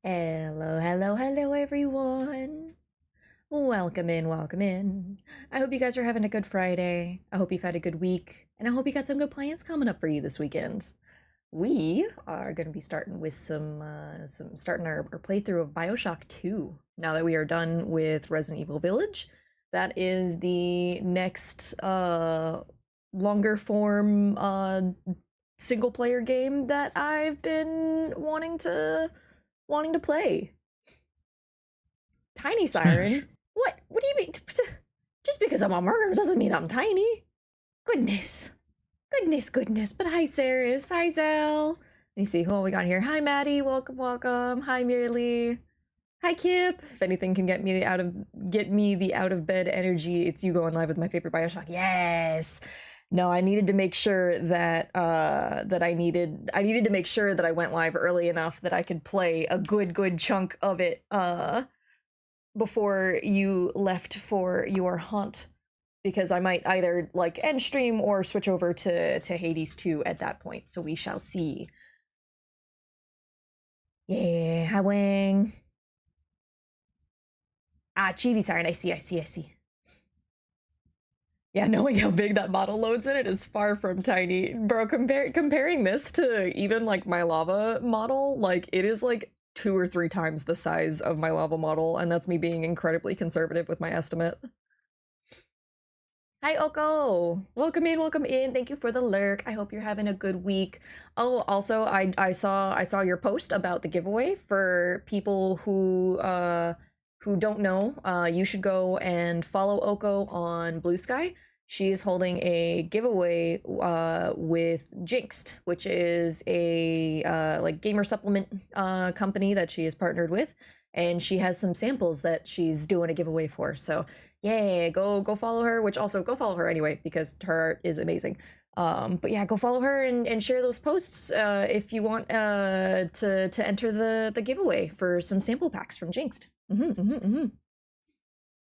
Hello, hello, hello, everyone. Welcome in, welcome in. I hope you guys are having a good Friday. I hope you've had a good week, and I hope you got some good plans coming up for you this weekend. We are going to be starting with starting our playthrough of BioShock 2. Now that we are done with Resident Evil Village, that is the next longer form single player game that I've been wanting to play. Tiny Smash. Siren? What do you mean? Just because I'm a murderer doesn't mean I'm tiny. Goodness. Goodness. But hi, Saris. Hi, Zell. Let me see who all we got here. Hi, Maddie. Welcome. Hi, Mirly. Hi, Kip. If anything can get me the out of bed energy, it's you going live with my favorite BioShock. Yes. No, I needed to make sure that I needed to make sure that I went live early enough that I could play a good chunk of it before you left for your hunt, because I might either like end stream or switch over to Hades 2 at that point. So we shall see. Yeah, hi Wang. Chibi Siren, I see. Yeah, knowing how big that model loads in it is far from tiny. Bro, comparing this to even like my lava model, like it is like 2 or 3 times the size of my lava model, and that's me being incredibly conservative with my estimate. Hi Oko! Welcome in. Thank you for the lurk. I hope you're having a good week. Oh, also I saw your post about the giveaway for people who don't know. You should go and follow Oko on Blue Sky. She is holding a giveaway with Jinxed, which is a like gamer supplement company that she is partnered with, and she has some samples that she's doing a giveaway for. So yeah, go follow her, which also go follow her anyway, because her art is amazing. But yeah, go follow her and share those posts if you want to enter the giveaway for some sample packs from Jinxed.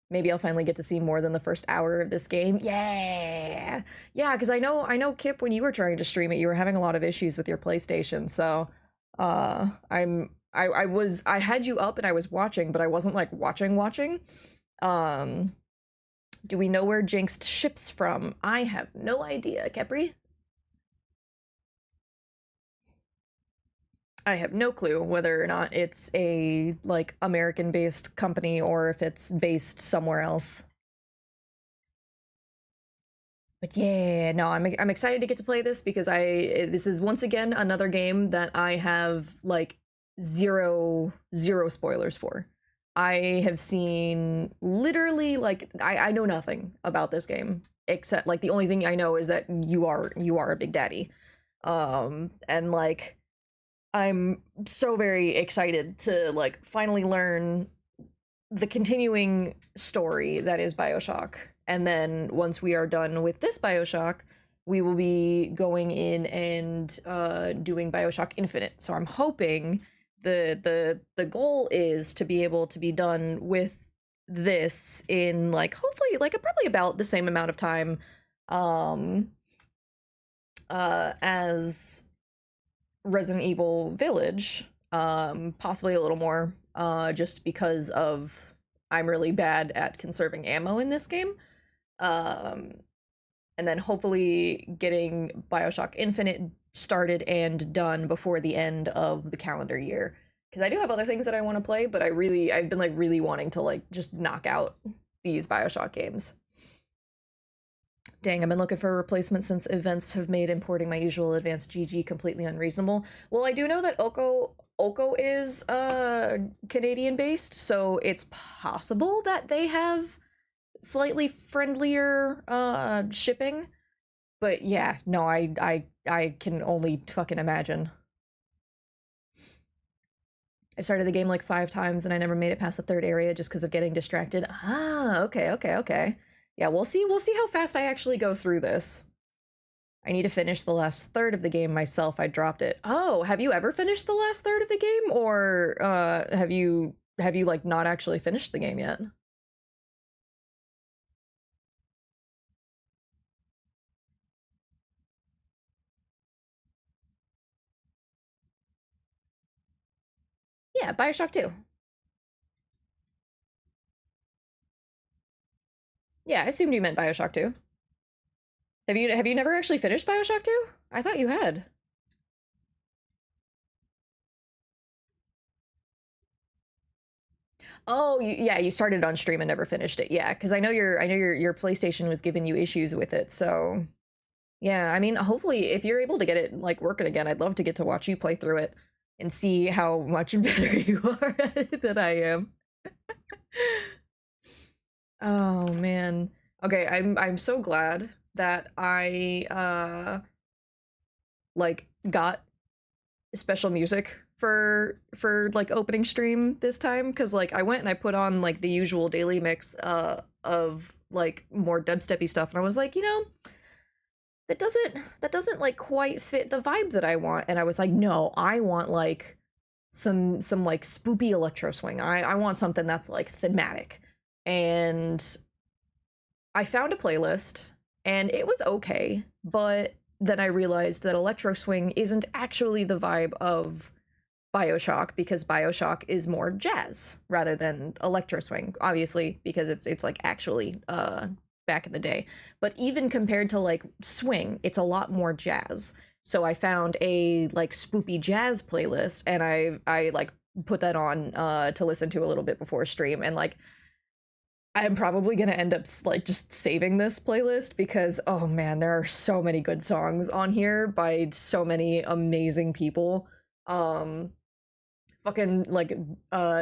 Maybe I'll finally get to see more than the first hour of this game. Yeah, yeah, because I know Kip, when you were trying to stream it, you were having a lot of issues with your PlayStation. So I had you up and I was watching, but I wasn't like watching. Um, do we know where Jinxed ships from? I have no idea, Kepri. I have no clue whether or not it's a like American-based company or if it's based somewhere else. But yeah, no, I'm excited to get to play this because this is once again another game that I have like zero spoilers for. I have seen literally like I know nothing about this game except like the only thing I know is that you are a Big Daddy. And like I'm so very excited to like finally learn the continuing story that is BioShock. And then once we are done with this BioShock, we will be going in and doing BioShock Infinite. So I'm hoping the goal is to be able to be done with this in like hopefully like probably about the same amount of time um as Resident Evil Village, possibly a little more, just because of I'm really bad at conserving ammo in this game. Um, and then hopefully getting BioShock Infinite started and done before the end of the calendar year. Because I do have other things that I want to play, but I've been like really wanting to like just knock out these BioShock games. Dang, I've been looking for a replacement since events have made importing my usual advanced GG completely unreasonable. Well, I do know that Oko is Canadian based, so it's possible that they have slightly friendlier shipping. But yeah, no, I can only fucking imagine. I started the game like 5 times and I never made it past the third area just because of getting distracted. Ah, okay. Yeah, we'll see how fast I actually go through this. I need to finish the last third of the game myself. I dropped it. Oh, have you ever finished the last third of the game, or have you like not actually finished the game yet? Yeah, BioShock 2. Yeah, I assumed you meant BioShock 2. Have you never actually finished BioShock 2? I thought you had. Oh, yeah, you started on stream and never finished it. Yeah, because I know your PlayStation was giving you issues with it. So yeah, I mean, hopefully, if you're able to get it like working again, I'd love to get to watch you play through it and see how much better you are at it than I am. Oh man. Okay, I'm so glad that I like got special music for like opening stream this time, because like I went and I put on like the usual daily mix of like more dubsteppy stuff, and I was like, that doesn't like quite fit the vibe that I want. And I was like, no, I want like some like spoopy electro swing. I want something that's like thematic. And I found a playlist and it was okay, but then I realized that electro swing isn't actually the vibe of BioShock, because BioShock is more jazz rather than electro swing, obviously, because it's like actually back in the day. But even compared to like swing, it's a lot more jazz. So I found a like spoopy jazz playlist, and I like put that on to listen to a little bit before stream. And like I'm probably gonna end up like just saving this playlist, because oh man, there are so many good songs on here by so many amazing people. Um fucking like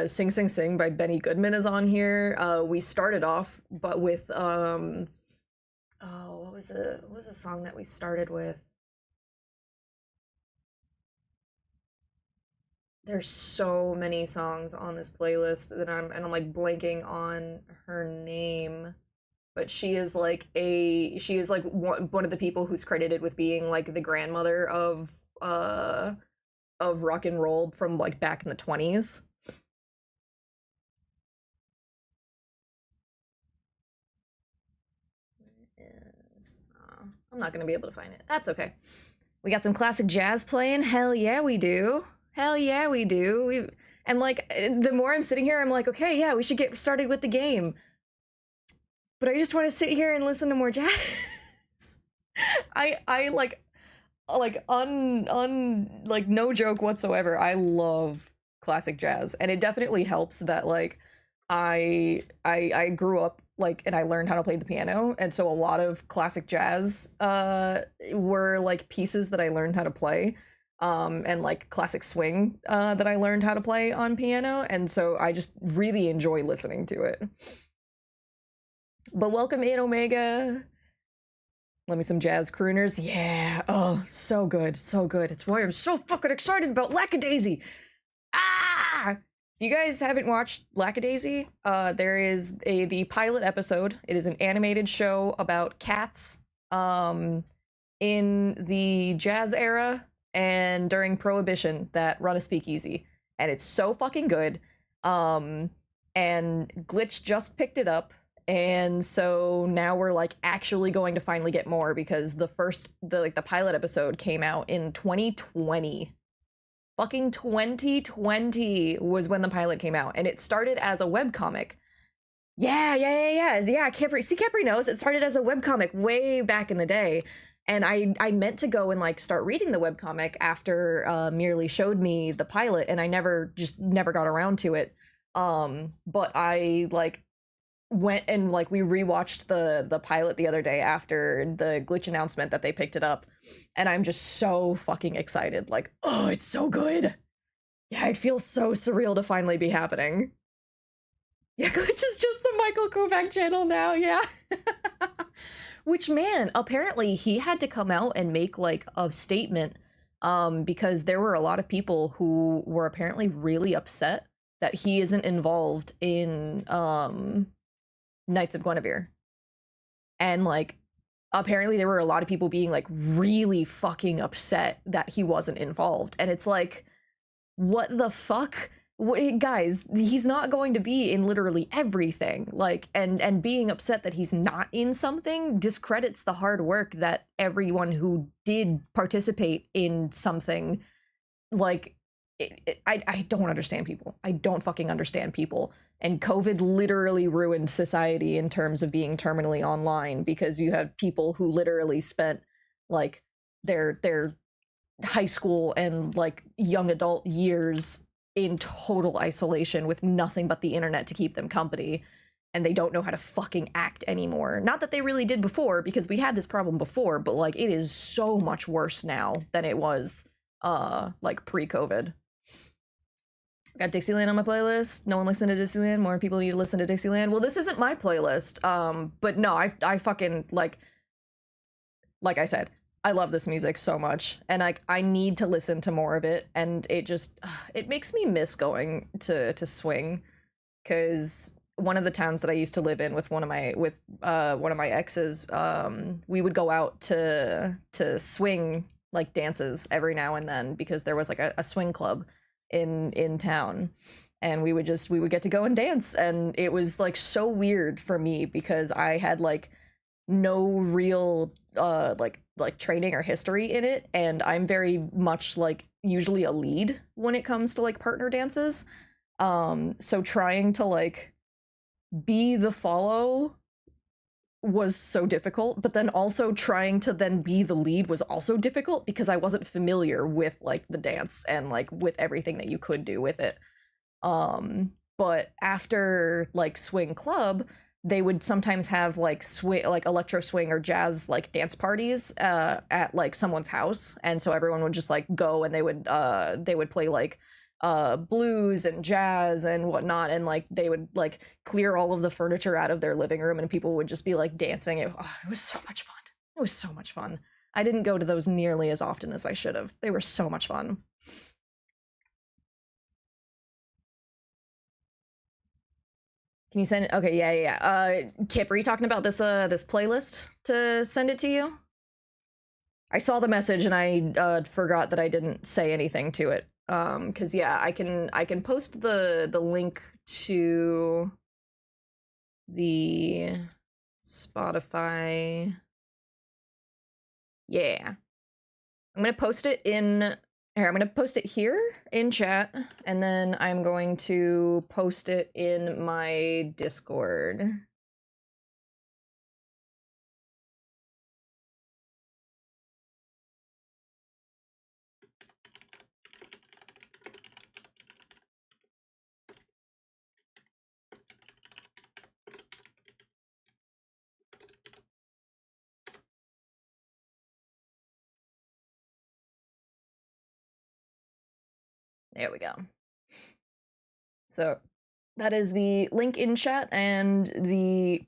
Sing Sing Sing by Benny Goodman is on here. We started off but with oh, what was the song that we started with? There's so many songs on this playlist that I'm like blanking on her name. But she is like one of the people who's credited with being like the grandmother of rock and roll from like back in the 20s. Is I'm not gonna be able to find it. That's okay. We got some classic jazz playing. Hell yeah, we do. Hell yeah, we do. And like the more I'm sitting here, I'm like, okay, yeah, we should get started with the game. But I just want to sit here and listen to more jazz. I like like no joke whatsoever, I love classic jazz, and it definitely helps that like I grew up like, and I learned how to play the piano, and so a lot of classic jazz were like pieces that I learned how to play, and like classic swing that I learned how to play on piano, and so I just really enjoy listening to it. But welcome in, Omega. Let me some jazz crooners. Yeah. Oh, so good. So good. It's why I'm so fucking excited about Lackadaisy. Ah! If you guys haven't watched Lackadaisy, there is the pilot episode. It is an animated show about cats in the jazz era and during Prohibition that run a speakeasy. And it's so fucking good. And Glitch just picked it up, and so now we're like actually going to finally get more, because the pilot episode came out in 2020. Fucking 2020 was when the pilot came out, and it started as a webcomic. Yeah. Capri knows it started as a webcomic way back in the day. And I meant to go and like start reading the webcomic after Merely showed me the pilot, and I never got around to it. But I like went and like we rewatched the pilot the other day after the Glitch announcement that they picked it up, and I'm just so fucking excited. Like, oh, it's so good. Yeah, it feels so surreal to finally be happening. Yeah, Glitch is just the Michael Kovac channel now, yeah. Which, man, apparently he had to come out and make like a statement, because there were a lot of people who were apparently really upset that he isn't involved in Knights of Guinevere. And like apparently there were a lot of people being like really fucking upset that he wasn't involved. And it's like, what the fuck? What, guys, he's not going to be in literally everything. Like, and being upset that he's not in something discredits the hard work that everyone who did participate in something like I don't understand people. I don't fucking understand people. And COVID literally ruined society in terms of being terminally online, because you have people who literally spent like their high school and like young adult years in total isolation with nothing but the internet to keep them company, and they don't know how to fucking act anymore. Not that they really did before, because we had this problem before, but like it is so much worse now than it was like pre-COVID. Got Dixieland on my playlist. No one listened to Dixieland. More people need to listen to Dixieland. Well, this isn't my playlist. But no, I fucking like I said, I love this music so much, and I need to listen to more of it. And it just it makes me miss going to swing, because one of the towns that I used to live in with one of my exes, we would go out to swing like dances every now and then, because there was like a swing club in town, and we would get to go and dance, and it was like so weird for me because I had like no real like training or history in it, and I'm very much like usually a lead when it comes to like partner dances. So trying to like be the follow was so difficult, but then also trying to then be the lead was also difficult because I wasn't familiar with like the dance and like with everything that you could do with it. But after like swing club, they would sometimes have like swing, like electro swing or jazz like dance parties at like someone's house, and so everyone would just like go, and they would play like blues and jazz and whatnot, and like they would like clear all of the furniture out of their living room, and people would just be like dancing. It was so much fun. It was so much fun. I didn't go to those nearly as often as I should have. They were so much fun. Can you send it? Okay, yeah. Kip, are you talking about this playlist to send it to you? I saw the message and I forgot that I didn't say anything to it. Cause yeah, I can post the link to the Spotify. Yeah. I'm gonna post it in here. I'm gonna post it here in chat, and then I'm going to post it in my Discord. There we go. So that is the link in chat and the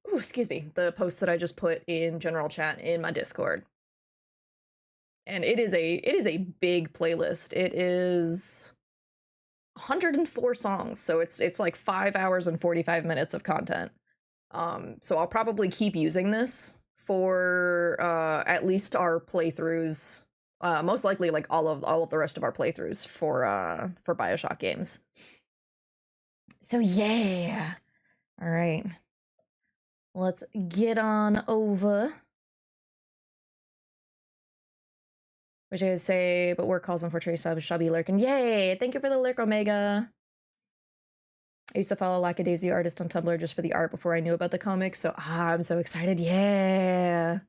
the post that I just put in general chat in my Discord. And it is a big playlist. It is 104 songs, so it's like 5 hours and 45 minutes of content. So I'll probably keep using this for at least our playthroughs. Most likely like all of the rest of our playthroughs for BioShock games. So yeah. All right. Let's get on over. Which I say, but work calls unfortunately subs shall be lurking. Yay! Thank you for the lurk, Omega. I used to follow Lackadaisy artist on Tumblr just for the art before I knew about the comics, so I'm so excited. Yeah!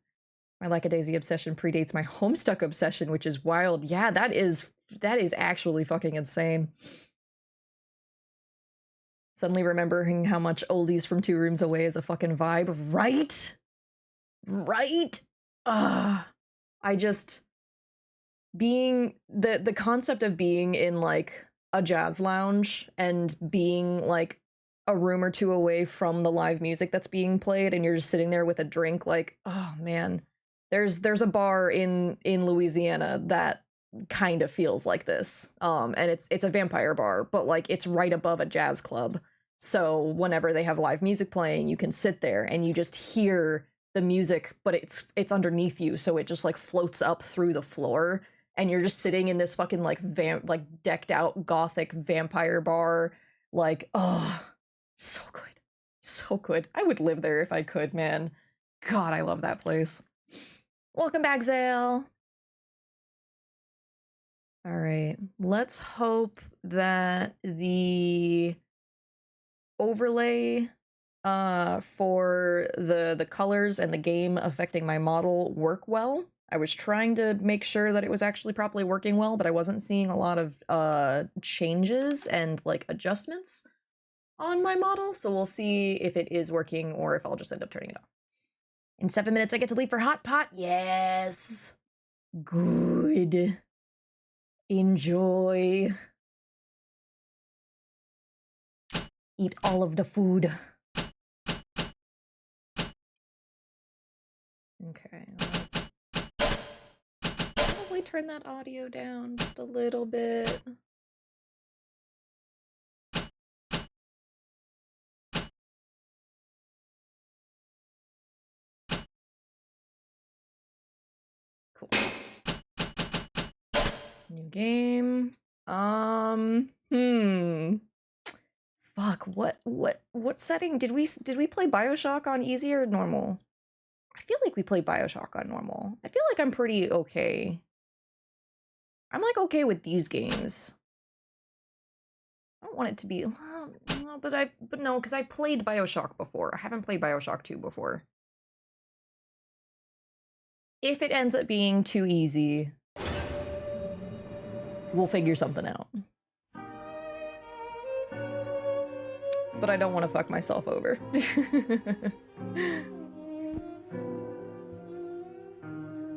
My Lackadaisy obsession predates my Homestuck obsession, which is wild. Yeah, that is actually fucking insane. Suddenly remembering how much Oldies from 2 Rooms Away is a fucking vibe. Right? Right? I just... being... the concept of being in, like, a jazz lounge and being, like, a room or two away from the live music that's being played, and you're just sitting there with a drink, like, oh, man. There's a bar in Louisiana that kind of feels like this, and it's a vampire bar, but like it's right above a jazz club, so whenever they have live music playing, you can sit there and you just hear the music, but it's underneath you, so it just like floats up through the floor, and you're just sitting in this fucking like decked out gothic vampire bar, like, oh, so good, so good. I would live there if I could, man. God, I love that place. Welcome back, Zale. All right, let's hope that the overlay for the colors and the game affecting my model work well. I was trying to make sure that it was actually properly working well, but I wasn't seeing a lot of changes and like adjustments on my model, so we'll see if it is working or if I'll just end up turning it off. In 7 minutes I get to leave for Hot Pot. Yes. Good. Enjoy. Eat all of the food. Okay, let's probably turn that audio down just a little bit. Cool. New game. Fuck, what setting did we play BioShock on easy or normal? I feel like we played BioShock on normal. I feel like I'm pretty okay. I'm like okay with these games. I don't want it to be, but no, because I played BioShock before. I haven't played BioShock 2 before. If it ends up being too easy, we'll figure something out. But I don't want to fuck myself over.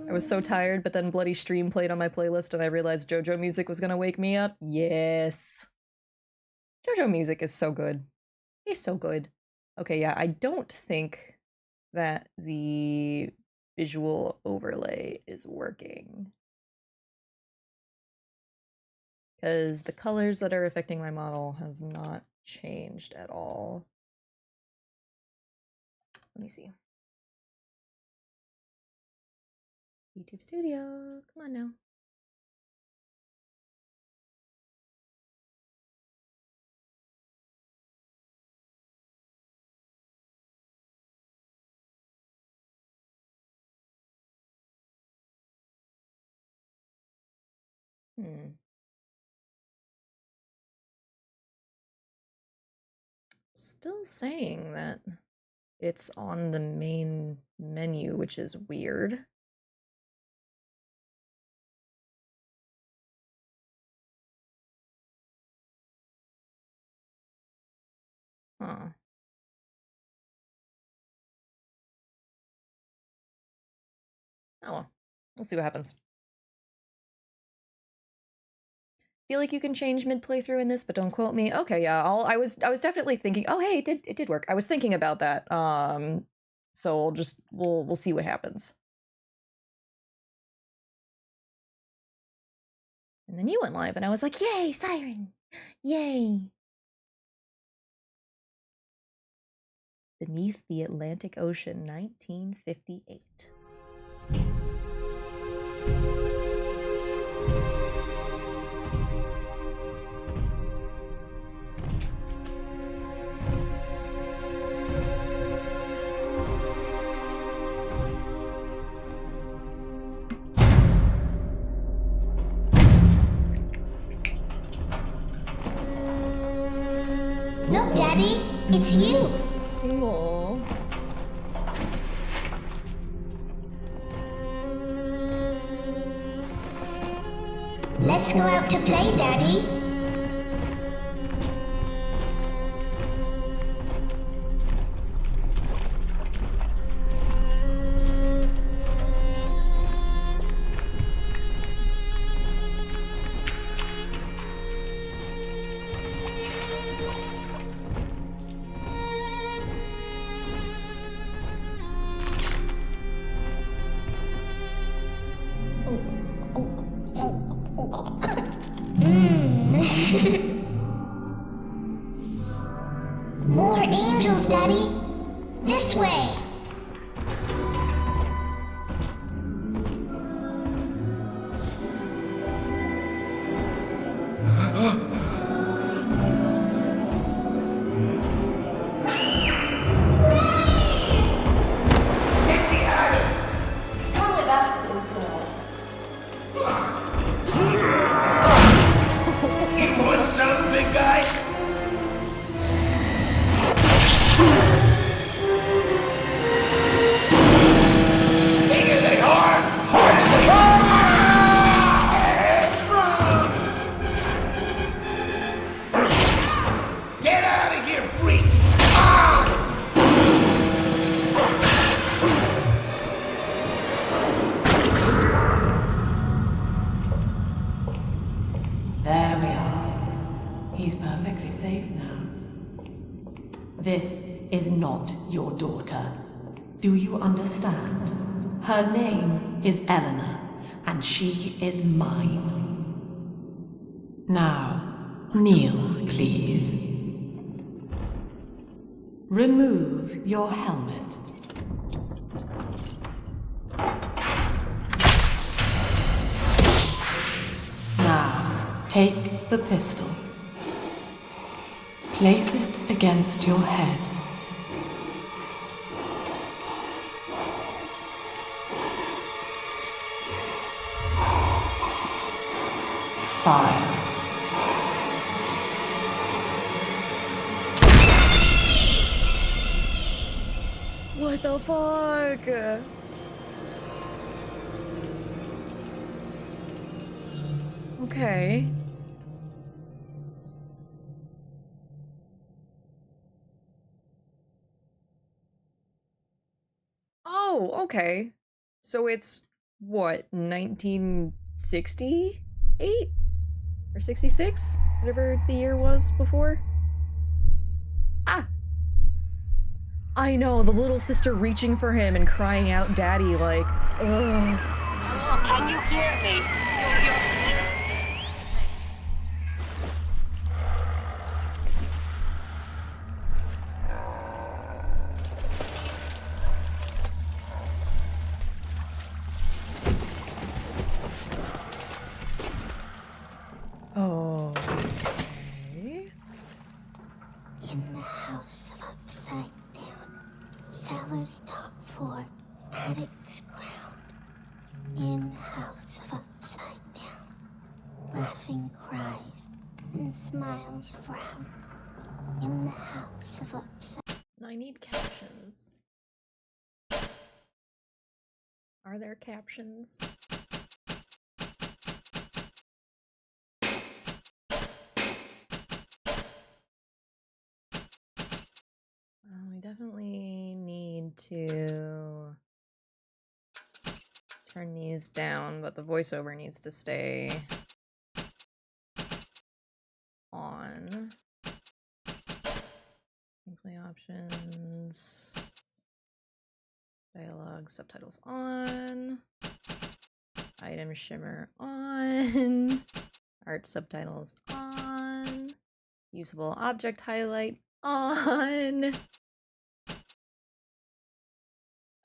I was so tired, but then Bloody Stream played on my playlist and I realized JoJo music was gonna wake me up. Yes. JoJo music is so good. He's so good. Okay, yeah, I don't think that the visual overlay is working. Because the colors that are affecting my model have not changed at all. Let me see. YouTube Studio, come on now. Still saying that it's on the main menu, which is weird. Huh. Oh well, we'll see what happens. Feel like you can change mid playthrough in this, but don't quote me. Okay, yeah, I was definitely thinking, oh hey, it did work. I was thinking about that. So we'll see what happens. And then you went live and I was like, yay, Siren! Yay! Beneath the Atlantic Ocean, 1958. Look, Daddy, it's you. Aww. Let's go out to play, Daddy. More angels, Daddy. This way. safe now. This is not your daughter. Do you understand? Her name is Eleanor, and she is mine. Now, kneel, please. Remove your helmet. Now, take the pistol. Place it against your head. Fire. What the fuck? Okay. Oh, okay. So it's what, 1968 or 66? Whatever the year was before. Ah. I know, the little sister reaching for him and crying out daddy like, ugh. Hello, can you hear me? You're Oh. Okay. In the house of upside down, cellar's top floor, attic's ground. In the house of upside down, laughing cries and smiles frown. In the house of upside. I need captions. Are there captions? We definitely need to turn these down, but the voiceover needs to stay on. Gameplay options. Dialogue, subtitles on. Item shimmer on. Art subtitles on. Usable object highlight on.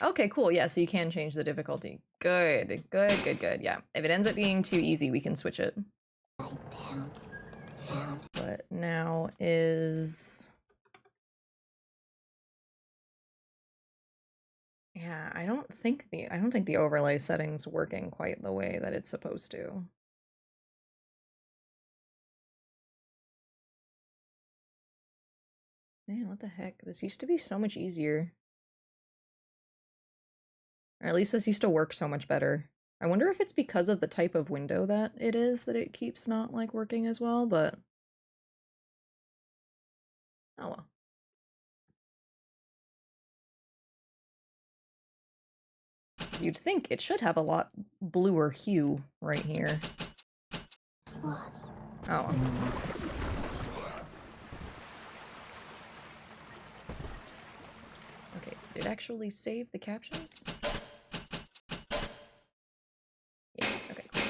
Okay, cool. Yeah, so you can change the difficulty. Good, good, good, good. Yeah, if it ends up being too easy, we can switch it. But now is... Yeah, I don't think the overlay setting's working quite the way that it's supposed to. Man, what the heck? This used to be so much easier. Or at least this used to work so much better. I wonder if it's because of the type of window that it is that it keeps not, like, working as well, but... Oh well. You'd think it should have a lot bluer hue right here. Oh. Okay, did it actually save the captions? Yeah, okay, cool.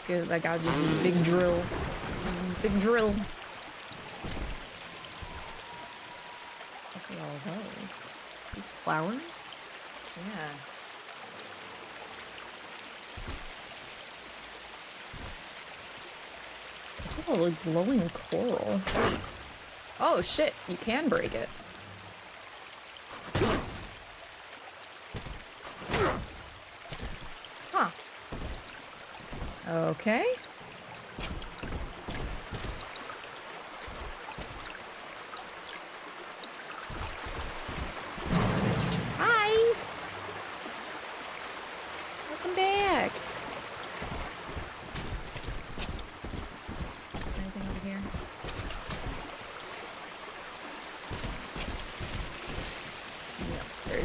Good, I got just this big drill. Just this big drill. Look at all those. These flowers? Yeah. It's all like glowing coral. Oh shit, you can break it. Huh. Okay. Hi! Welcome back! Is there anything over here?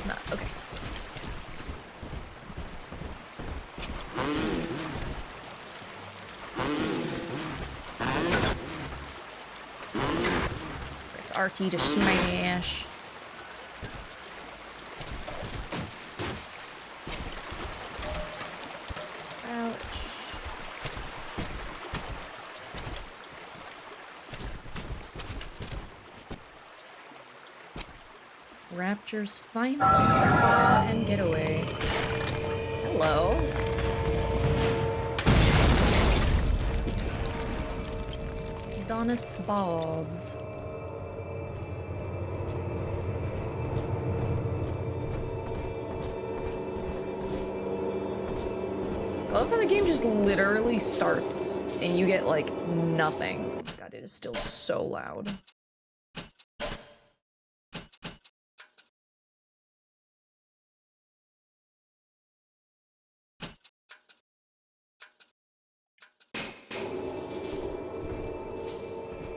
is not. Okay. Press RT to smash. Ouch. Rapture's finest spa and getaway. Hello. Adonis Balls. I love how the game just literally starts and you get like nothing. God, it is still so loud.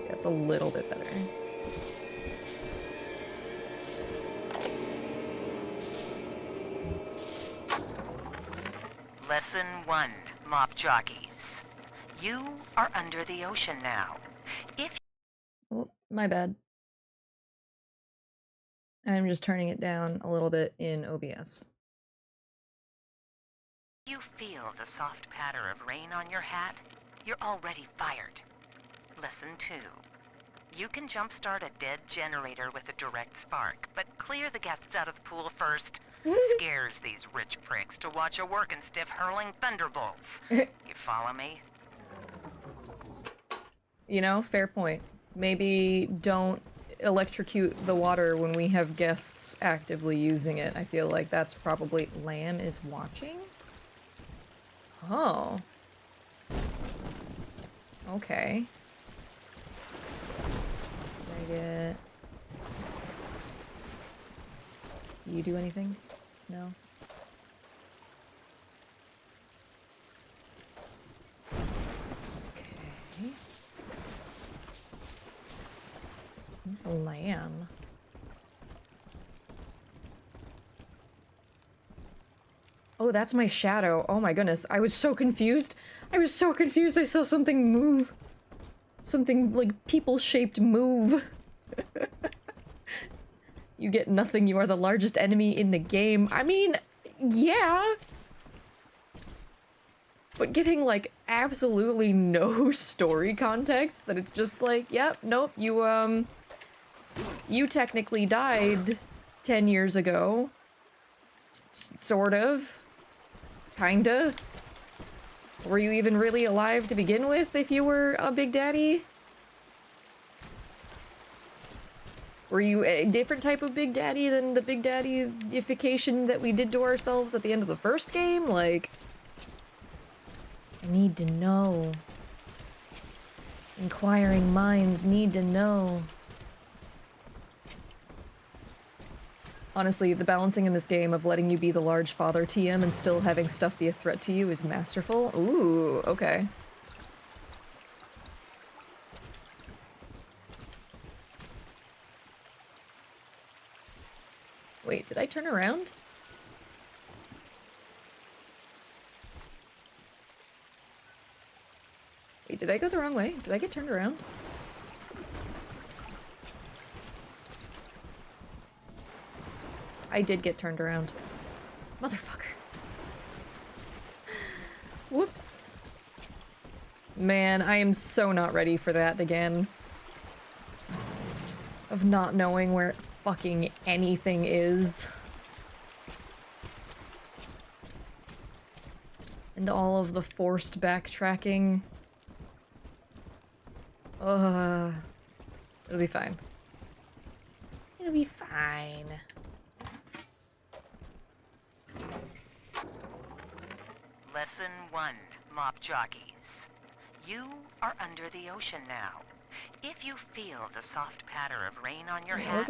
That's a little bit better. Lesson 1, mop jockeys. You are under the ocean now. If Oh, my bad. I'm just turning it down a little bit in OBS. you feel the soft patter of rain on your hat, you're already fired. Lesson 2. You can jumpstart a dead generator with a direct spark, but clear the guests out of the pool first. Scares these rich pricks to watch a working stiff hurling thunderbolts. You follow me? You know, fair point. Maybe don't electrocute the water when we have guests actively using it. I feel like that's probably... Lamb is watching? Oh. Okay. Did I get... You do anything? No? Okay. Who's Lamb? Oh, that's my shadow. Oh my goodness. I was so confused. I was so confused. I saw something move. Something like people-shaped move. You get nothing. You are the largest enemy in the game. I mean, yeah. But getting like absolutely no story context, that it's just like, yep, nope, you technically died 10 years ago. Sort of. Kinda. Were you even really alive to begin with if you were a Big Daddy? Were you a different type of Big Daddy than the Big Daddy-ification that we did to ourselves at the end of the first game? Like... I need to know. Inquiring minds need to know. Honestly, the balancing in this game of letting you be the large father TM and still having stuff be a threat to you is masterful. Ooh, okay. Wait, did I turn around? Wait, did I go the wrong way? Did I get turned around? I did get turned around. Motherfucker. Whoops. Man, I am so not ready for that again. Of not knowing where fucking anything is. And all of the forced backtracking. It'll be fine. It'll be fine. Lesson 1, mop jockeys. You are under the ocean now. If you feel the soft patter of rain on your hat,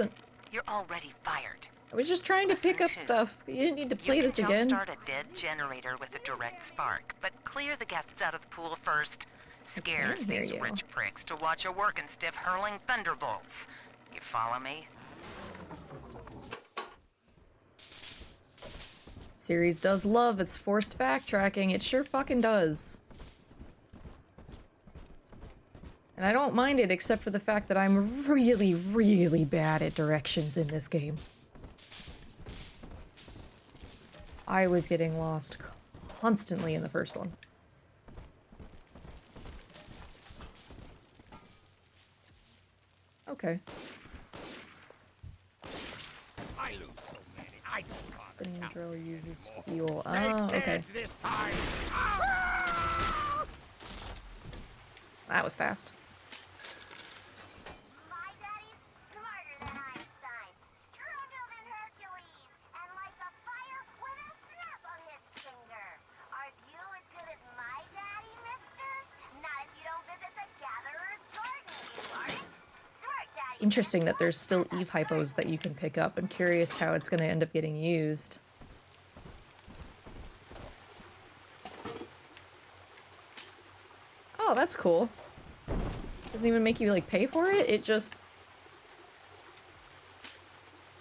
you're already fired. I was just trying to pick up 2. stuff. You didn't need to play this again. You can jumpstart a dead generator with a direct spark, but clear the guests out of the pool first. Scares these rich pricks to watch a working stiff hurling thunderbolts. You follow me? Series does love its forced backtracking. It sure fucking does. And I don't mind it except for the fact that I'm really, really bad at directions in this game. I was getting lost constantly in the first one. Okay. Spinning the drill uses fuel. Oh, okay. That was fast. My daddy's smarter than Einstein, stronger than Hercules, and like a fire with a snap of his finger. Are you as good as my daddy, mister? Not if you don't visit the Gatherer's Garden, you aren't. Smart daddy. It's interesting that there's still Eve hypos that you can pick up. I'm curious how it's gonna end up getting used. Oh, that's cool. Doesn't even make you, like, pay for it? It just...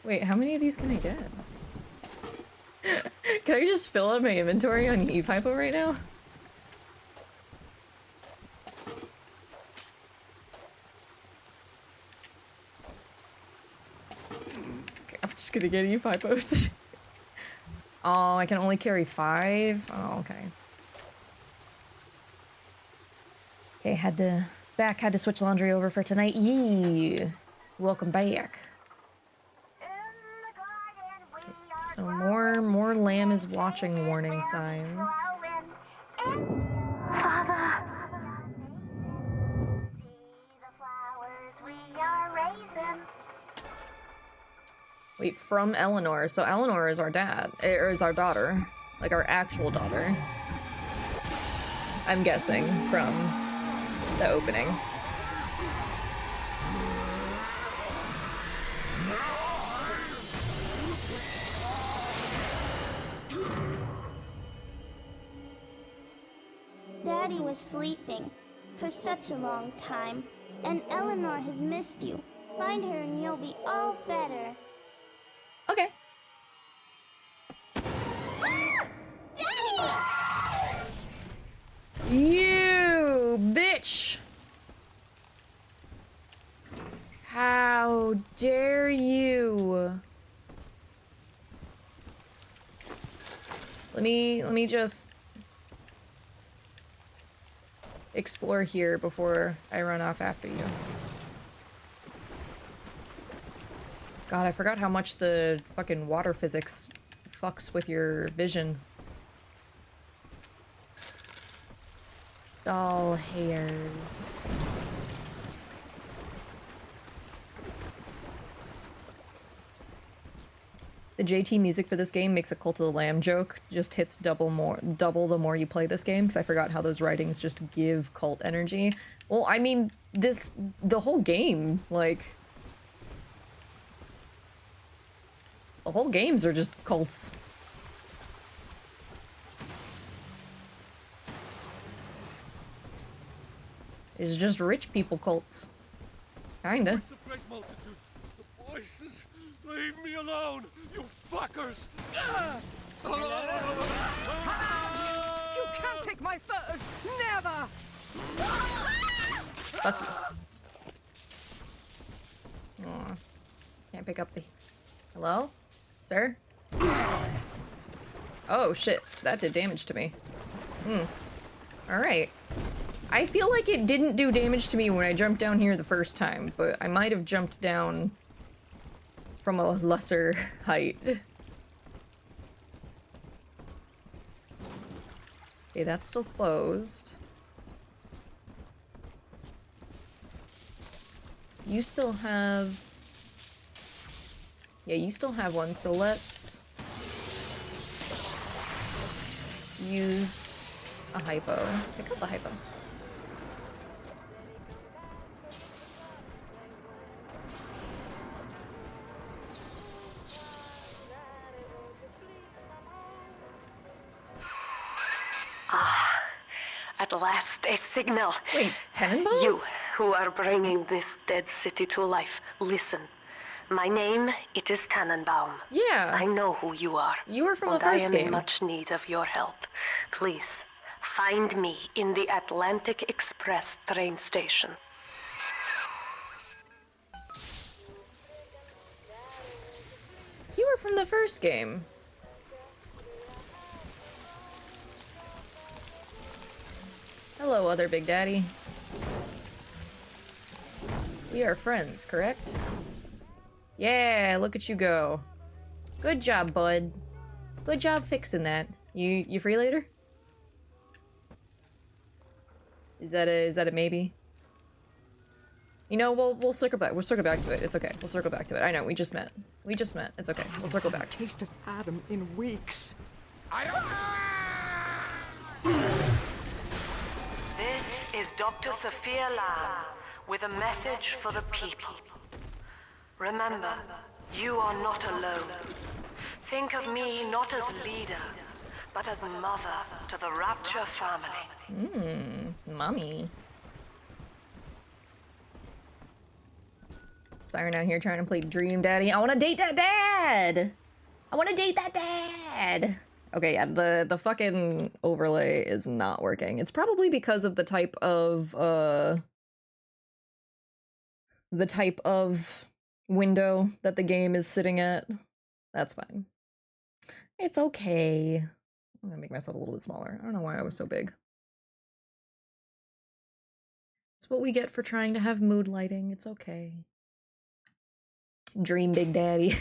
Wait, how many of these can I get? Can I just fill up my inventory on Eve Hypo right now? Okay, I'm just gonna get Eve Hypos. Oh, I can only carry 5? Oh, okay. Okay, had to switch laundry over for tonight. Yee! Welcome back. So more lamb is watching warning signs. Father, see the flowers we are raising. Wait, from Eleanor. So Eleanor is our dad, or is our daughter. Like our actual daughter. I'm guessing from the opening. Daddy was sleeping for such a long time, and Eleanor has missed you. Find her and you'll be all better. Okay. Daddy! You bitch! How dare you? Let me just explore here before I run off after you. God, I forgot how much the fucking water physics fucks with your vision. Doll hairs. The JT music for this game makes a Cult of the Lamb joke. Just hits double the more you play this game, because I forgot how those writings just give cult energy. Well, I mean, the whole game, like... The whole games are just cults. It's just rich people cults. Kinda. The great multitude, the voices, leave me alone, you fuckers! You can't take my furs! Never! Fuck you. Aw. Can't pick up the... Hello? Sir? Oh shit, that did damage to me. Alright. I feel like it didn't do damage to me when I jumped down here the first time, but I might have jumped down from a lesser height. Okay, that's still closed. You still have... Yeah, you still have one, so let's use a hypo. Pick up a hypo. At last, a signal. Wait, Tenenbaum? You, who are bringing this dead city to life, listen. My name, it is Tannenbaum. Yeah. I know who you are. You were from the and first I am game. in much need of your help. Please, find me in the Atlantic Express train station. You were from the first game. Hello, other Big Daddy. We are friends, correct? Yeah, look at you go. Good job, bud. Good job fixing that. You free later? Is that a maybe? You know, we'll circle back. We'll circle back to it. It's okay. We'll circle back to it. I know, we just met. We just met. It's okay. We'll circle back. Taste of Adam in weeks. This is Dr. Sophia Lamb with a message for the people. Remember, you are not alone. Think of me not as leader, but as mother to the Rapture family. Mommy. Siren out here trying to play Dream Daddy. I want to date that dad! I want to date that dad! Okay, yeah, the fucking overlay is not working. It's probably because of the type of window that the game is sitting at. That's fine. It's okay. I'm gonna make myself a little bit smaller. I don't know why I was so big. It's what we get for trying to have mood lighting. It's okay. Dream Big Daddy.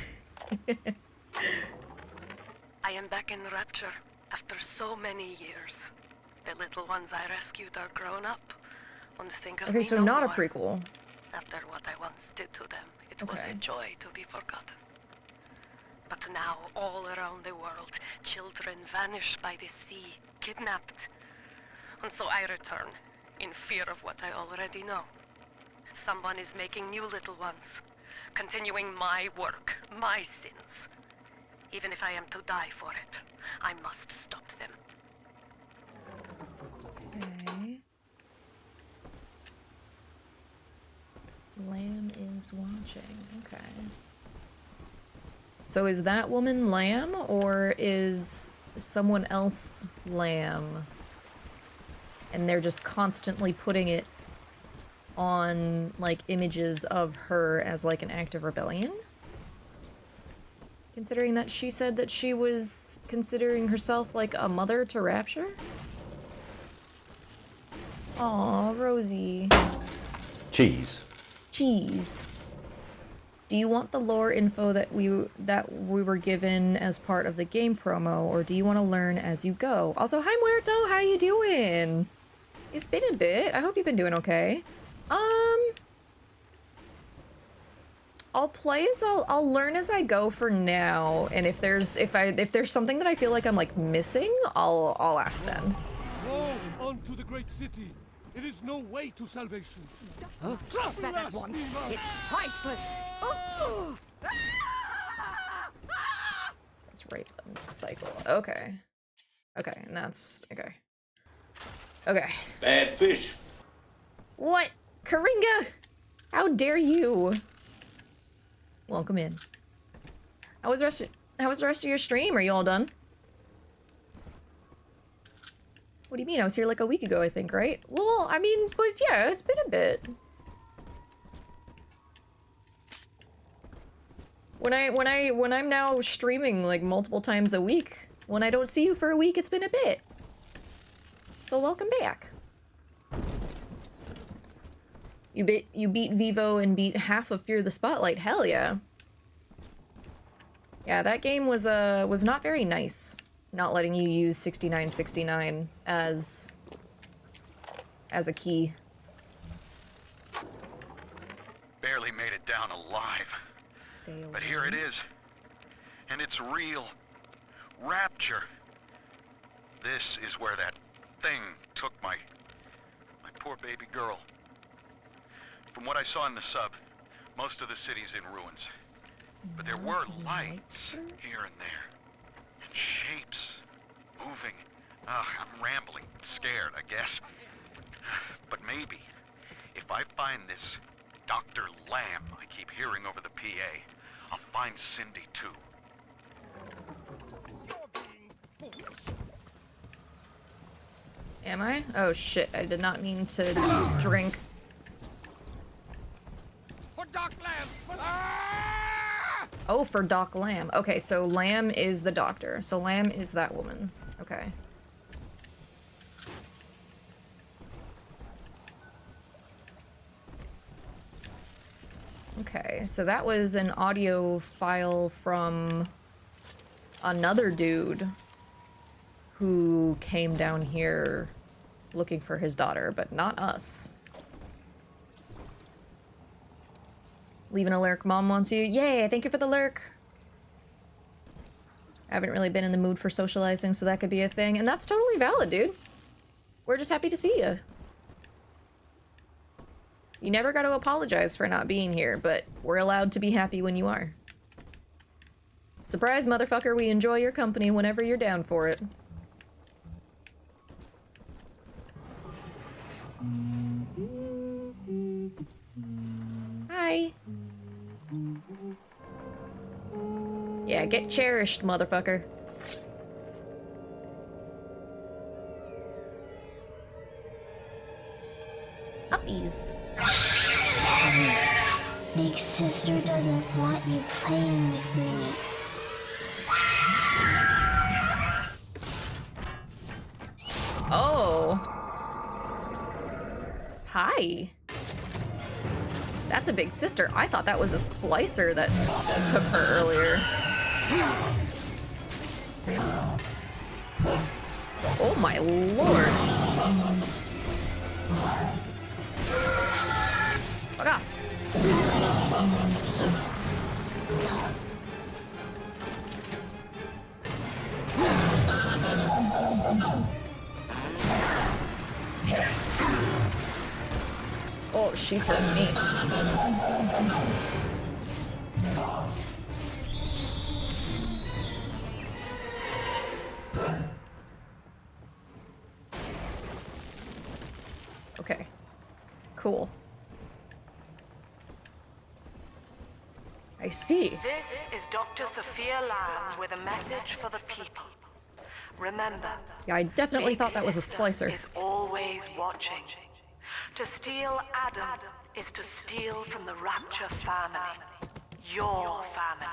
I am back in Rapture after so many years. The little ones I rescued are grown up. And think of Okay, me so no not a more. prequel. After what I once did to them, it was Okay. a joy to be forgotten. But now, all around the world, children vanish by the sea, kidnapped. And so I return, in fear of what I already know. Someone is making new little ones, continuing my work, my sins. Even if I am to die for it, I must stop them. Okay. Lamb is watching. Okay. So is that woman Lamb, or is someone else Lamb? And they're just constantly putting it on, like, images of her as, like, an act of rebellion? Considering that she said that she was considering herself, like, a mother to Rapture? Aw, Rosie. Cheese. Cheese. Do you want the lore info that we were given as part of the game promo, or do you want to learn as you go? Also, hi Muerto, how you doing? It's been a bit. I hope you've been doing okay. I'll play as I'll learn as I go for now, and if there's something that I feel like I'm like missing, I'll ask then. Go on to the great city. It is no way to salvation. Drop that at once. It's priceless. Oh. Press right button to cycle. Okay. Okay, and that's okay. Okay. Bad fish. What? Karinga! How dare you? Welcome in. How was the rest of your stream? Are you all done? What do you mean? I was here like a week ago, I think, right? Well, I mean, but yeah, it's been a bit. When I'm now streaming like multiple times a week, when I don't see you for a week, it's been a bit. So welcome back. You beat Vivo and beat half of Fear the Spotlight. Hell yeah. Yeah, that game was not very nice. Not letting you use 6969 as a key. Barely made it down alive. Stay away. But here it is. And it's real. Rapture. This is where that thing took my poor baby girl. From what I saw in the sub, most of the city's in ruins. But there were lights here and there. And shapes. Moving. I'm rambling. Scared, I guess. But maybe, if I find this Dr. Lamb I keep hearing over the PA, I'll find Cindy too. Am I? Oh shit, I did not mean to drink. For Doc Lamb! Ah! Oh, for Doc Lamb. Okay, so Lamb is the doctor. So Lamb is that woman. Okay. Okay, so that was an audio file from another dude who came down here looking for his daughter, but not us. Leaving a lurk. Mom wants you. Yay, thank you for the lurk. I haven't really been in the mood for socializing, so that could be a thing. And that's totally valid, dude. We're just happy to see you. You never got to apologize for not being here, but we're allowed to be happy when you are. Surprise, motherfucker, we enjoy your company whenever you're down for it. Hi. Yeah, get cherished, motherfucker. Puppies. Big sister doesn't want you playing with me. Oh. Hi. That's a big sister. I thought that was a splicer that took her earlier. Oh my lord. Fuck off. Oh, she's hurting me. Okay. Cool. I see. This is Dr. Sophia Lamb with a message for the people. Remember, Yeah, I definitely thought that was a splicer. is always watching. To steal Adam is to steal from the Rapture family. Your family.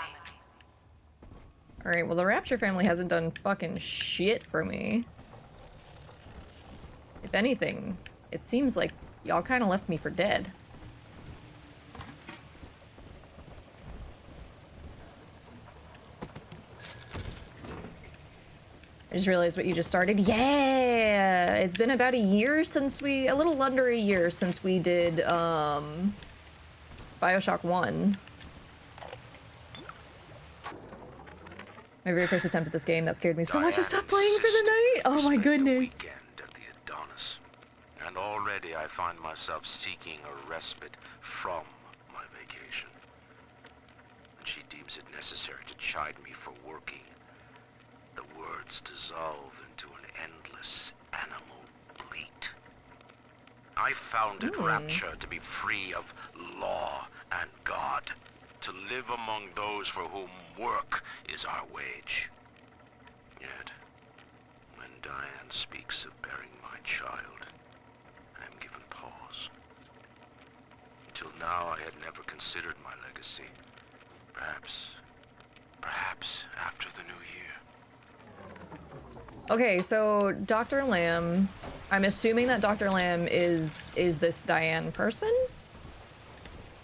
Alright, well the Rapture family hasn't done fucking shit for me. If anything, it seems like y'all kind of left me for dead. I just realized what you just started. Yeah! It's been about a year since a little under a year since we did, BioShock 1. My very first attempt at this game, that scared me so much I stopped playing for the night! Oh my goodness! Weekend at the Adonis. And already I find myself seeking a respite from my vacation. And she deems it necessary to chide me for working. The words dissolve into an endless animal bleat. I founded Rapture to be free of law and God, to live among those for whom work is our wage. Yet, when Diane speaks of bearing my child, I am given pause. Until now, I had never considered my legacy. Perhaps after the new year. Okay, so Dr. Lamb, I'm assuming that Dr. Lamb is this Diane person?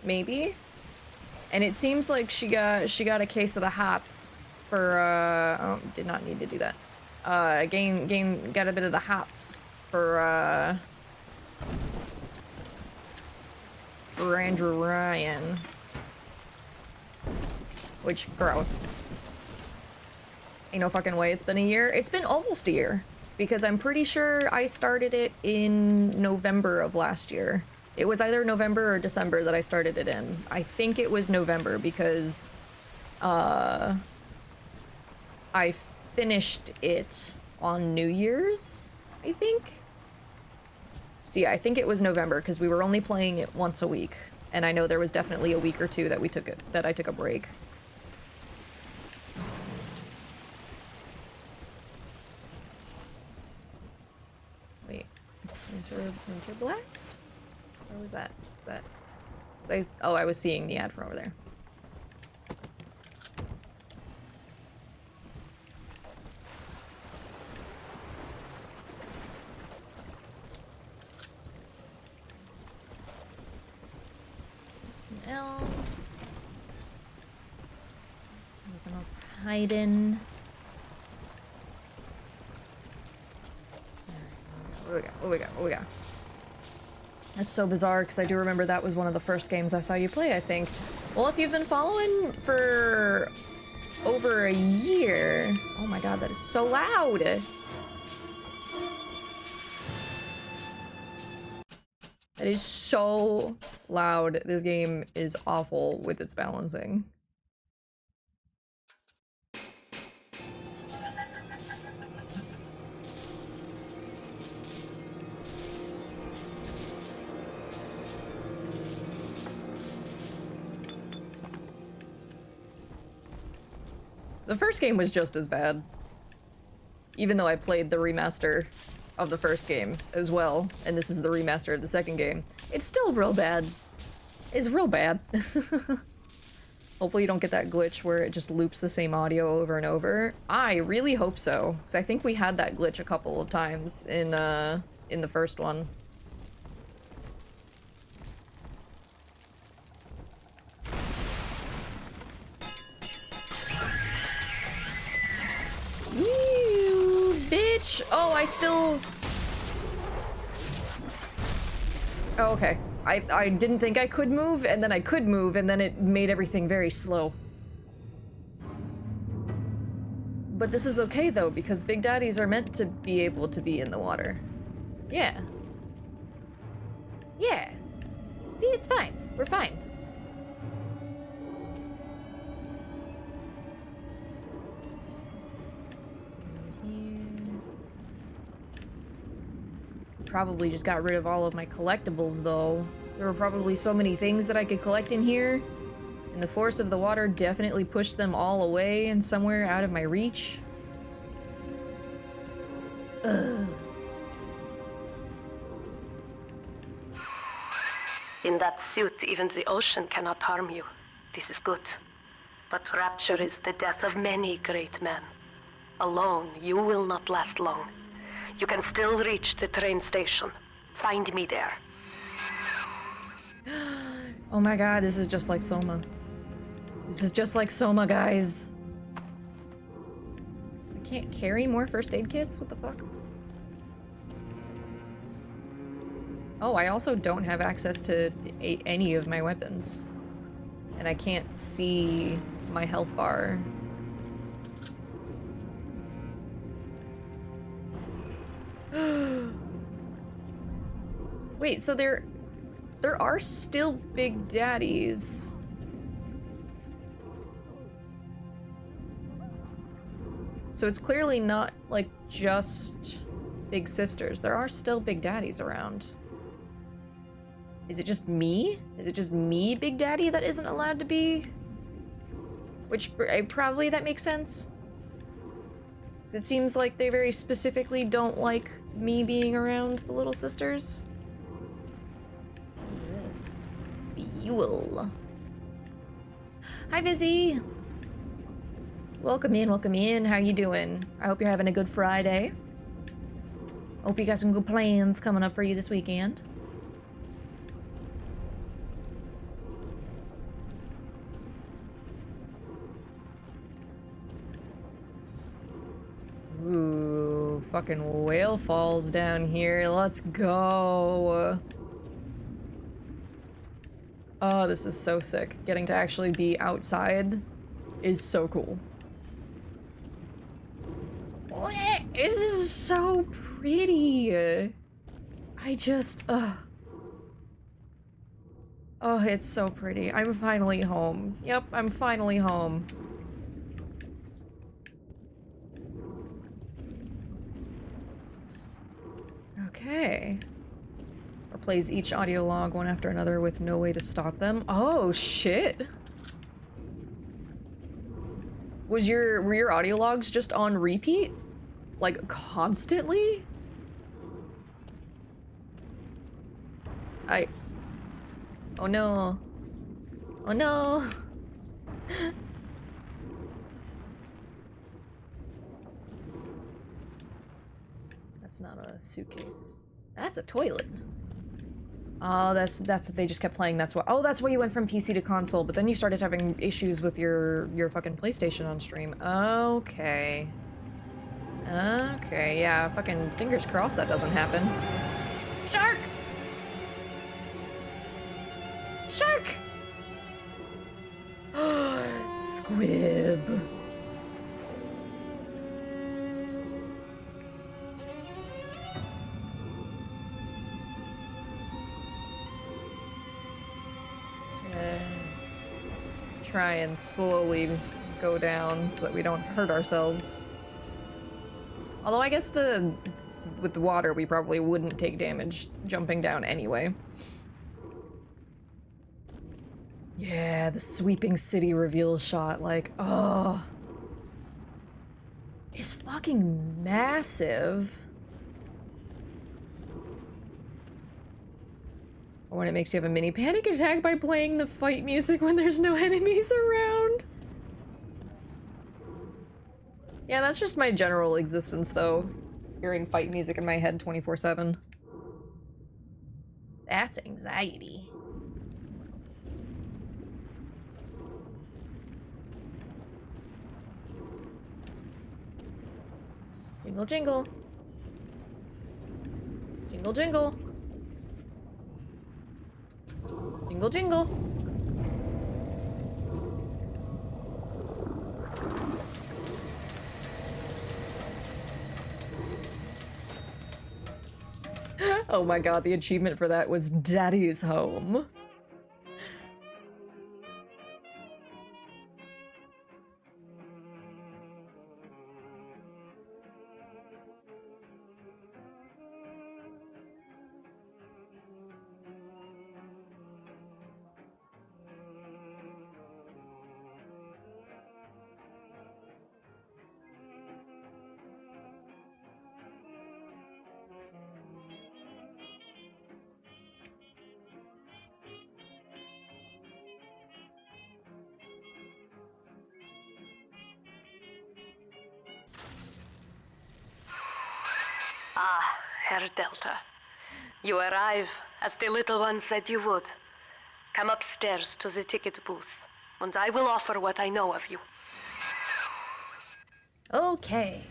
Maybe? And it seems like she got a case of the hots for oh, did not need to do that. Got a bit of the hots for Andrew Ryan. Which, gross. Ain't no fucking way it's been a year. It's been almost a year. Because I'm pretty sure I started it in November of last year. It was either November or December that I started it in. I think it was November because I finished it on New Year's, I think. So yeah, I think it was November because we were only playing it once a week. And I know there was definitely a week or two that I took a break. Winter Blast? Where was that? Oh, I was seeing the ad from over there. Else. Nothing else hiding. What we got? That's so bizarre because I do remember that was one of the first games I saw you play, I think. Well, if you've been following for over a year. Oh my god, that is so loud. That is so loud. This game is awful with its balancing. The first game was just as bad. Even though I played the remaster of the first game as well, and this is the remaster of the second game. It's still real bad. It's real bad. Hopefully you don't get that glitch where it just loops the same audio over and over. I really hope so, because I think we had that glitch a couple of times in the first one. You bitch! Oh, I still... Oh, okay. I didn't think I could move, and then I could move, and then it made everything very slow. But this is okay, though, because Big Daddies are meant to be able to be in the water. Yeah. Yeah. See, it's fine. We're fine. Probably just got rid of all of my collectibles, though. There were probably so many things that I could collect in here, and the force of the water definitely pushed them all away and somewhere out of my reach. Ugh. In that suit, even the ocean cannot harm you. This is good. But Rapture is the death of many great men. Alone, you will not last long. You can still reach the train station. Find me there. Oh my god, this is just like Soma. This is just like Soma, guys. I can't carry more first aid kits? What the fuck? Oh, I also don't have access to any of my weapons. And I can't see my health bar. Wait, so there are still Big Daddies. So it's clearly not, like, just Big Sisters. There are still Big Daddies around. Is it just me? Is it just me, Big Daddy, that isn't allowed to be? Which, probably that makes sense. 'Cause it seems like they very specifically don't like me being around the little sisters. What is this? Fuel. Hi, Vizzy! Welcome in, welcome in. How you doing? I hope you're having a good Friday. Hope you got some good plans coming up for you this weekend. Ooh, fucking whale falls down here. Let's go. Oh, this is so sick. Getting to actually be outside is so cool. This is so pretty. I just, oh, it's so pretty. I'm finally home. Yep, I'm finally home. Okay. Or plays each audio log one after another with no way to stop them. Oh, shit. Were your audio logs just on repeat? Like, constantly? Oh no. Oh no! That's not a suitcase. That's a toilet. Oh, that's they just kept playing. That's why. Oh, that's why you went from PC to console. But then you started having issues with your fucking PlayStation on stream. Okay. Okay, yeah. Fucking fingers crossed that doesn't happen. Shark! Shark! Squib. Try and slowly go down so that we don't hurt ourselves. Although I guess with the water we probably wouldn't take damage jumping down anyway. Yeah, the sweeping city reveal shot, like, oh. It's fucking massive. Or when it makes you have a mini panic attack by playing the fight music when there's no enemies around. Yeah, that's just my general existence, though. Hearing fight music in my head 24/7. That's anxiety. Jingle, jingle. Jingle, jingle. Jingle, jingle. Oh my god, the achievement for that was Daddy's Home. Ah, Herr Delta. You arrive, as the little one said you would. Come upstairs to the ticket booth, and I will offer what I know of you. Okay.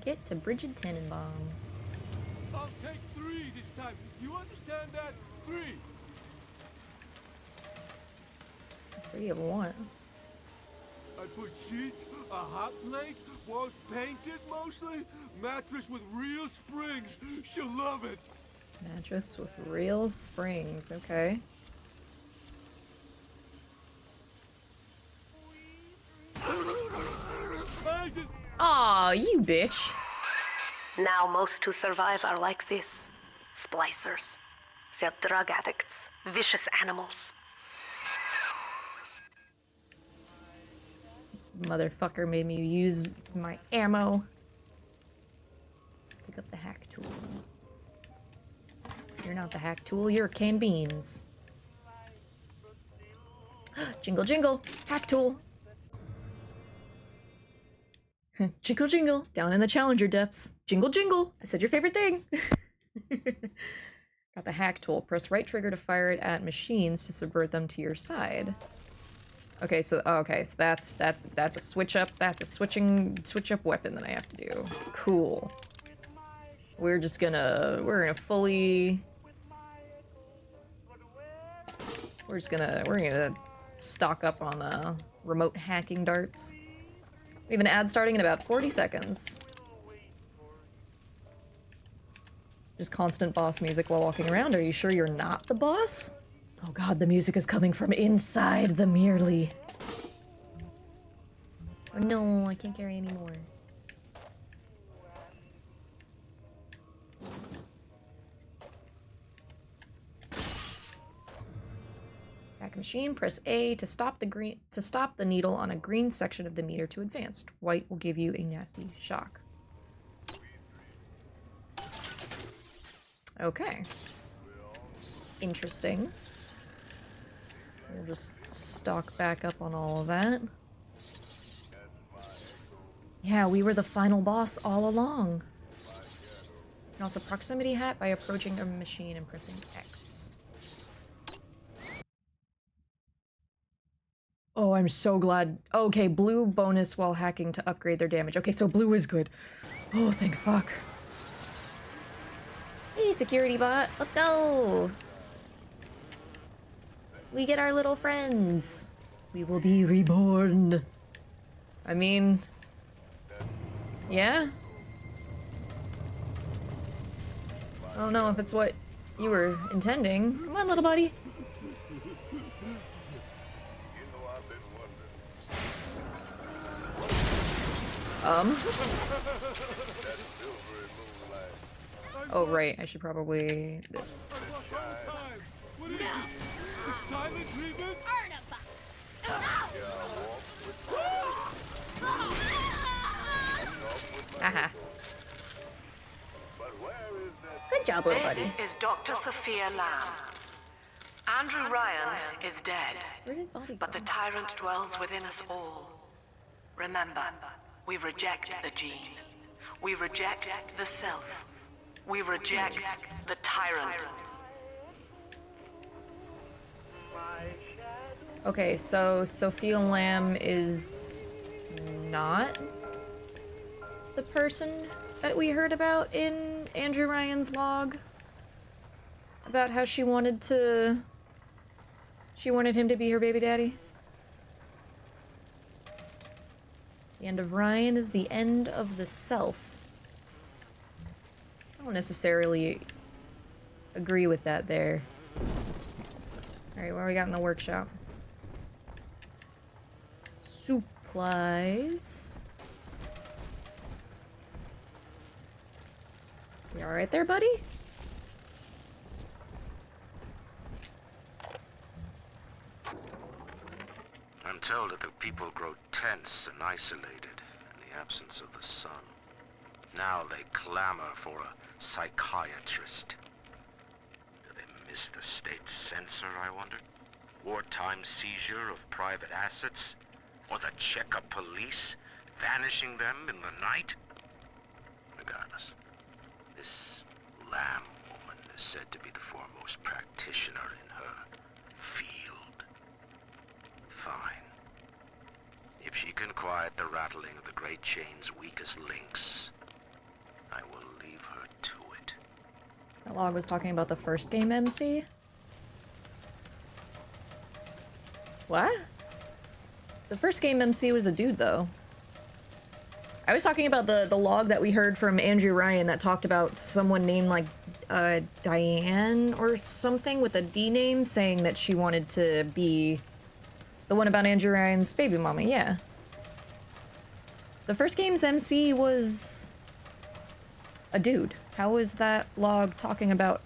Get to Bridget Tenenbaum. I'll take 3 this time. Do you understand that? 3. 3 of 1. I put sheets, a hot plate, walls painted mostly, mattress with real springs. She'll love it. Mattress with real springs, okay. Aw, you bitch. Now most who survive are like this. Splicers. They're drug addicts. Vicious animals. Motherfucker made me use my ammo. Pick up the hack tool. You're not the hack tool, you're canned beans. Jingle jingle, hack tool. Jingle jingle, down in the Challenger depths. Jingle jingle, I said your favorite thing. Got the hack tool. Press right trigger to fire it at machines to subvert them to your side. Okay, so that's a switch up. That's a switch up weapon that I have to do. Cool. We're gonna stock up on remote hacking darts. We have an ad starting in about 40 seconds. Just constant boss music while walking around. Are you sure you're not the boss? Oh god, the music is coming from inside the merely. Oh no, I can't carry anymore. Back machine, press A to stop the needle on a green section of the meter to advance. White will give you a nasty shock. Okay. Interesting. We'll just stock back up on all of that. Yeah, we were the final boss all along. And also proximity hat by approaching a machine and pressing X. Oh, I'm so glad. Okay, blue bonus while hacking to upgrade their damage. Okay, so blue is good. Oh, thank fuck. Hey, security bot, let's go! We get our little friends. We will be reborn. I mean... yeah? I don't know if it's what you were intending. Come on, little buddy. Oh, right. I should probably... this. What is it? A silent treatment? Haha. Good job, little buddy. This is Dr. Sophia Lamb. Andrew Ryan is dead, Where does body go? but the tyrant dwells within us all. Remember, we reject the gene. We reject the self. We reject the tyrant. Okay, so Sophia Lamb is not the person that we heard about in Andrew Ryan's log about how she wanted him to be her baby daddy. The end of Ryan is the end of the self. I don't necessarily agree with that there. Alright, what do we got in the workshop? Supplies. You alright there, buddy? I'm told that the people grow tense and isolated in the absence of the sun. Now they clamor for a psychiatrist. Do they miss the state censor, I wonder? Wartime seizure of private assets? Or the checkup police vanishing them in the night? Regardless, this Lamb woman is said to be the foremost practitioner in her field. Fine. If she can quiet the rattling of the Great Chain's weakest links, I will leave her to it. That log was talking about the first game, MC? What? The first game MC was a dude, though. I was talking about the log that we heard from Andrew Ryan that talked about someone named, like, Diane or something with a D name saying that she wanted to be the one about Andrew Ryan's baby mama, yeah. The first game's MC was a dude. How is that log talking about?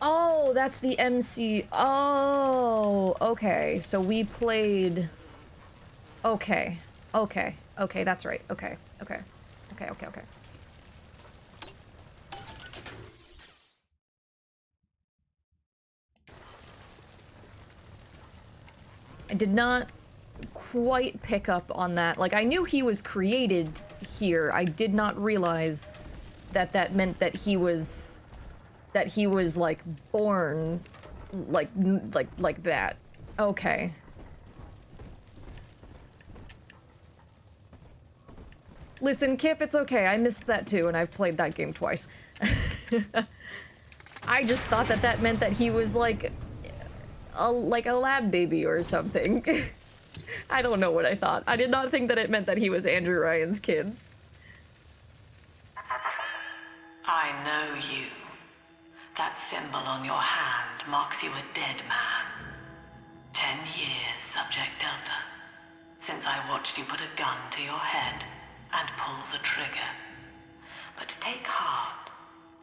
Oh, that's the MC. Oh, okay. So we played... Okay. Okay. Okay, that's right. Okay. Okay. Okay, okay, okay. I did not quite pick up on that. Like, I knew he was created here. I did not realize that that meant that he was like born like that. Okay. Listen, Kip, it's okay. I missed that too, and I've played that game twice. I just thought that that meant that he was like a lab baby or something. I don't know what I thought. I did not think that it meant that he was Andrew Ryan's kid. I know you. That symbol on your hand marks you a dead man. 10 years, Subject Delta, since I watched you put a gun to your head and pull the trigger. But take heart.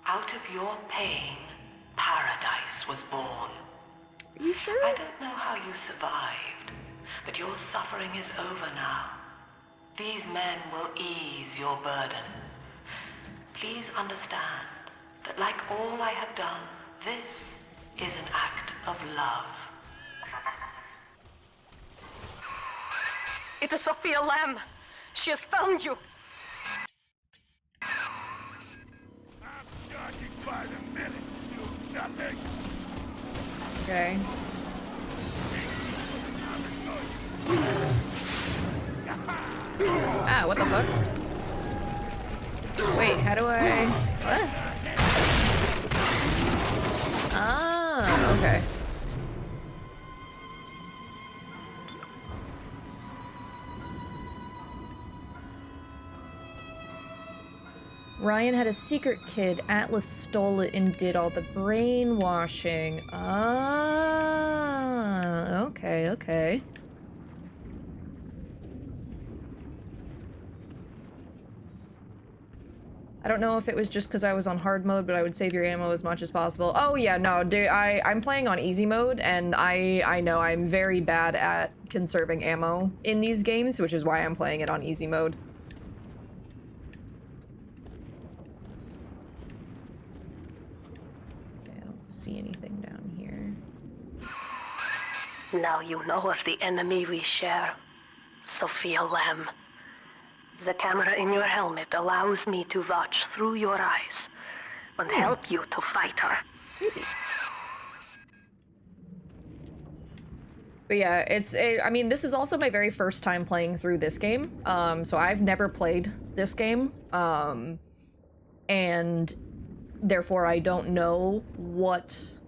Out of your pain, paradise was born. Are you sure? I don't know how you survived, but your suffering is over now. These men will ease your burden. Please understand that like all I have done, this is an act of love. It is Sophia Lamb. She has found you. I'm charging by the minute. You nothing. Okay. Ah, what the fuck? Wait, how do I... What? Ah, okay. Ryan had a secret kid. Atlas stole it and did all the brainwashing. Ah, okay, okay. I don't know if it was just because I was on hard mode, but I would save your ammo as much as possible. Oh yeah, no, dude, I'm playing on easy mode, and I know I'm very bad at conserving ammo in these games, which is why I'm playing it on easy mode. Okay, I don't see anything down here. Now you know of the enemy we share, Sophia Lamb. The camera in your helmet allows me to watch through your eyes and help you to fight her. Creepy. But yeah, I mean, this is also my very first time playing through this game. So I've never played this game. And therefore I don't know what,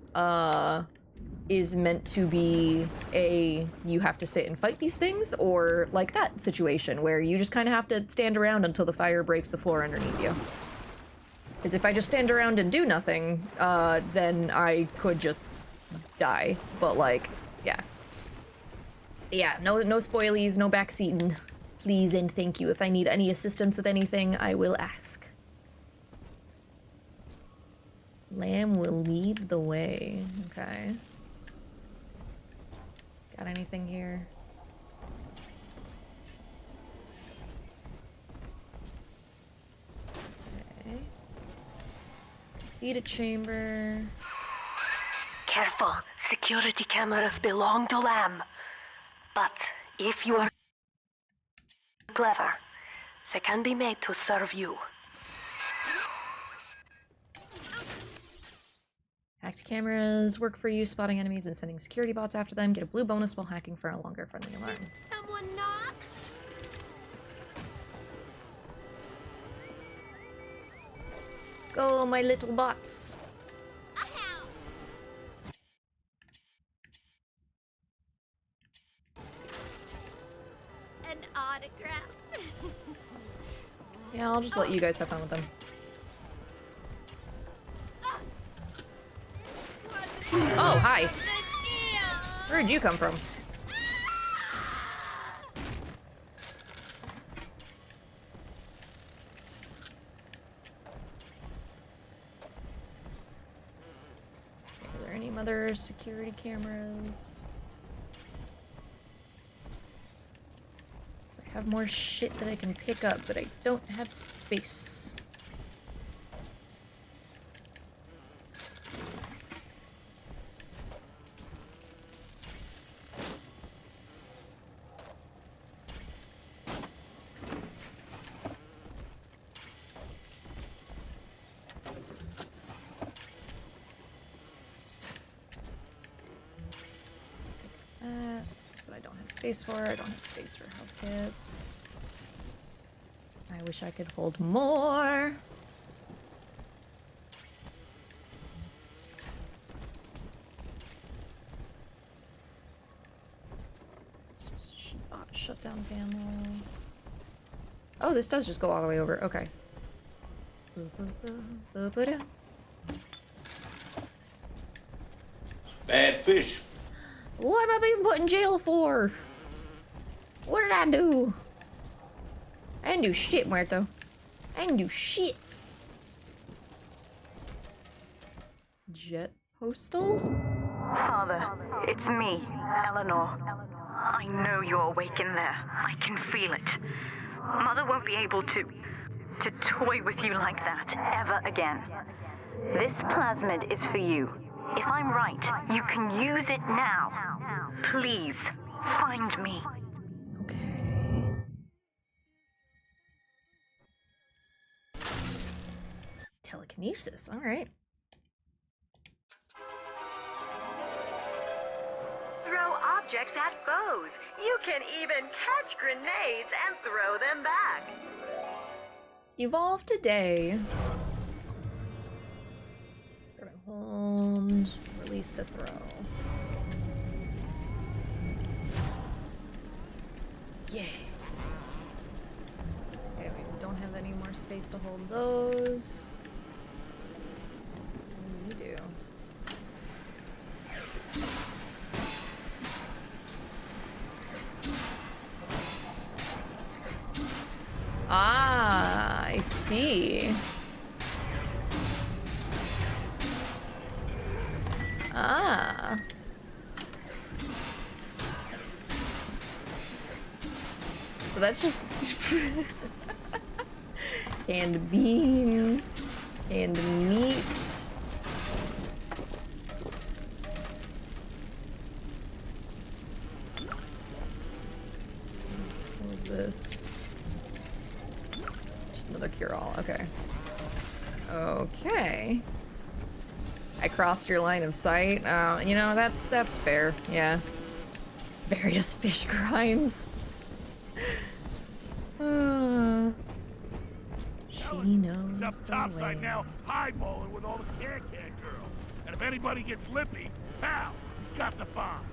is meant to be you have to sit and fight these things, or like that situation where you just kind of have to stand around until the fire breaks the floor underneath you. Because if I just stand around and do nothing, then I could just die. But like, yeah. Yeah, no spoilies, no backseating. Please and thank you. If I need any assistance with anything, I will ask. Lamb will lead the way. Okay. Got anything here? Okay. Feed a chamber. Careful, security cameras belong to Lamb. But if you are clever, they can be made to serve you. Hacked cameras work for you, spotting enemies and sending security bots after them. Get a blue bonus while hacking for a longer friendly alarm. Someone knock? Go, my little bots. An autograph. Yeah, I'll just let you guys have fun with them. Oh, hi. Where'd you come from? Are there any other security cameras? I have more shit that I can pick up, but I don't have space. That's what I don't have space for. I don't have space for health kits. I wish I could hold more. Shut down panel. Oh, this does just go all the way over. Okay. Bad fish. What am I being put in jail for? What did I do? I didn't do shit, Muerto. I didn't do shit. Jet postal? Father, it's me, Eleanor. I know you're awake in there. I can feel it. Mother won't be able to toy with you like that ever again. This plasmid is for you. If I'm right, you can use it now. Please, find me. Okay. Telekinesis, alright. Throw objects at foes. You can even catch grenades and throw them back. Evolve today. Hold, release to throw. Yay. Okay, we don't have any more space to hold those. You do. Ah, I see. Ah. So that's just canned beans, canned meat. What was this? Just another cure-all, okay. Okay. I crossed your line of sight. You know, that's fair, yeah. Various fish crimes. She knows the way. Now highballing with all the can-can girls. And if anybody gets lippy, pal, he's got the bomb.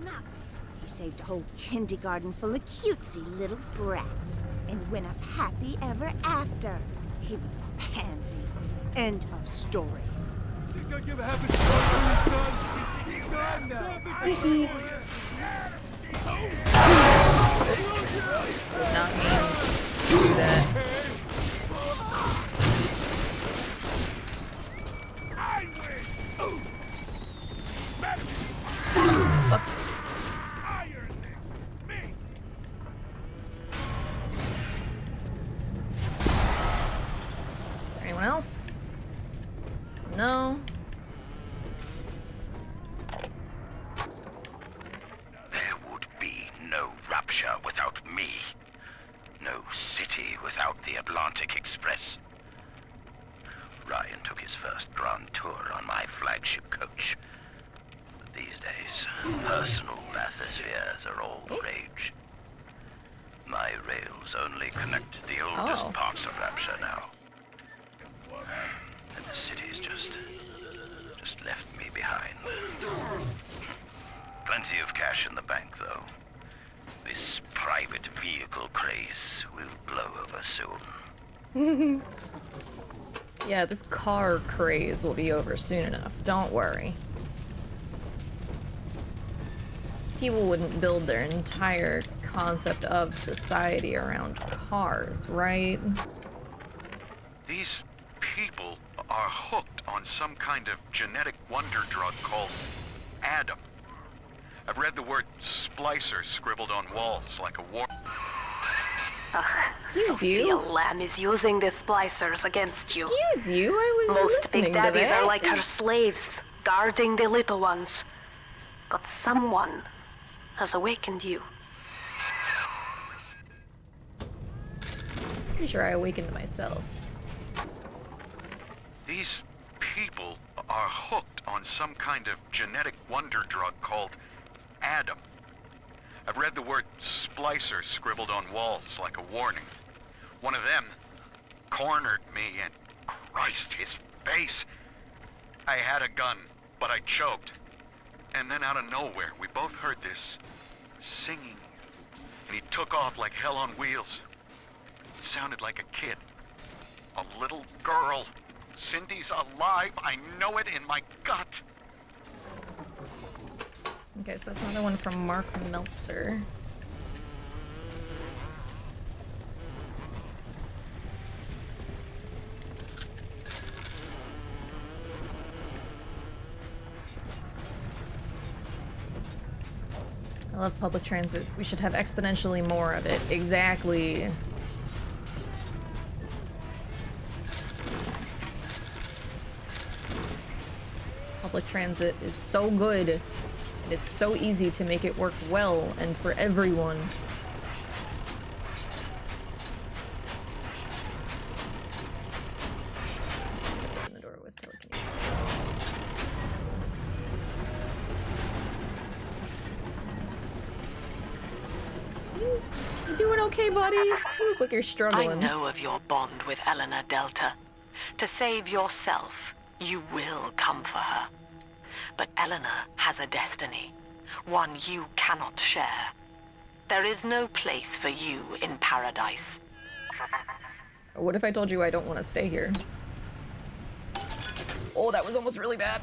Nuts. He saved a whole kindergarten full of cutesy little brats and went up happy ever after. He was a pansy. End of story. Think I give a happy story when he's done? He's done now. Oops. Did not mean to do that. Fuck you. Is there anyone else? No. There would be no Rapture without me. No city without the Atlantic Express. Ryan took his first grand tour on my flagship coach. But these days, personal bathyspheres are all the rage. My rails only connect the oldest parts of Rapture now. And the city's just left me behind. Plenty of cash in the bank, though. This private vehicle craze will blow over soon. Yeah, this car craze will be over soon enough. Don't worry. People wouldn't build their entire concept of society around cars, right? These people are hooked on some kind of genetic wonder drug called Adam. I've read the word splicer scribbled on walls like a war. Excuse Sophia you? Lamb is using the splicers against you. Excuse you? I was Most listening big to daddies that. are like her slaves, guarding the little ones. But someone has awakened you. Pretty sure I awakened myself. These people are hooked on some kind of genetic wonder drug called Adam. I've read the word splicer scribbled on walls like a warning. One of them cornered me and Christ, his face. I had a gun, but I choked. And then out of nowhere, we both heard this singing. And he took off like hell on wheels. It sounded like a kid. A little girl. Cindy's alive. I know it in my gut. Okay, so that's another one from Mark Meltzer. I love public transit. We should have exponentially more of it. Exactly. public transit is so good, and it's so easy to make it work well and for everyone. Open the door with telekinesis. You doing okay, buddy? You look like you're struggling. I know of your bond with Eleanor Delta. To save yourself, you will come for her. But Eleanor has a destiny, one you cannot share. There is no place for you in paradise. What if I told you I don't want to stay here? Oh, that was almost really bad.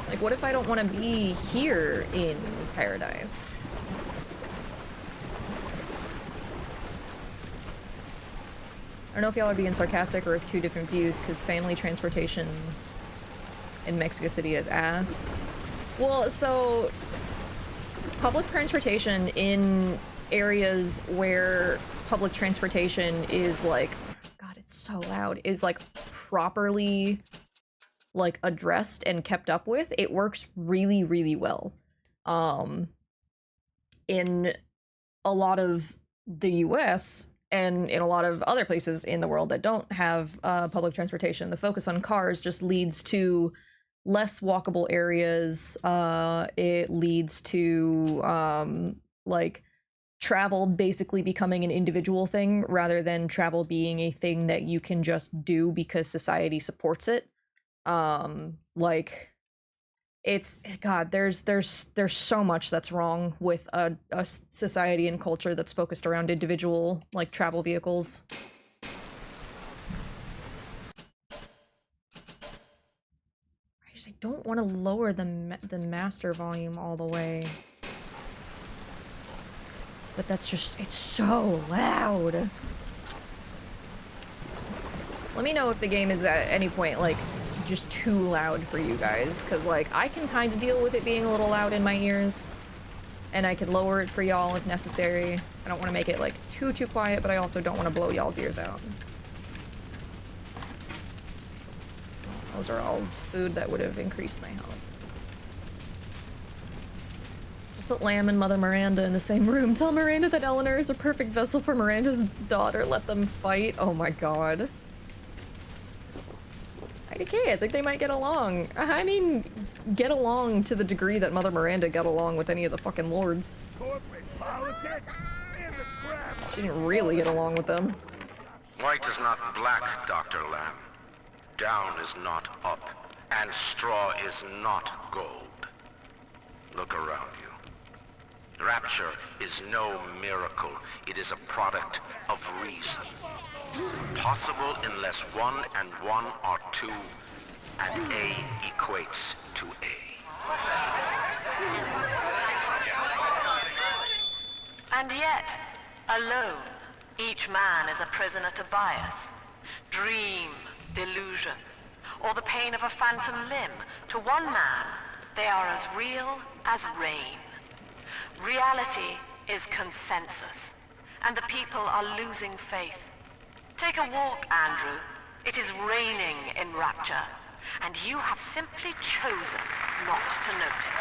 Like, what if I don't want to be here in paradise? I don't know if y'all are being sarcastic or if two different views, because family transportation in Mexico City is ass. Well, so public transportation in areas where public transportation is like, God, it's so loud, is like properly like addressed and kept up with, it works really, really well. In a lot of the US and in a lot of other places in the world that don't have public transportation, the focus on cars just leads to less walkable areas. It leads to like travel basically becoming an individual thing rather than travel being a thing that you can just do because society supports it. Like, it's, God, there's so much that's wrong with a society and culture that's focused around individual, like, travel vehicles. I don't want to lower the master volume all the way. But that's just, it's so loud. Let me know if the game is at any point, like, just too loud for you guys, because, like, I can kind of deal with it being a little loud in my ears, and I could lower it for y'all if necessary. I don't want to make it, like, too quiet, but I also don't want to blow y'all's ears out. Those are all food that would have increased my health. Just put Lamb and Mother Miranda in the same room. Tell Miranda that Eleanor is a perfect vessel for Miranda's daughter. Let them fight. Oh my god. IDK, I think they might get along. I mean, get along to the degree that Mother Miranda got along with any of the fucking lords. She didn't really get along with them. White is not black, Dr. Lamb. Down is not up, and straw is not gold. Look around you. Rapture is no miracle. It is a product of reason. Possible unless 1 and 1 are 2, and A equates to A. And yet, alone, each man is a prisoner to bias, dream, delusion, or the pain of a phantom limb. To one man, they are as real as rain. Reality is consensus, and the people are losing faith. Take a walk, Andrew. It is raining in Rapture, and you have simply chosen not to notice.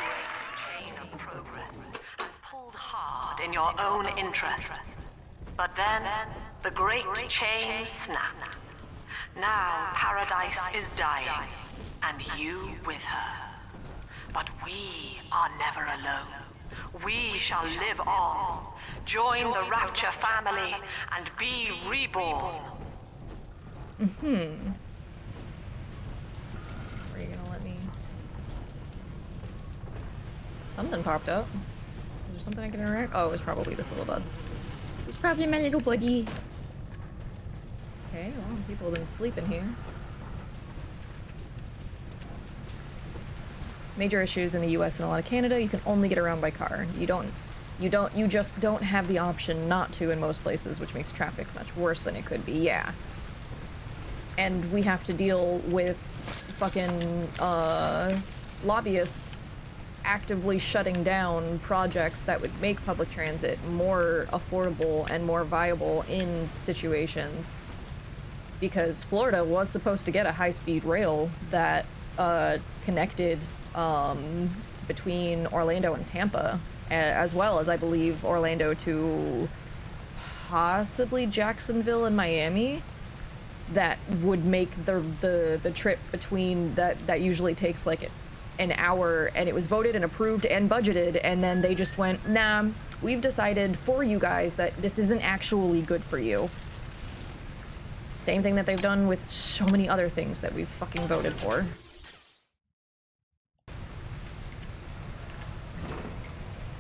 You chain of progress and pulled hard in your own interest. But then, the great chain snapped. Now paradise is dying, and you with her. But we are never alone. We shall live on, join the Rapture family, and be reborn. Are you gonna let me? Something popped up. Is there something I can interact? Oh, it was probably this little bud. It's probably my little buddy. Okay, well, people have been sleeping here. Major issues in the US and a lot of Canada, you can only get around by car. You just don't have the option not to in most places, which makes traffic much worse than it could be, yeah. And we have to deal with fucking, lobbyists actively shutting down projects that would make public transit more affordable and more viable in situations. Because Florida was supposed to get a high-speed rail that connected between Orlando and Tampa, as well as, I believe, Orlando to possibly Jacksonville and Miami, that would make the trip between that usually takes like an hour, and it was voted and approved and budgeted, and then they just went, nah, we've decided for you guys that this isn't actually good for you. Same thing that they've done with so many other things that we've fucking voted for.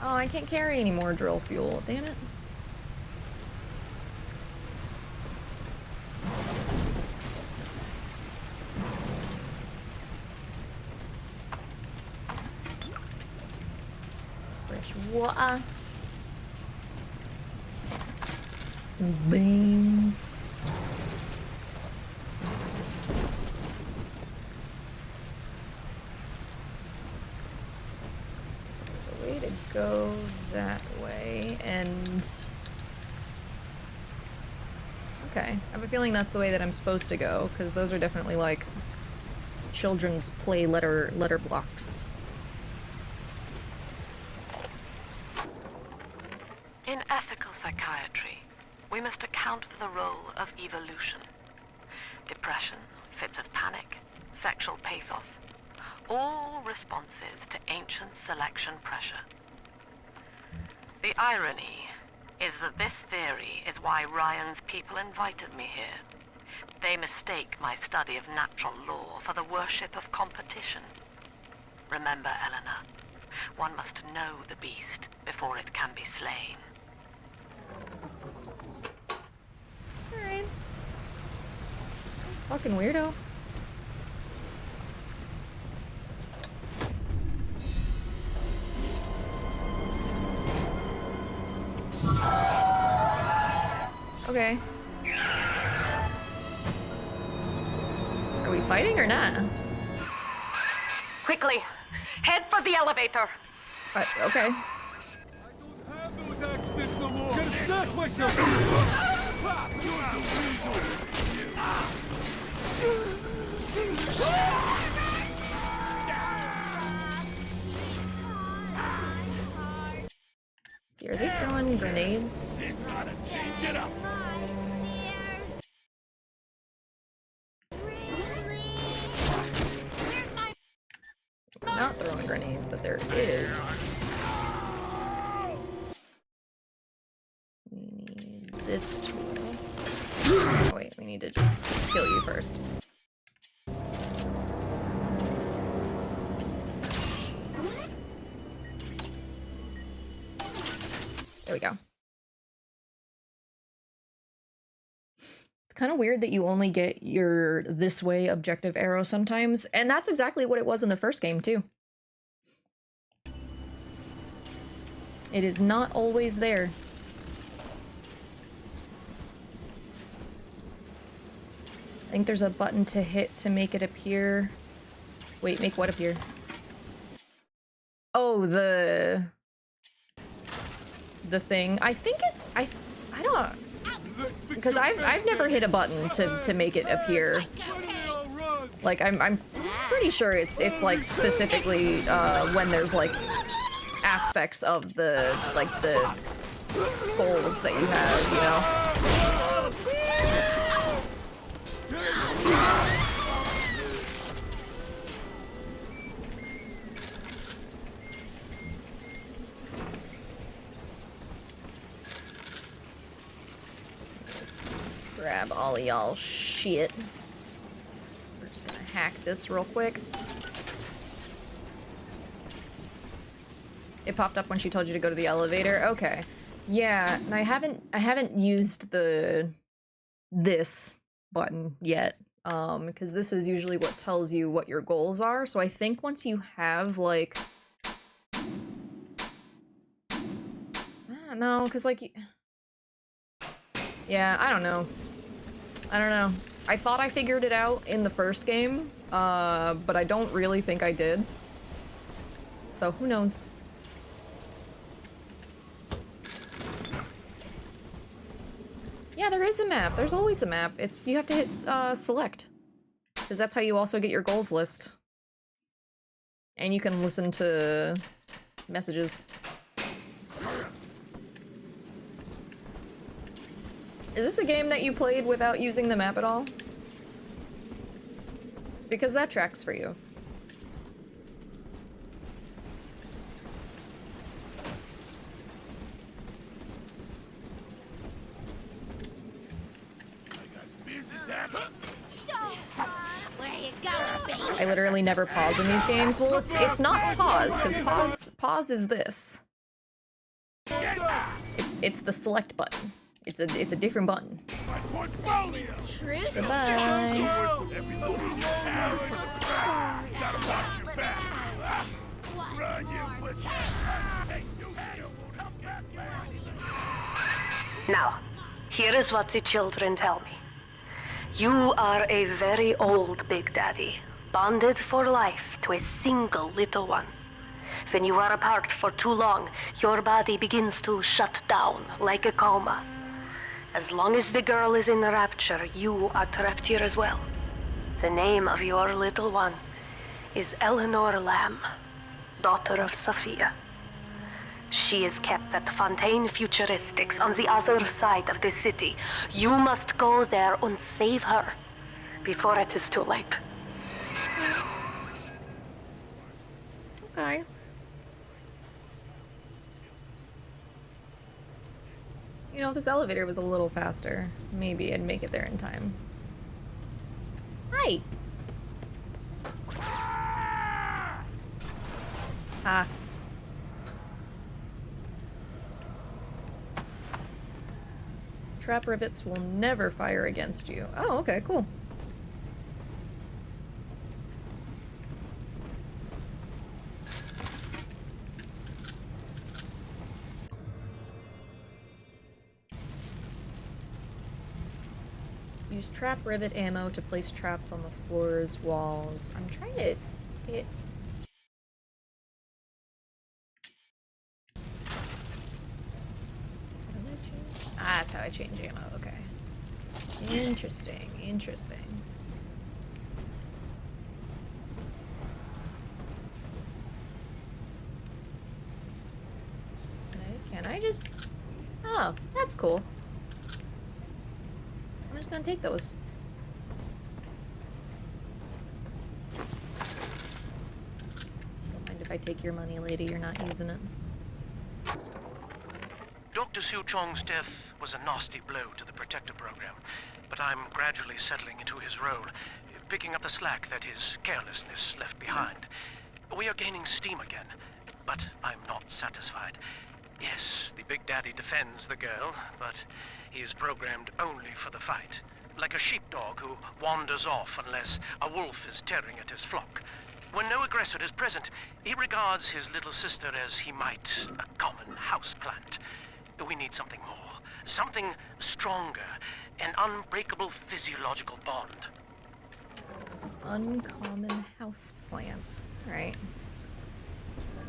Oh, I can't carry any more drill fuel, damn it. Fresh water. Some beans. So there's a way to go that way, and... Okay, I have a feeling that's the way that I'm supposed to go, because those are definitely, like, children's play letter blocks. In ethical psychiatry, we must account for the role of evolution. Depression, fits of panic, sexual pathos, all responses to ancient selection pressure. The irony is that this theory is why Ryan's people invited me here. They mistake my study of natural law for the worship of competition. Remember, Eleanor, one must know the beast before it can be slain. Alright. Fucking weirdo. Okay. Are we fighting or not? Quickly, head for the elevator. Okay. I don't have those accidents no more. Gonna snatch myself. See, are they throwing grenades? It's gotta change it up. Not throwing grenades, but there is. We need this tool. Oh, wait, we need to just kill you first. There we go. It's kind of weird that you only get your this way objective arrow sometimes, and that's exactly what it was in the first game too. It is not always there. I think there's a button to hit to make it appear. Wait, make what appear? Oh, the thing. I think it's I don't, because I've never hit a button to make it appear. Like I'm pretty sure it's like specifically when there's like aspects of the goals that you have, you know. Just grab all of y'all shit. We're just gonna hack this real quick. It popped up when she told you to go to the elevator. Okay. Yeah, and I haven't used this button yet. Because this is usually what tells you what your goals are. So I think once you have like, I don't know, because like, yeah, I don't know. I thought I figured it out in the first game, but I don't really think I did. So who knows? Yeah, there is a map. There's always a map. You have to hit select. Because that's how you also get your goals list. And you can listen to messages. Is this a game that you played without using the map at all? Because that tracks for you. I literally never pause in these games. Well, it's not pause, because pause is this. It's the select button. It's a different button. Goodbye. Now, here is what the children tell me. You are a very old Big Daddy, bonded for life to a single little one. When you are apart for too long, your body begins to shut down like a coma. As long as the girl is in the Rapture, you are trapped here as well. The name of your little one is Eleanor Lamb, daughter of Sophia. She is kept at Fontaine Futuristics on the other side of the city. You must go there and save her before it is too late. Okay. You know, if this elevator was a little faster, maybe I'd make it there in time. Hi! Ah. Trap rivets will never fire against you. Oh, okay, cool. Use trap rivet ammo to place traps on the floors, walls. I'm trying to hit... Ah, that's how I change ammo, okay. Interesting, interesting. Can I just... Oh, that's cool. I'm just gonna take those. Don't mind if I take your money, lady, you're not using it. Dr. Su Chong's death was a nasty blow to the Protector program, but I'm gradually settling into his role, picking up the slack that his carelessness left behind. We are gaining steam again, but I'm not satisfied. Yes, the Big Daddy defends the girl, but he is programmed only for the fight, like a sheepdog who wanders off unless a wolf is tearing at his flock. When no aggressor is present, he regards his little sister as he might a common houseplant. We need something more, something stronger, an unbreakable physiological bond. Uncommon houseplant. Alright.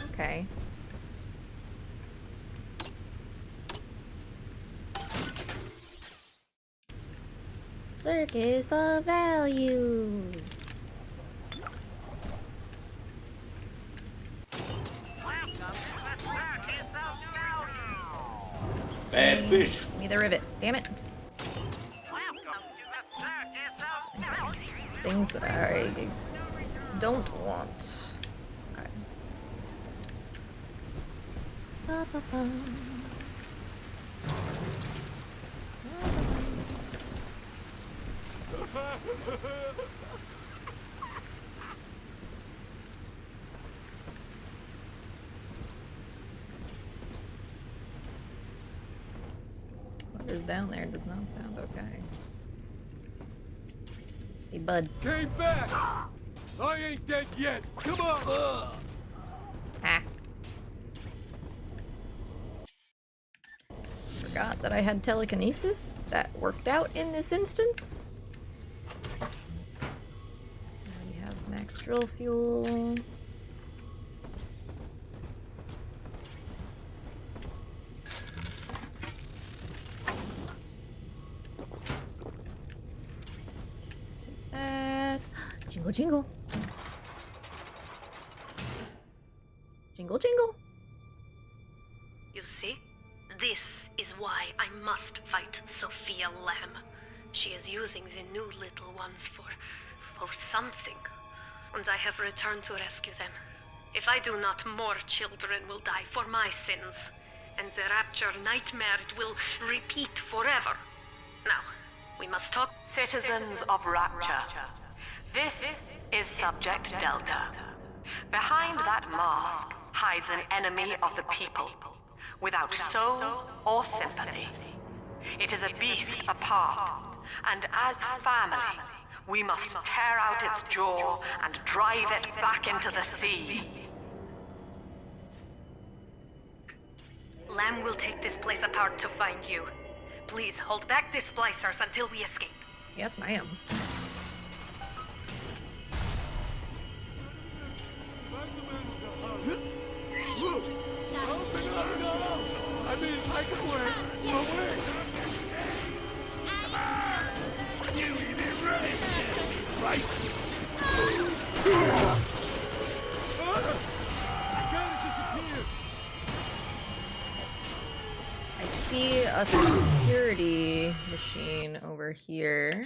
Okay. Circus of values. Bad fish. Give me the rivet. Damn it. Things that I don't want. Okay. Ba-ba-ba. Whatever's down there does not sound okay. Hey, bud. Came back! I ain't dead yet! Come on! Ah. Forgot that I had telekinesis. That worked out in this instance. Now we have max drill fuel. Jingle, jingle. Jingle, jingle. You see? This is why I must fight Sophia Lamb. She is using the new little ones for something. And I have returned to rescue them. If I do not, more children will die for my sins. And the Rapture nightmare, it will repeat forever. Now, we must talk. Citizens of Rapture, this is Subject Delta. Behind that mask hides an enemy of the people, without soul or sympathy. It is a beast apart, and as family, we must tear out its jaw and drive it back into the sea. Lamb will take this place apart to find you. Please hold back the splicers until we escape. Yes, ma'am. I mean, I can wait. But wait. You need it right. Right. Gotta disappear. I see a security machine over here.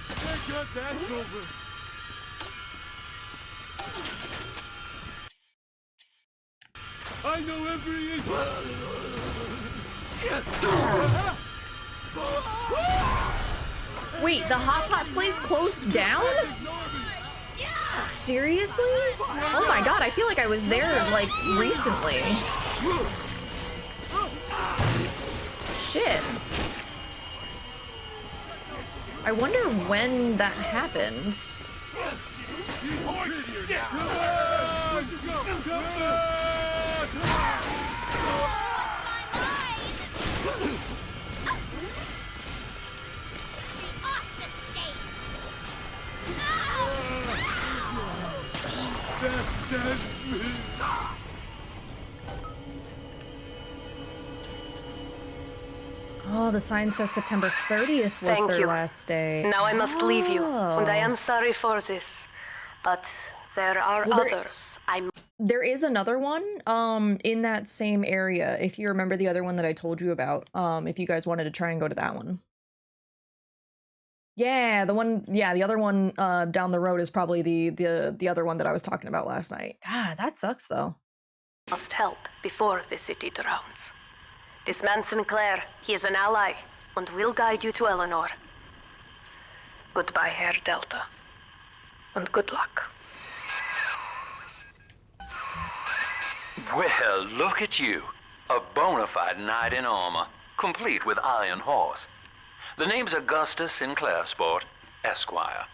Thank God that's over. I know every inch. Wait, the hot pot place closed down? Seriously? Oh my god, I feel like I was there, like, recently. Shit. I wonder when that happened. Oh, the sign says September 30th was Thank their you. last day. Now I must leave you, and I Oh. am sorry for this. But there are Well, others. There is another one, in that same area, if you remember the other one that I told you about, if you guys wanted to try and go to that one. Yeah, the other one, down the road is probably the other one that I was talking about last night. God, that sucks, though. Must help before the city drowns. This man Sinclair, he is an ally, and will guide you to Eleanor. Goodbye, Herr Delta. And good luck. Well, look at you. A bona fide knight in armor, complete with iron horse. The name's Augustus Sinclair, Sport, Esquire.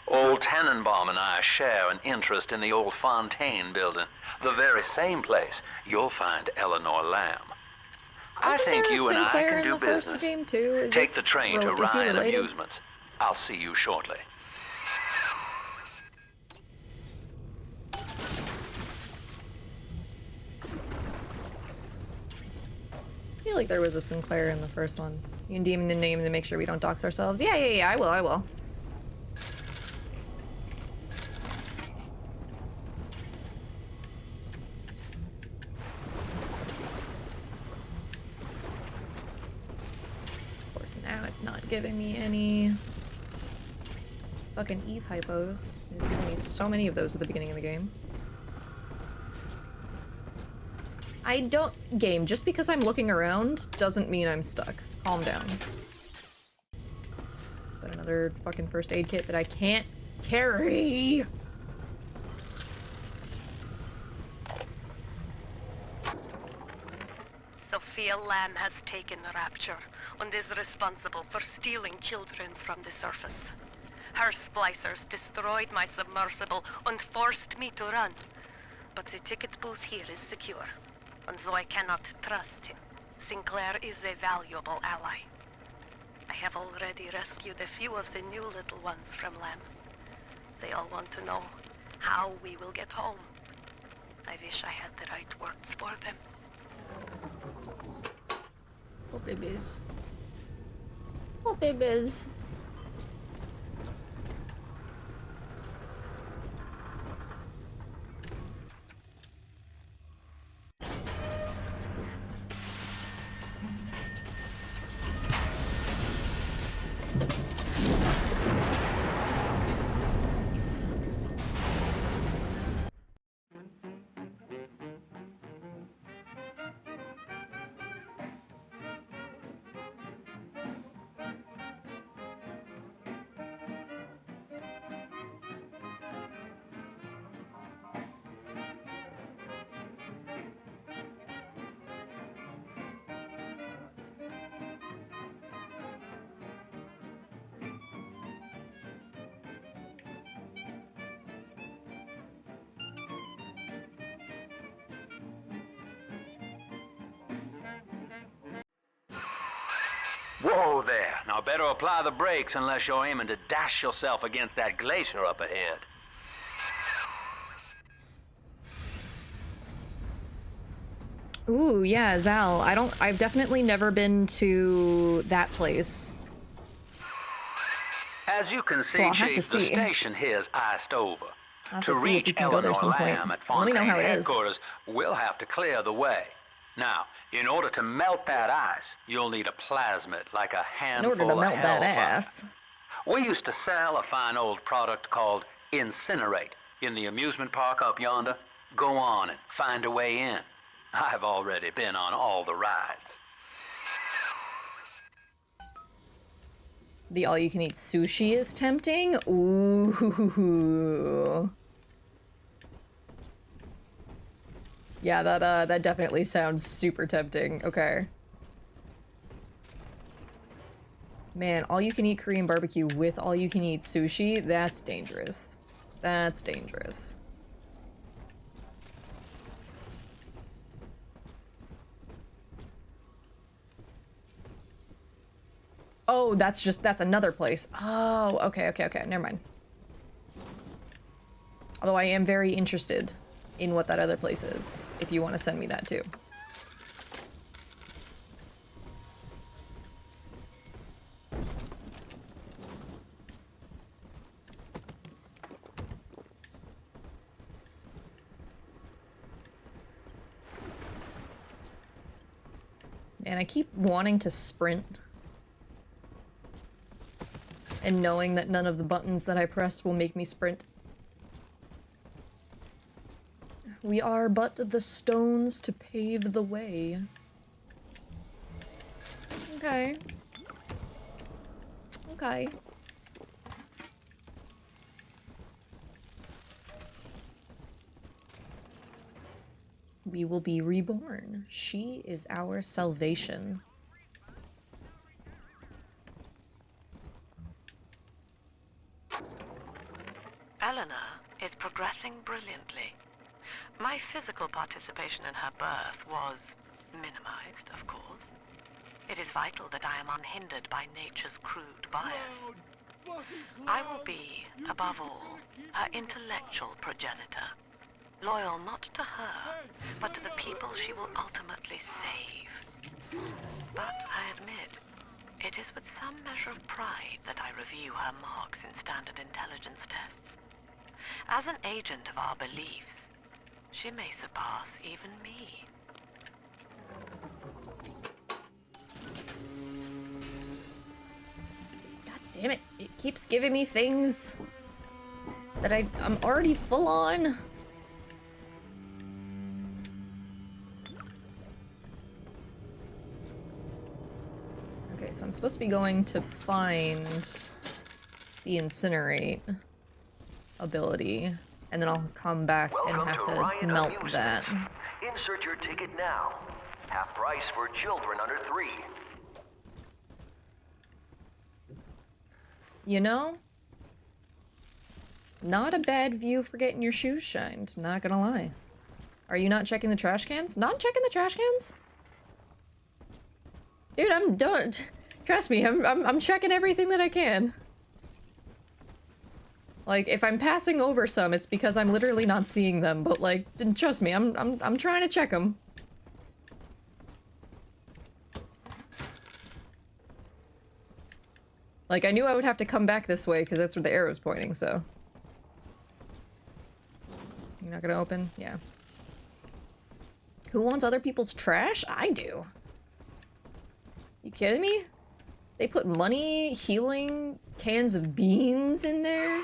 Old Tannenbaum and I share an interest in the old Fontaine building, the very same place you'll find Eleanor Lamb. I think you and I can do business. Game too? Take the train to is he Ryan related? Amusements. I'll see you shortly. I feel like there was a Sinclair in the first one. You can deem the name to make sure we don't dox ourselves. Yeah, I will. Of course, now it's not giving me any fucking ETH hypos. It's giving me so many of those at the beginning of the game. I don't... Game, just because I'm looking around doesn't mean I'm stuck. Calm down. Is that another fucking first aid kit that I can't carry? Sophia Lamb has taken Rapture and is responsible for stealing children from the surface. Her splicers destroyed my submersible and forced me to run. But the ticket booth here is secure. And though I cannot trust him, Sinclair is a valuable ally. I have already rescued a few of the new little ones from Lamb. They all want to know how we will get home. I wish I had the right words for them. Oh, babies. Oh, babies. Whoa there. Now better apply the brakes unless you're aiming to dash yourself against that glacier up ahead. Ooh, yeah, Zal. I've definitely never been to that place. As you can So see, I'll have to Chief, the see. station here's iced over. I'll have To to see if reach we can go there Eleanor some point. Lamb at Let me know Fontaine how it is. headquarters, we'll have to clear the way. Now, in order to melt that ice, you'll need a plasmid like a In handful order to of melt that hellfire. ass. We used to sell a fine old product called Incinerate in the amusement park up yonder. Go on and find a way in. I've already been on all the rides. The all-you-can-eat sushi is tempting? Ooh. Yeah, that definitely sounds super tempting. Okay. Man, all-you-can-eat Korean barbecue with all-you-can-eat sushi? That's dangerous. That's dangerous. Oh, that's another place. Oh, okay, never mind. Although I am very interested in what that other place is, if you want to send me that too. Man, I keep wanting to sprint. And knowing that none of the buttons that I press will make me sprint. We are but the stones to pave the way. Okay. Okay. We will be reborn. She is our salvation. Eleanor is progressing brilliantly. My physical participation in her birth was minimized, of course. It is vital that I am unhindered by nature's crude bias. I will be, above all, her intellectual progenitor, loyal not to her, but to the people she will ultimately save. But I admit, it is with some measure of pride that I review her marks in standard intelligence tests. As an agent of our beliefs, she may surpass even me. God damn it. It keeps giving me things that I'm already full on. Okay, so I'm supposed to be going to find the incinerate ability, and then I'll come back and have to melt that. Insert your ticket now. Half price for children under 3. You know? Not a bad view for getting your shoes shined, not gonna lie. Are you not checking the trash cans? Not checking the trash cans? Dude, I'm done. Trust me, I'm checking everything that I can. Like, if I'm passing over some, it's because I'm literally not seeing them, but like, trust me, I'm trying to check them. Like, I knew I would have to come back this way because that's where the arrow's pointing, so. You're not gonna open? Yeah. Who wants other people's trash? I do. You kidding me? They put money, healing, cans of beans in there?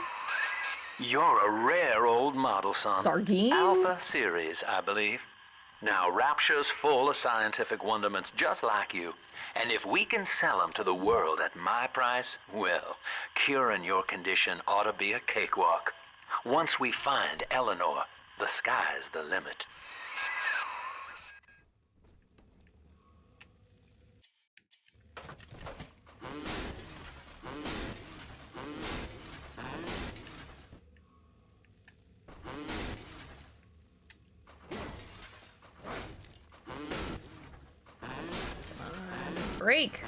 You're a rare old model, son. Sardines? Alpha series, I believe. Now, Rapture's full of scientific wonderments just like you. And if we can sell them to the world at my price, well, curing your condition ought to be a cakewalk. Once we find Eleanor, the sky's the limit. Break.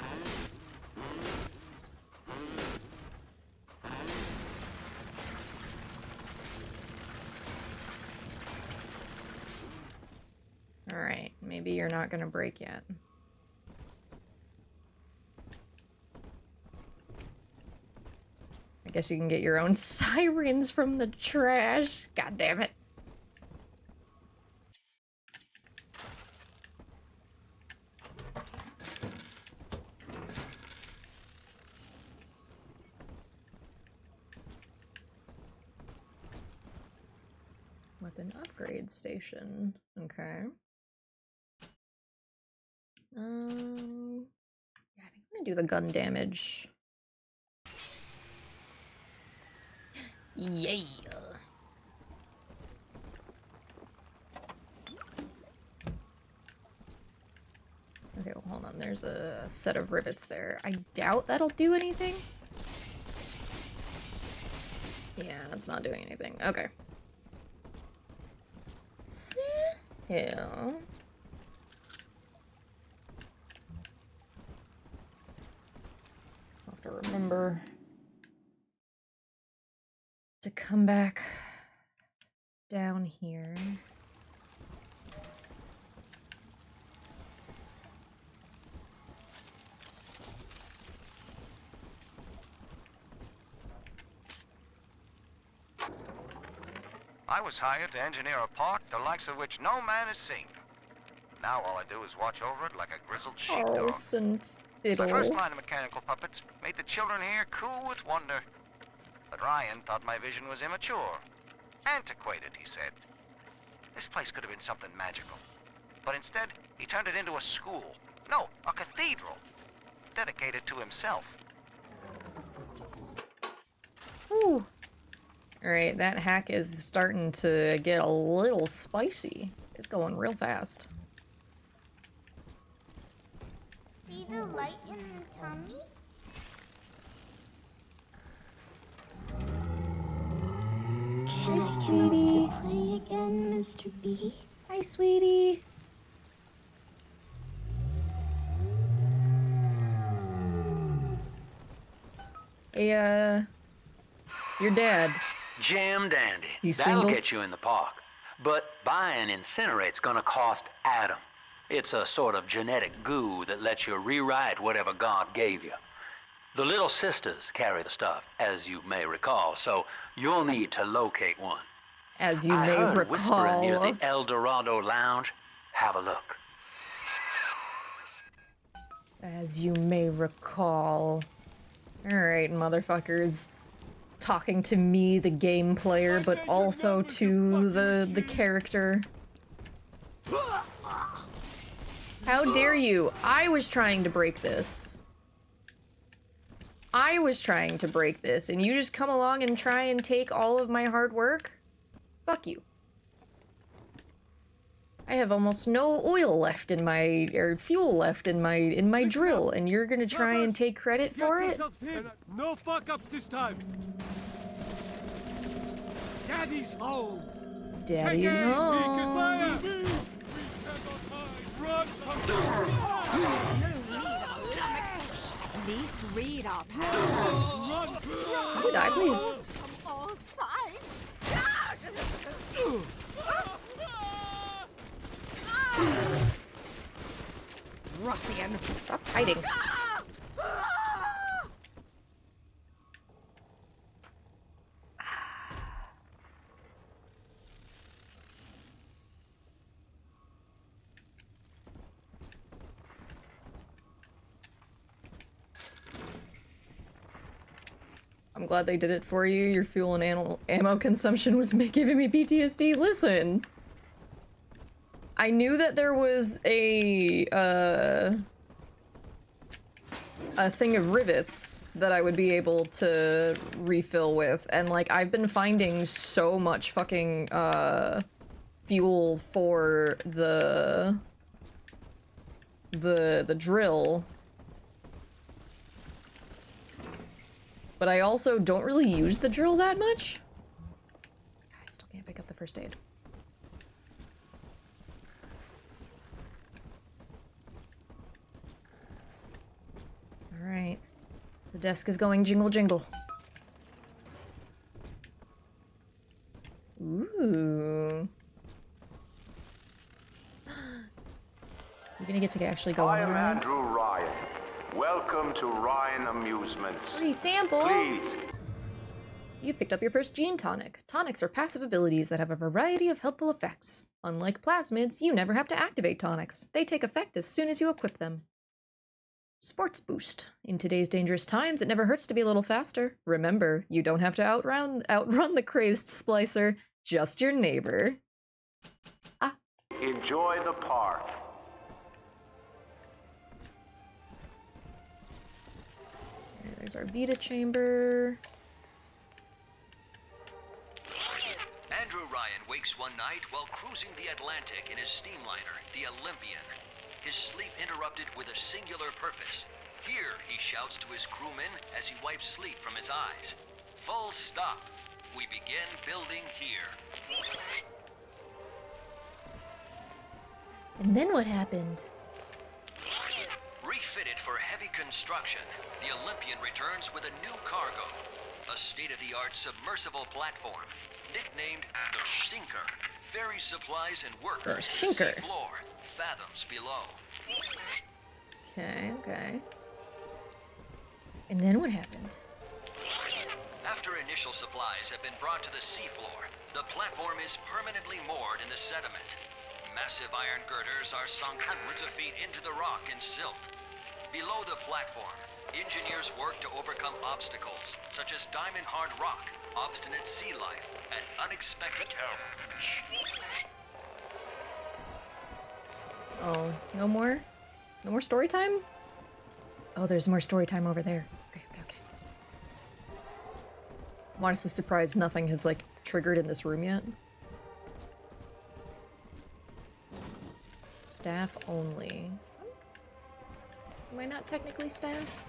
Maybe you're not gonna break yet. I guess you can get your own sirens from the trash. God damn it. Weapon upgrade station. Okay. Yeah, I think I'm gonna do the gun damage. Yeah. Okay, well, hold on. There's a set of rivets there. I doubt that'll do anything. Yeah, that's not doing anything. Okay. So, I'll have to remember to come back down here. I was hired to engineer a park the likes of which no man has seen. Now all I do is watch over it like a grizzled sheepdog. Orson My Fiddle. first line of mechanical puppets made the children here cool with wonder. But Ryan thought my vision was immature. Antiquated, he said. This place could have been something magical. But instead, he turned it into a school. No, a cathedral. Dedicated to himself. Ooh. Alright, that hack is starting to get a little spicy. It's going real fast. See the light in the tummy? Hi, sweetie. Play again, Mr. B. Hi, sweetie. Hey, your dad. Jam dandy. You That'll single? get you in the park. But buying Incinerate's gonna cost Adam. It's a sort of genetic goo that lets you rewrite whatever God gave you. The little sisters carry the stuff, as you may recall, so you'll need to locate one. As you I may heard whispering near recall. the El Dorado Lounge. Have a look. As you may recall. Alright, motherfuckers. Talking to me, the game player, but also to the character. How dare you? I was trying to break this. I was trying to break this, and you just come along and try and take all of my hard work? Fuck you. I have almost no oil left in my, or fuel left in my drill, and you're gonna try and take credit for it? No fuck-ups this time. Daddy's home. Daddy's home. At least read our pattern. Who died, please? Ruffian. Stop fighting. I'm glad they did it for you. Your fuel and ammo consumption was giving me PTSD. Listen. I knew that there was a thing of rivets that I would be able to refill with, and like I've been finding so much fucking fuel for the drill. But I also don't really use the drill that much. I still can't pick up the first aid. Alright. The desk is going jingle jingle. Ooh. You're gonna get to actually go on the rides. I am Andrew Ryan. Welcome to Ryan Amusements. Free sample! Please. You've picked up your first gene tonic. Tonics are passive abilities that have a variety of helpful effects. Unlike plasmids, you never have to activate tonics. They take effect as soon as you equip them. Sports boost. In today's dangerous times, it never hurts to be a little faster. Remember, you don't have to outrun the crazed splicer, just your neighbor. Ah. Enjoy the park. Okay, there's our Vita chamber. Andrew Ryan wakes one night while cruising the Atlantic in his steamliner, the Olympian. His sleep interrupted with a singular purpose. Here, he shouts to his crewmen as he wipes sleep from his eyes. Full stop. We begin building here. And then what happened? Refitted for heavy construction, the Olympian returns with a new cargo. A state-of-the-art submersible platform, nicknamed the Sinker, ferries supplies and workers to the sea floor, fathoms below. Okay. And then what happened? After initial supplies have been brought to the seafloor, the platform is permanently moored in the sediment. Massive iron girders are sunk hundreds of feet into the rock and silt. Below the platform, engineers work to overcome obstacles, such as diamond-hard rock, obstinate sea life, and unexpected help. Oh, no more? No more story time? Oh, there's more story time over there. Okay. I'm honestly surprised nothing has, like, triggered in this room yet. Staff only. Am I not technically staff?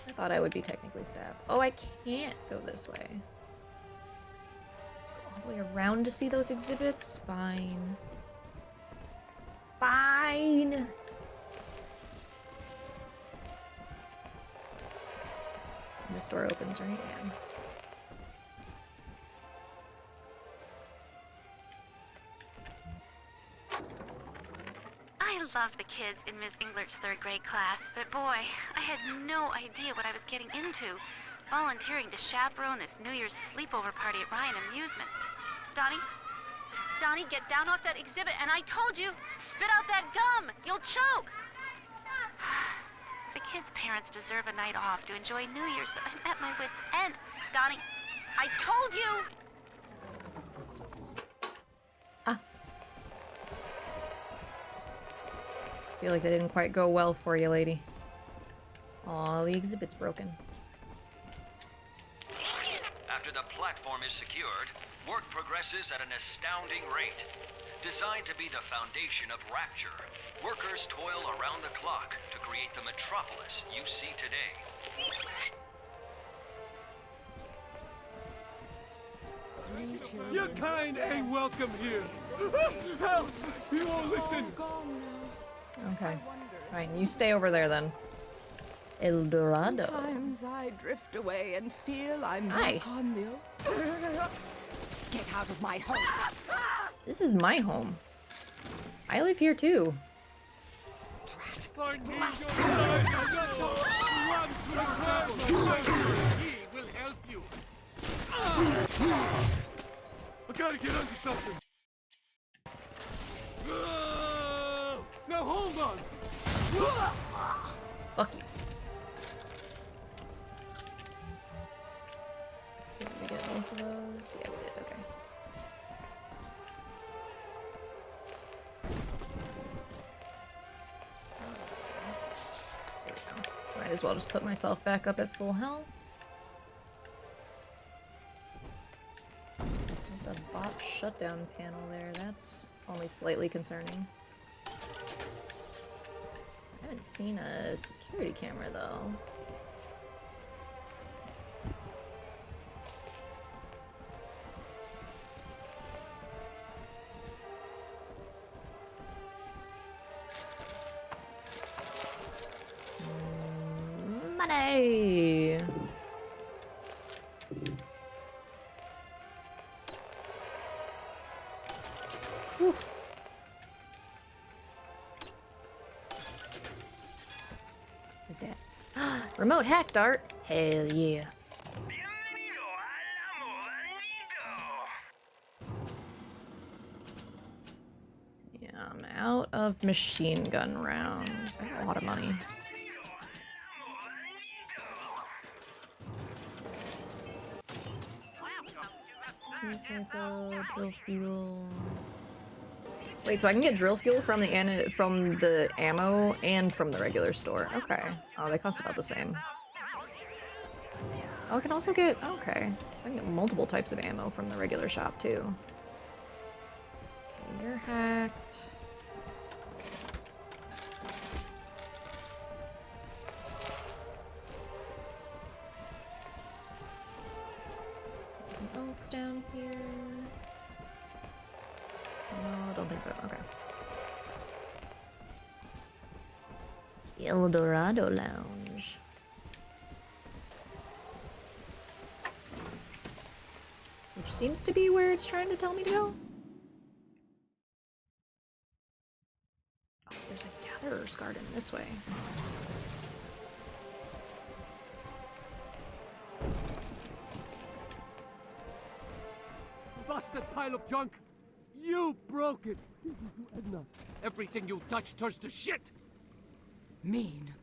I thought I would be technically staff. Oh, I can't go this way. Go all the way around to see those exhibits? Fine. This door opens, right? Yeah. I love the kids in Miss Englert's third grade class, but boy, I had no idea what I was getting into. Volunteering to chaperone this New Year's sleepover party at Ryan Amusements. Donnie, get down off that exhibit, and I told you, spit out that gum! You'll choke! The kids' parents deserve a night off to enjoy New Year's, but I'm at my wit's end. Donnie, I told you! Feel like that didn't quite go well for you, lady. Aw, the exhibit's broken. After the platform is secured, work progresses at an astounding rate. Designed to be the foundation of Rapture, workers toil around the clock to create the metropolis you see today. Your kind ain't welcome here. Help! You won't listen. Okay. Fine, you stay over there then. El Dorado. Sometimes I drift away and feel I'm Hi. back on the... Get out of my home! This is my home. I live here too. I need your side. Run to the gravel. He will help you. I gotta get under something. Now hold on. Fuck you. Did we get both of those? Yeah, we did. Okay. There we go. Might as well just put myself back up at full health. There's a bot shutdown panel there. That's only slightly concerning. I haven't seen a security camera though. Money! Whew. Remote hack dart? Hell yeah. Yeah, I'm out of machine gun rounds. I got a lot of money. Drill fuel. Wait, so I can get drill fuel from the ammo and from the regular store. Okay. Oh, they cost about the same. Oh, I can also get, okay. I can get multiple types of ammo from the regular shop too. Okay, you're hacked. Anything else down here? No, I don't think so. Okay. El Dorado Lounge. Which seems to be where it's trying to tell me to go. Oh, there's a gatherer's garden this way. Busted pile of junk! You broke it! Edna, everything you touch turns to shit! Mean.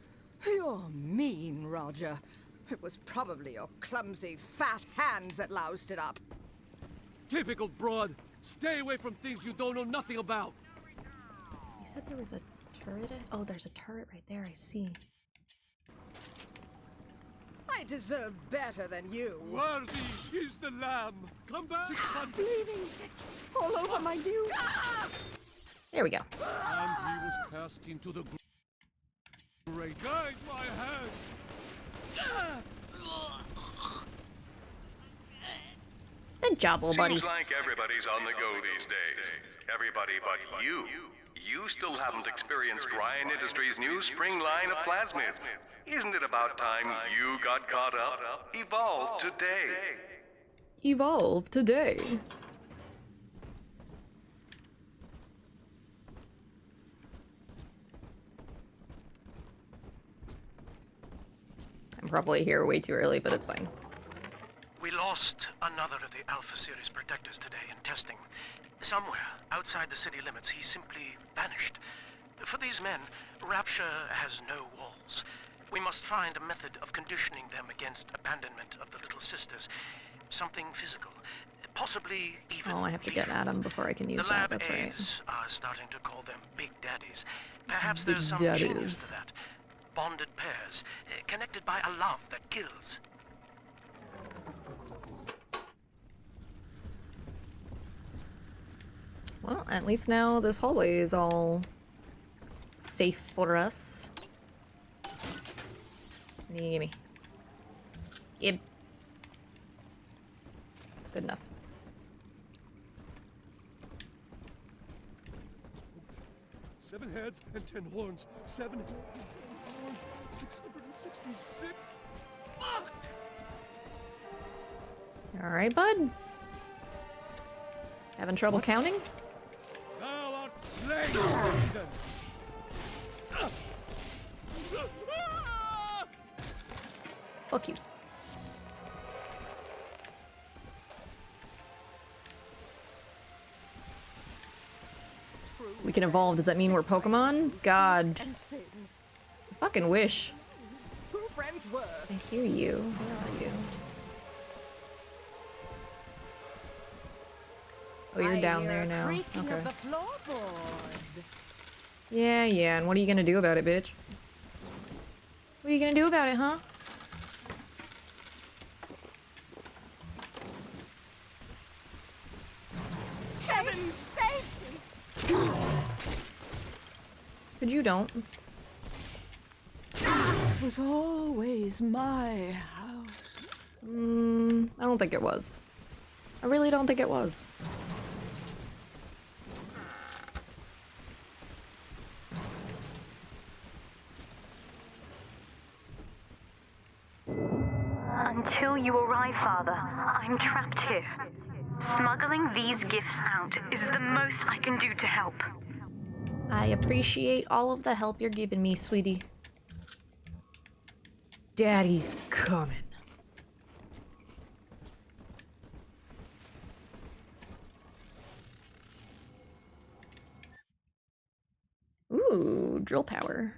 You're mean, Roger. It was probably your clumsy, fat hands that loused it up. Typical broad. Stay away from things you don't know nothing about. You said there was a turret? Oh, there's a turret right there, I see. I deserve better than you. Worthy is the lamb. Come back. 600. Bleeding all over my new. There we go. And he was cast into the great. Guide my hand. Good job, little buddy. Seems like everybody's on the go these days. Everybody but you. You still haven't experienced Ryan Industries' new spring line of plasmids. Isn't it about time you got caught up? Evolve today. Evolve today. I'm probably here way too early, but it's fine. We lost another of the Alpha Series protectors today in testing. Somewhere outside the city limits, he simply vanished. For these men, Rapture has no walls. We must find a method of conditioning them against abandonment of the Little Sisters. Something physical. Possibly even Oh, I have to get at him before I can use that, that's right. aides are starting to call them Big Daddies. Perhaps Big there's some Daddies. genius to that. Bonded pairs, connected by a love that kills. Well, at least now this hallway is all safe for us. Gimme. Give. Good enough. Seven heads and 10 horns. 7 heads and 10 horns. 666. Fuck! Alright, bud. Having trouble counting? Thou art slain, heathen! Fuck you. We can evolve. Does that mean we're Pokemon? God. I fucking wish. Who friends were? I hear you. Where are you? Oh, you're down there now. Okay. Of the floorboards. Yeah, yeah. And what are you gonna do about it, bitch? What are you gonna do about it, huh? Heavens save me! Could you don't? It was always my house. I don't think it was. I really don't think it was. Until you arrive, Father, I'm trapped here. Smuggling these gifts out is the most I can do to help. I appreciate all of the help you're giving me, sweetie. Daddy's coming. Ooh, drill power.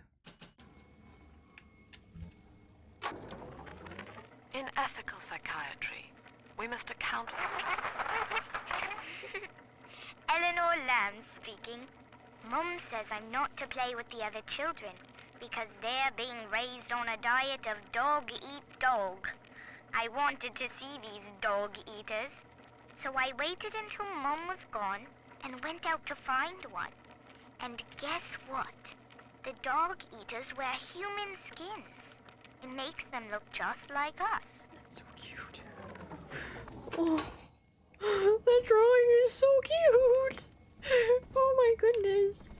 In ethical psychiatry, we must account for... Eleanor Lamb speaking. Mum says I'm not to play with the other children because they're being raised on a diet of dog-eat-dog. I wanted to see these dog-eaters, so I waited until Mum was gone and went out to find one. And guess what? The dog-eaters wear human skins. It makes them look just like us. That's so cute. Oh, that drawing is so cute. Oh my goodness.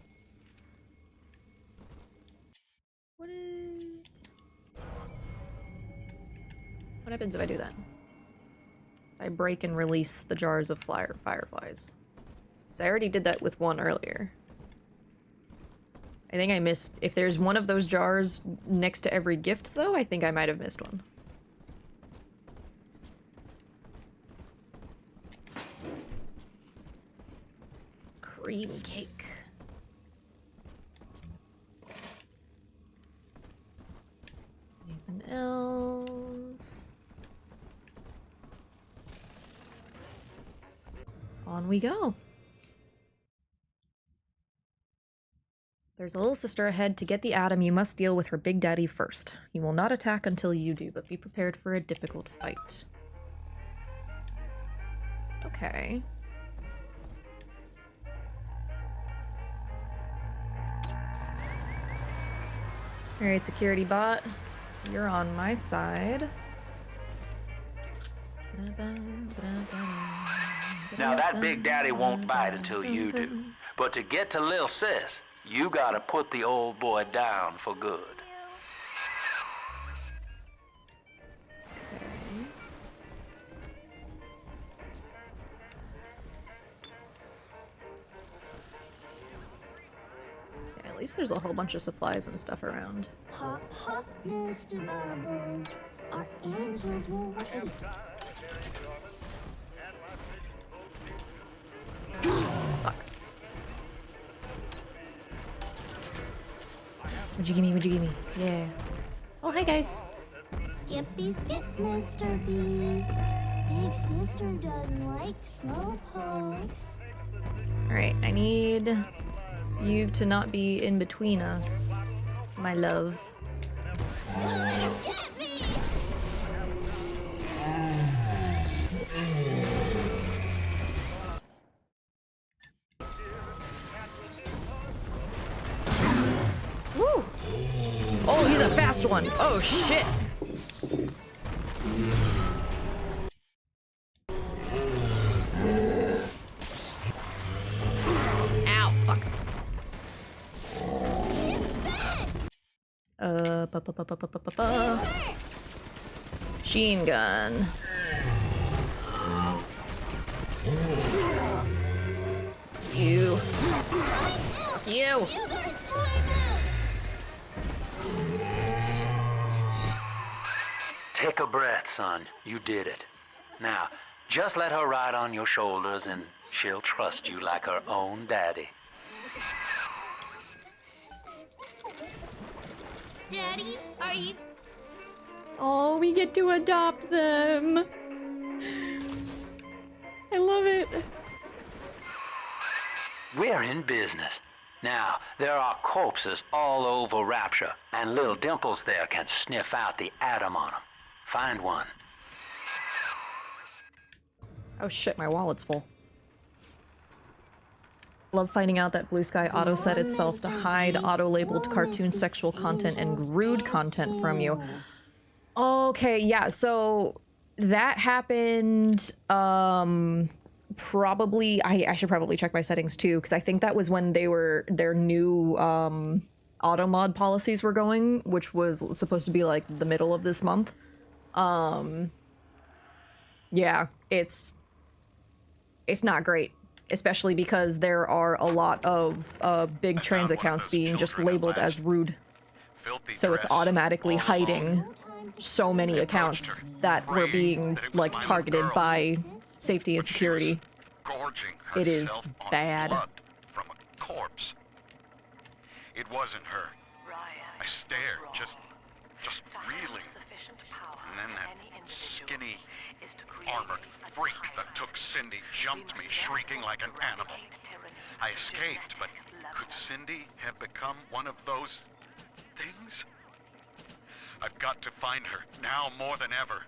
What happens if I do that? I break and release the jars of fireflies. So I already did that with one earlier. I think I missed... If there's one of those jars next to every gift, though, I think I might have missed one. Cream cake. Anything else? On we go. There's a little sister ahead. To get the atom, you must deal with her Big Daddy first. He will not attack until you do, but be prepared for a difficult fight. Okay. Alright, security bot. You're on my side. Now that Big Daddy won't bite until you do. But to get to Lil Sis, you gotta put the old boy down for good. Yeah, at least there's a whole bunch of supplies and stuff around. Hop, hop, Mr. Bubbles. Our angels will wait. Fuck. What'd you give me? What'd you give me? Yeah. Oh, hi guys. Skippy skip, Mr. B. Big sister doesn't like slow pokes. Alright, I need you to not be in between us, my love. Get me! Woo! Oh, he's a fast one. Oh, shit. Ow, fuck. Machine gun. You. You. Take a breath, son. You did it. Now, just let her ride on your shoulders and she'll trust you like her own daddy. Daddy, are you... Oh, we get to adopt them. I love it. We're in business. Now, there are corpses all over Rapture, and little Dimples there can sniff out the atom on them. Find one. Oh shit, my wallet's full. Love finding out that Blue Sky auto set itself to hide auto-labeled cartoon sexual content and rude content from you. Okay, yeah, so that happened, probably, I should probably check my settings too, because I think that was when their new, auto mod policies were going, which was supposed to be like the middle of this month. Yeah, it's not great, especially because there are a lot of big trans accounts being just labeled as rude. So it's automatically hiding so many accounts that were being, like, targeted by safety and security. It is bad. Blood from a corpse. It wasn't her. I stared, just reeling. And then that skinny, armored freak that took Cindy jumped me, shrieking like an animal. I escaped, but could Cindy have become one of those things? I've got to find her, now more than ever.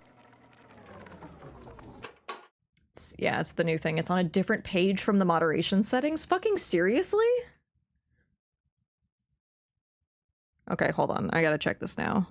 Yeah, it's the new thing. It's on a different page from the moderation settings. Fucking seriously? Okay, hold on. I gotta check this now.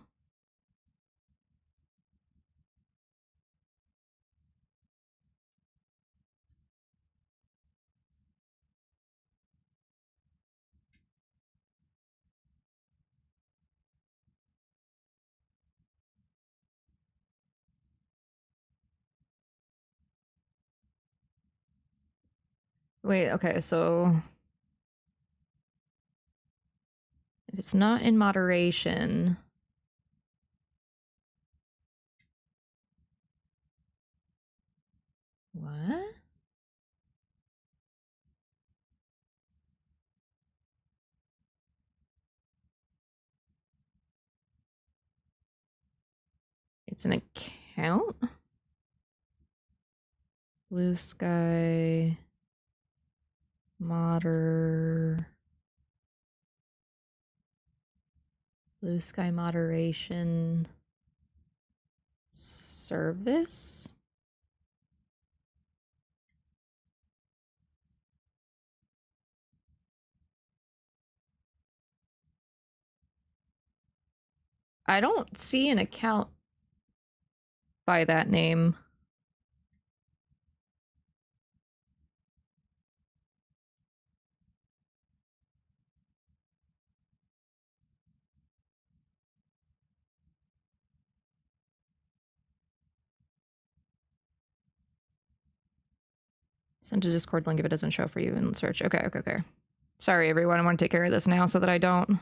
Wait, okay, so if it's not in moderation, what? It's an account? Blue Sky Blue Sky Moderation Service? I don't see an account by that name. Send to Discord link if it doesn't show for you in search. Okay, okay, okay. Sorry, everyone. I want to take care of this now so that I don't.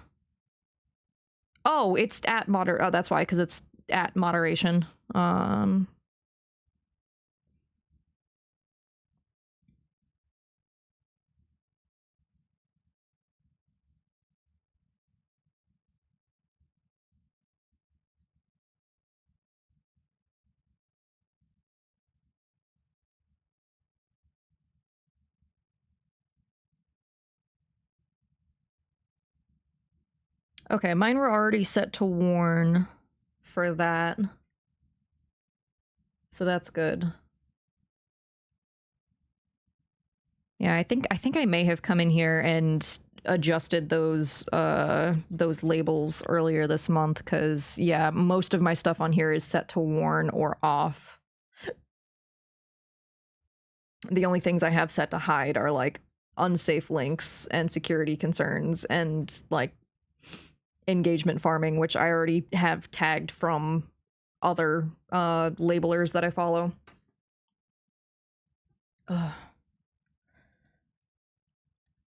Oh, it's at oh, that's why, because it's at moderation. Okay, mine were already set to warn for that. So that's good. Yeah, I think I may have come in here and adjusted those labels earlier this month, because yeah, most of my stuff on here is set to warn or off. The only things I have set to hide are like unsafe links and security concerns and like engagement farming, which I already have tagged from other labelers that I follow. Ugh.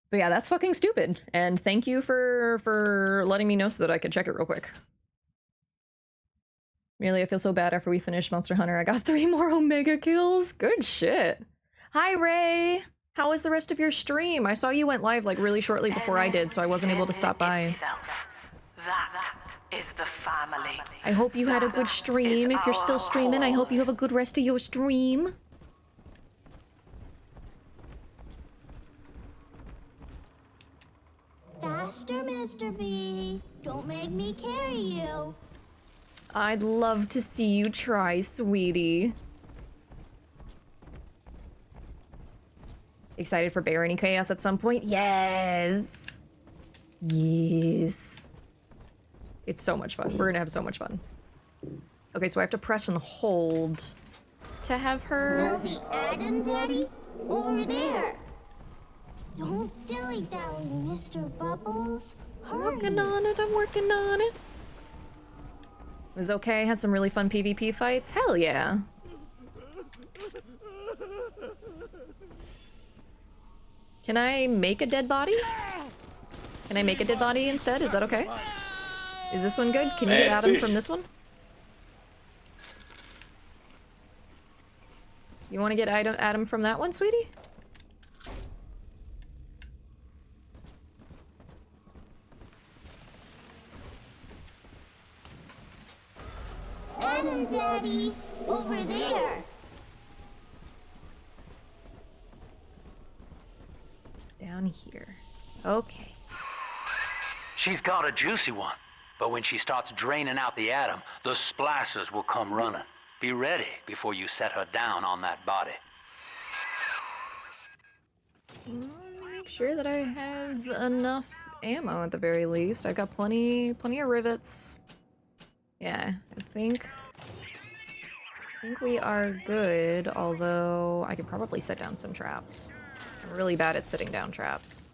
But yeah, that's fucking stupid. And thank you for letting me know so that I could check it real quick. Really, I feel so bad after we finished Monster Hunter. I got 3 more Omega kills. Good shit. Hi, Ray. How was the rest of your stream? I saw you went live like really shortly before I did, so I wasn't able to stop by. That is the family. I hope you had a good stream. If you're still streaming, I hope you have a good rest of your stream. Faster, Mr. B. Don't make me carry you. I'd love to see you try, sweetie. Excited for Barony Chaos at some point? Yes! Yes. It's so much fun. We're gonna have so much fun. Okay, so I have to press and hold to have her. Smell the Adam, Daddy? Over there. Don't dilly-dally, Mr. Bubbles. I'm working on it, I'm working on it. It was okay, had some really fun PvP fights. Hell yeah. Can I make a dead body? Can I make a dead body instead? Is that okay? Is this one good? Can you get Adam from this one? You want to get Adam from that one, sweetie? Adam, Daddy, over there. Down here. Okay. She's got a juicy one, but when she starts draining out the Atom, the splicers will come running. Be ready before you set her down on that body. Let me make sure that I have enough ammo at the very least. I've got plenty of rivets. Yeah, I think we are good, although I could probably set down some traps. I'm really bad at setting down traps.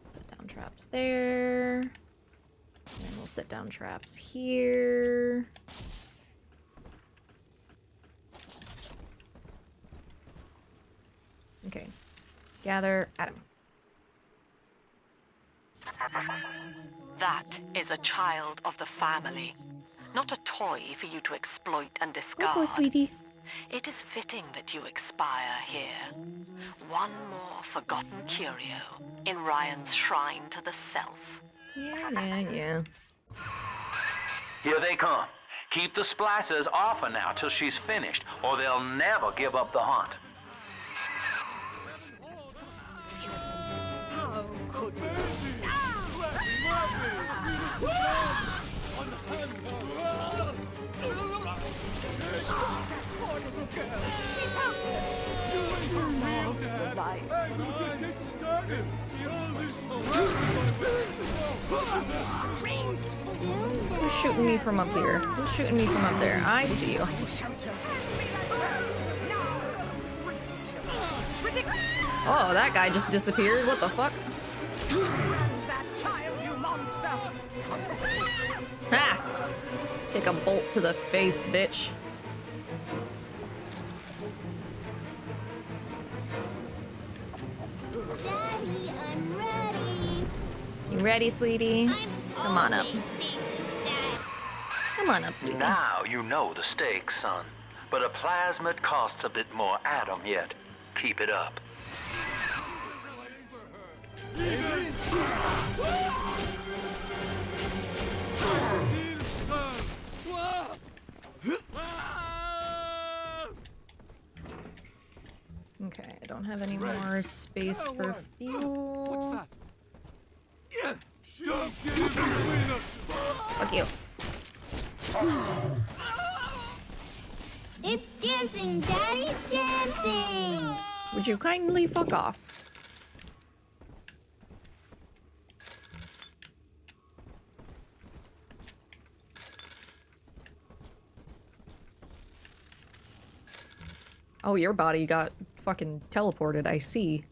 Set down traps there. And we'll set down traps here. Okay. Gather Adam. That is a child of the family, not a toy for you to exploit and discard. Go, sweetie. It is fitting that you expire here. One more forgotten curio in Ryan's shrine to the self. Yeah. Here they come. Keep the splicers off her now till she's finished, or they'll never give up the hunt. How could you? Poor little girl. She's helpless. Who's shooting me from up here? Who's shooting me from up there? I see you. Oh, that guy just disappeared. What the fuck? That child, you monster! Ha! Take a bolt to the face, bitch. Daddy, I'm ready. You ready, sweetie? Come on up. Come on up, sweetie. Now you know the stakes, son. But a plasmid costs a bit more Atom yet. Keep it up. Okay, I don't have any more space for fuel. Fuck you. It's dancing, Daddy, dancing. Would you kindly fuck off? Oh, your body got fucking teleported, I see.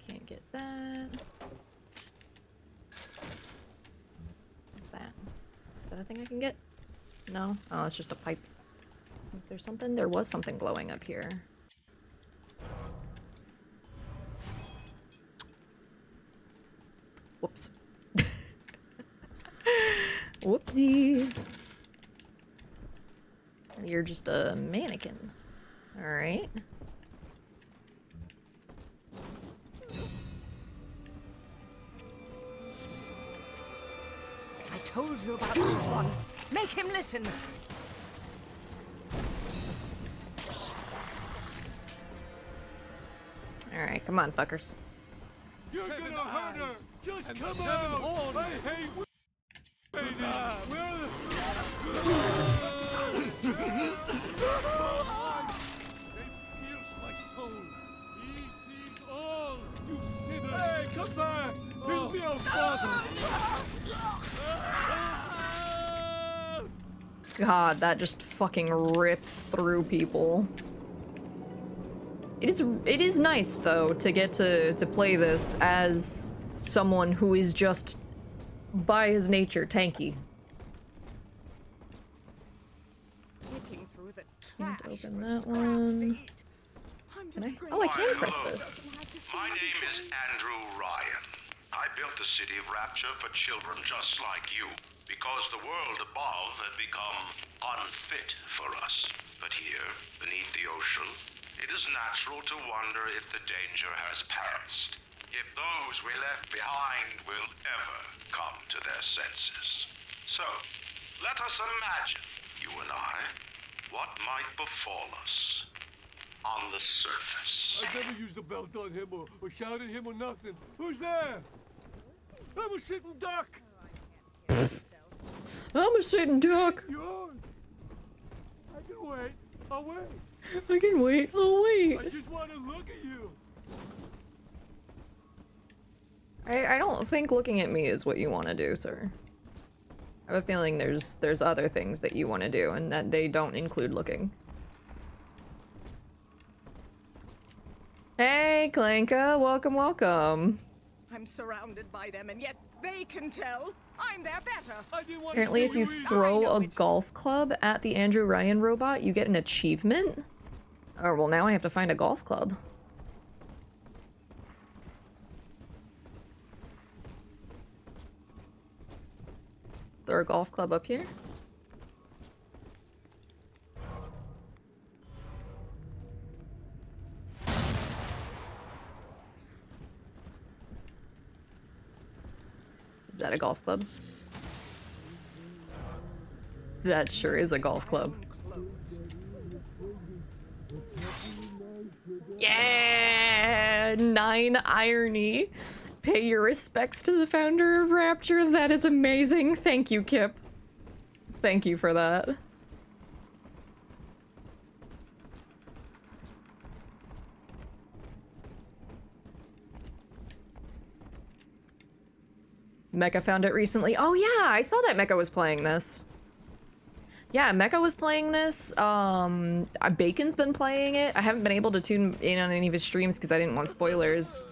Can't get that. What's that? Is that a thing I can get? No? Oh, it's just a pipe. Was there something? There was something glowing up here. Whoops. Whoopsies. You're just a mannequin. Alright. I told you about this one. Make him listen. Alright, come on, fuckers. You're gonna hurt her! Just come out! I hate Hey, come back! He's me old father! God, that just fucking rips through people. It is nice though to get to play this as someone who is just by his nature tanky. Can't open that one. Can I? Oh, I can press this. My name is Andrew Ryan. I built the city of Rapture for children just like you, because the world above had become unfit for us. But here, beneath the ocean, it is natural to wonder if the danger has passed. If those we left behind will ever come to their senses. So, let us imagine, you and I, what might befall us on the surface. I never used a belt on him or shouted him or nothing. Who's there? I'm a sitting duck. I'm a sitting duck. You're on. I can wait. I'll wait. I can wait. I'll wait. I just want to look at you. I don't think looking at me is what you want to do, sir. I have a feeling there's other things that you want to do, and that they don't include looking. Hey, Klanka, welcome, welcome. I'm surrounded by them, and yet they can tell I'm their better. Apparently, if you throw a golf club at the Andrew Ryan robot, you get an achievement. Oh, well, now I have to find a golf club. Is there a golf club up here? Is that a golf club? That sure is a golf club. Yeah! 9 irony. Pay your respects to the founder of Rapture. That is amazing. Thank you, Kip. Thank you for that. Mecha found it recently. Oh yeah, I saw that Mecha was playing this. Yeah, Mecha was playing this. Bacon's been playing it. I haven't been able to tune in on any of his streams because I didn't want spoilers.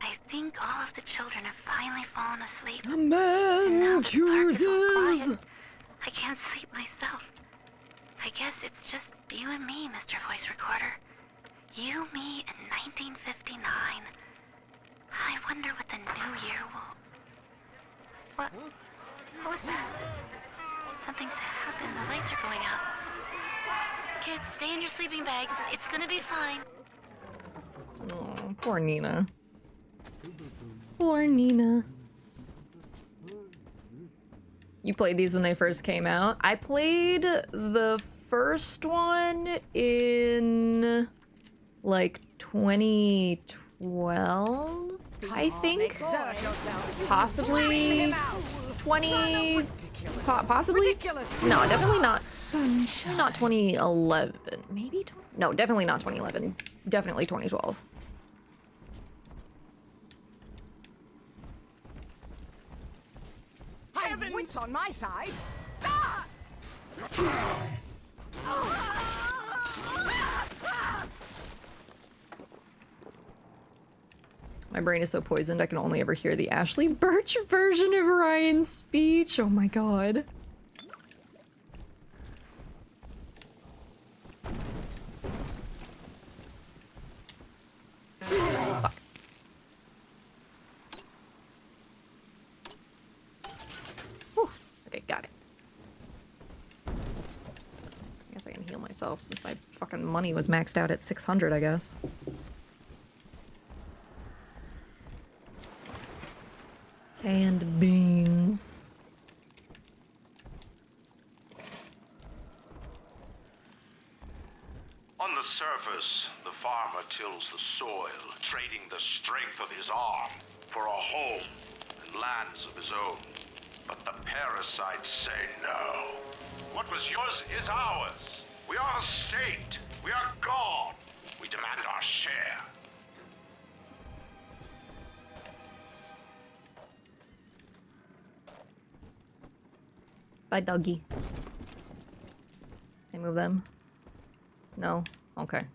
I think all of the children have finally fallen asleep. A man chooses. I can't sleep myself. I guess it's just you and me, Mr. Voice Recorder. You, me, and 1959. I wonder what the new year will... What was that? Something's happened. The lights are going out. Kids, stay in your sleeping bags. It's gonna be fine. Oh, poor Nina. Poor Nina. You played these when they first came out? I played the first one in like 2012, I think. Possibly 20, possibly? No, definitely not. Not 2011. Maybe, no, definitely not 2011. Definitely 2012. I have wits on my side. My brain is so poisoned I can only ever hear the Ashley Birch version of Ryan's speech. Oh my god. Fuck. Whew. Okay, got it. I guess I can heal myself since my fucking money was maxed out at 600, I guess. Canned beans. On the surface, the farmer tills the soil, trading the strength of his arm for a home and lands of his own. But the parasites say no. What was yours is ours. We are the state. We are God. We demand our share. Bye, doggy. Can I move them? No? Okay.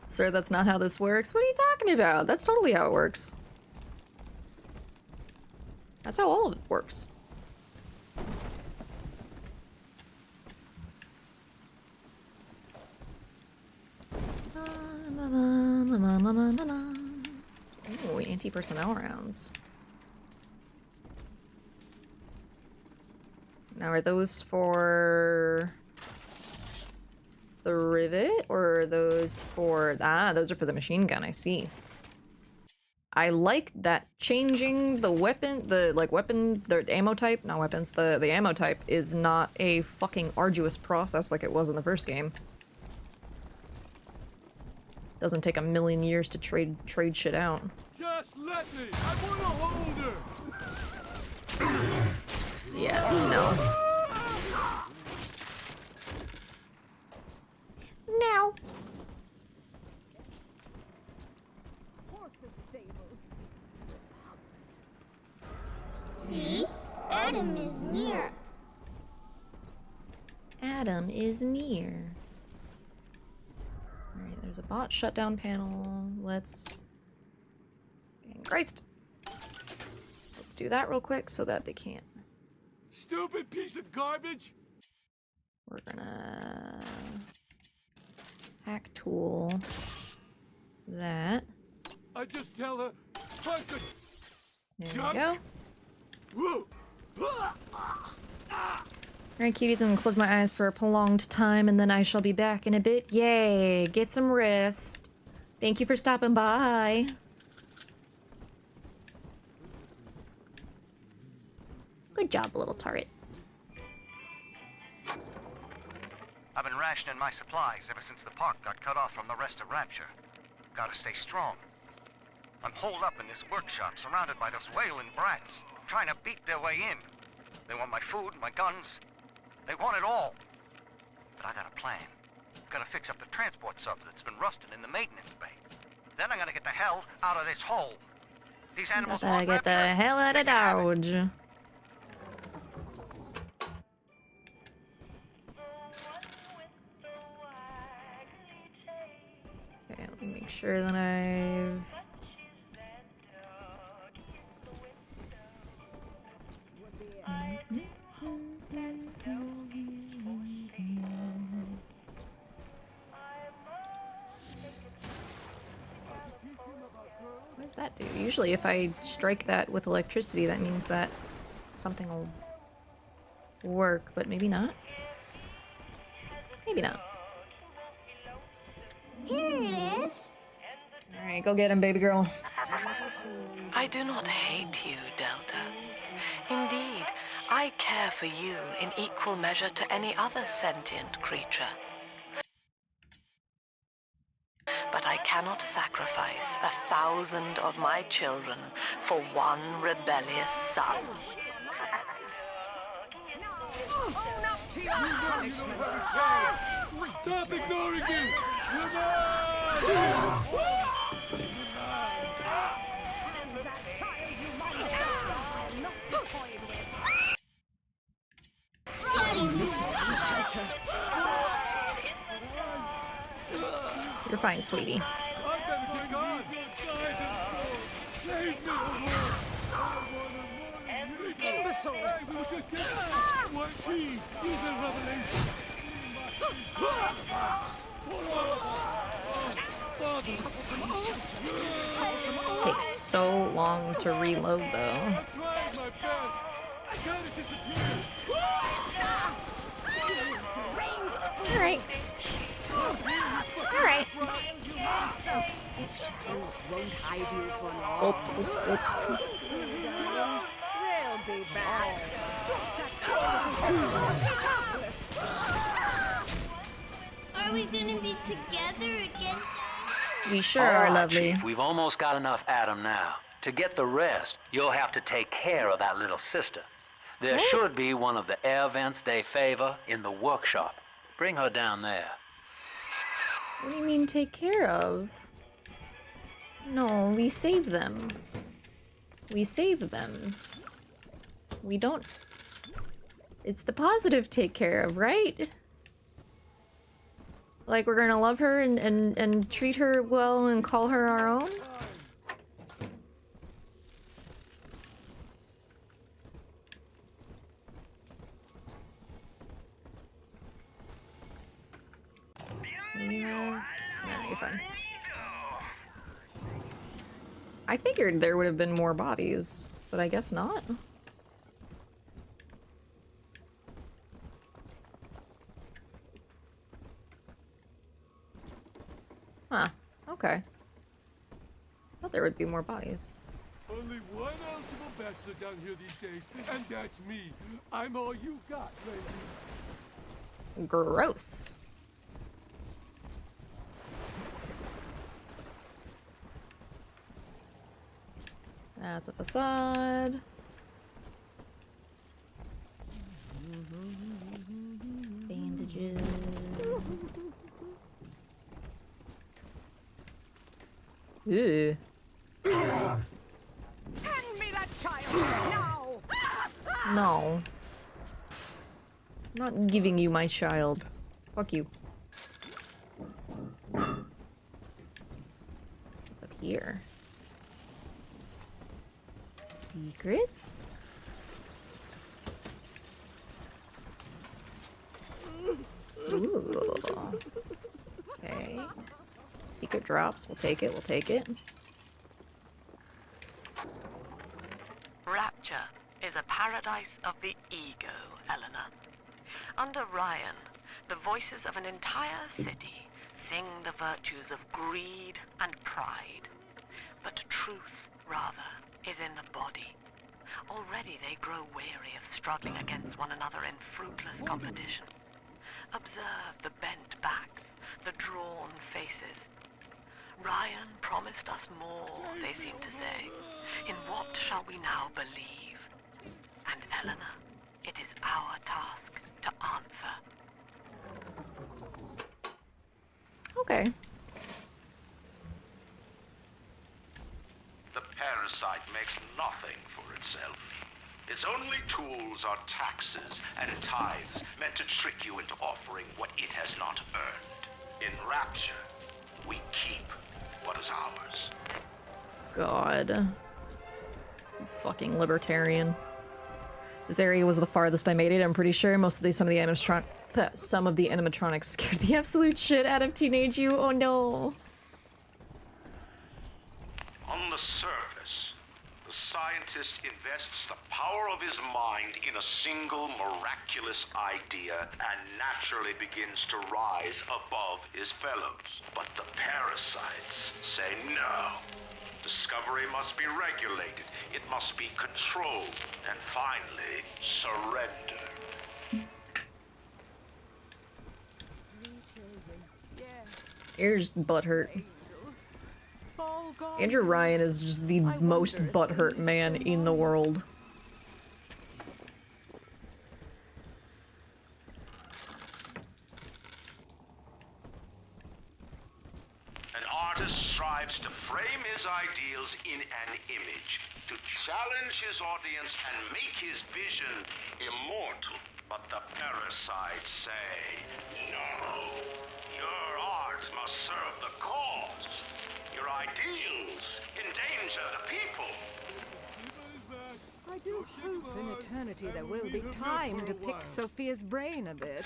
Sir, that's not how this works. What are you talking about? That's totally how it works. That's how all of it works. Ooh, anti-personnel rounds. Now, are those for the rivet, or are those for... Ah, those are for the machine gun, I see. I like that changing the weapon, the ammo type, not weapons, the ammo type is not a fucking arduous process like it was in the first game. Doesn't take a million years to trade shit out. Just let me! I wanna hold her! Yeah, no. No. See? Adam is near. Adam is near. Alright, there's a bot shutdown panel. Let's... Christ! Let's do that real quick so that they can't. Stupid piece of garbage! We're gonna... hack tool that. I just tell her, punch it! There we go. Alright, cuties, I'm gonna close my eyes for a prolonged time and then I shall be back in a bit. Yay! Get some rest. Thank you for stopping by. Good job, little turret. I've been rationing my supplies ever since the park got cut off from the rest of Rapture. Gotta stay strong. I'm holed up in this workshop, surrounded by those wailing brats, trying to beat their way in. They want my food, my guns. They want it all. But I got a plan. Gotta fix up the transport sub that's been rusting in the maintenance bay. Then I'm gonna get the hell out of this hole. These animals Gotta want get the Rapture. hell out of Dodge. Okay, let me make sure that I've... What does that do? Usually if I strike that with electricity, that means that something will work, but maybe not. Maybe not. Here it is. Alright, go get him, baby girl. I do not hate you, Delta. Indeed, I care for you in equal measure to any other sentient creature. But I cannot sacrifice 1,000 of my children for one rebellious son. Own up to your punishment. Stop ignoring me! You're fine, sweetie. Imbecile! This takes so long to reload, though. Alright. Alright. The shadows won't hide you for long. Gulp, gulp, gulp. They'll be back. She's helpless. Are we gonna be together again? We sure are, All right, lovely. Chief, we've almost got enough Adam now. To get the rest, you'll have to take care of that little sister. There should be one of the air vents they favor in the workshop. Bring her down there. What do you mean take care of? No, we save them. We save them. We don't... It's the positive take care of, right? Like, we're gonna love her and treat her well and call her our own? What do you have? No, you're fine. I figured there would have been more bodies, but I guess not. Huh. Okay. Thought there would be more bodies. Only one eligible bachelor down here these days, and that's me. I'm all you got, lady. Gross. That's a facade. Bandages. Ew. Hand me that child now! No. I'm not giving you my child. Fuck you. What's up here? Secrets? Ooh. Okay. Secret drops. We'll take it. We'll take it. Rapture is a paradise of the ego, Eleanor. Under Ryan, the voices of an entire city sing the virtues of greed and pride. But truth, rather, is in the body. Already they grow weary of struggling against one another in fruitless competition. Observe the bent backs, the drawn faces. Ryan promised us more, they seem to say. In what shall we now believe? And Eleanor, it is our task to answer. Okay. The parasite makes nothing for itself. Its only tools are taxes and tithes meant to trick you into offering what it has not earned. In Rapture, we keep what is ours. God. Fucking libertarian. This area was the farthest I made it, I'm pretty sure. Some of the animatronics scared the absolute shit out of teenage you. Oh no. On the surface, the scientist invests the power of his mind in a single miraculous idea and naturally begins to rise above his fellows. But the parasites say no. Discovery must be regulated, it must be controlled, and finally, surrendered. Here's butthurt. Andrew Ryan is just the most butthurt man in the world. An artist strives to frame his ideals in an image, to challenge his audience and make his vision immortal. But the parasites say, no, your art must serve the cause. Your ideals endanger the people. I do hope in eternity there will be time to pick Sophia's brain a bit.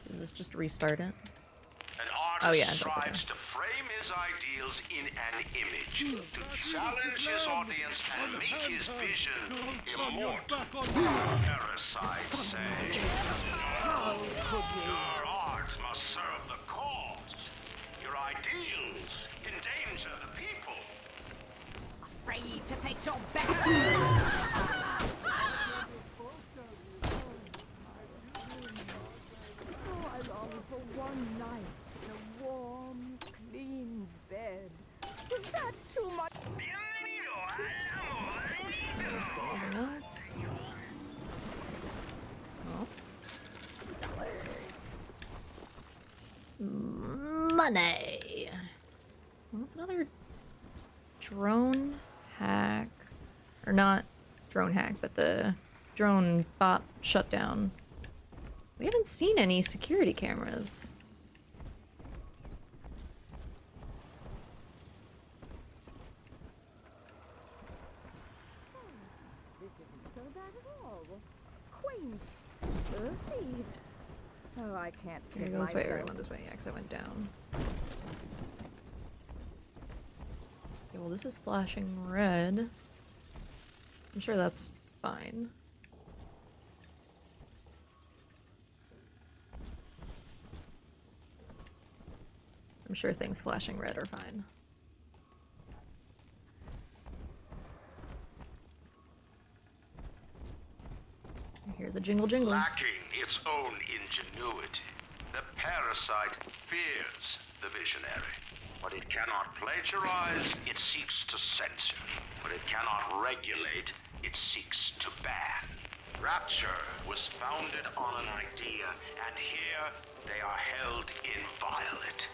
Does this just restart it? An artist Oh yeah, it does, okay. strives to frame his ideals in an image, to challenge his audience and make his vision immortal. Parasites say, no, your art must serve the cause. Your ideals endanger the people. Afraid to face your better. I long for one night in a warm, clean bed. Is that too much? I don't see anything else. Oh. Dollars. Money. Well, that's another drone hack. Or not drone hack, but the drone bot shutdown. We haven't seen any security cameras. This isn't so bad at all. Quaint, earthy. Oh, I can't Here, pick go this way. I already myself. went this way, yeah, because I went down. Okay, well, this is flashing red. I'm sure that's fine. I'm sure things flashing red are fine. I hear the jingle jingles. Lacking its own ingenuity, the parasite fears the visionary. What it cannot plagiarize, it seeks to censor. What it cannot regulate, it seeks to ban. Rapture was founded on an idea, and here they are held inviolate.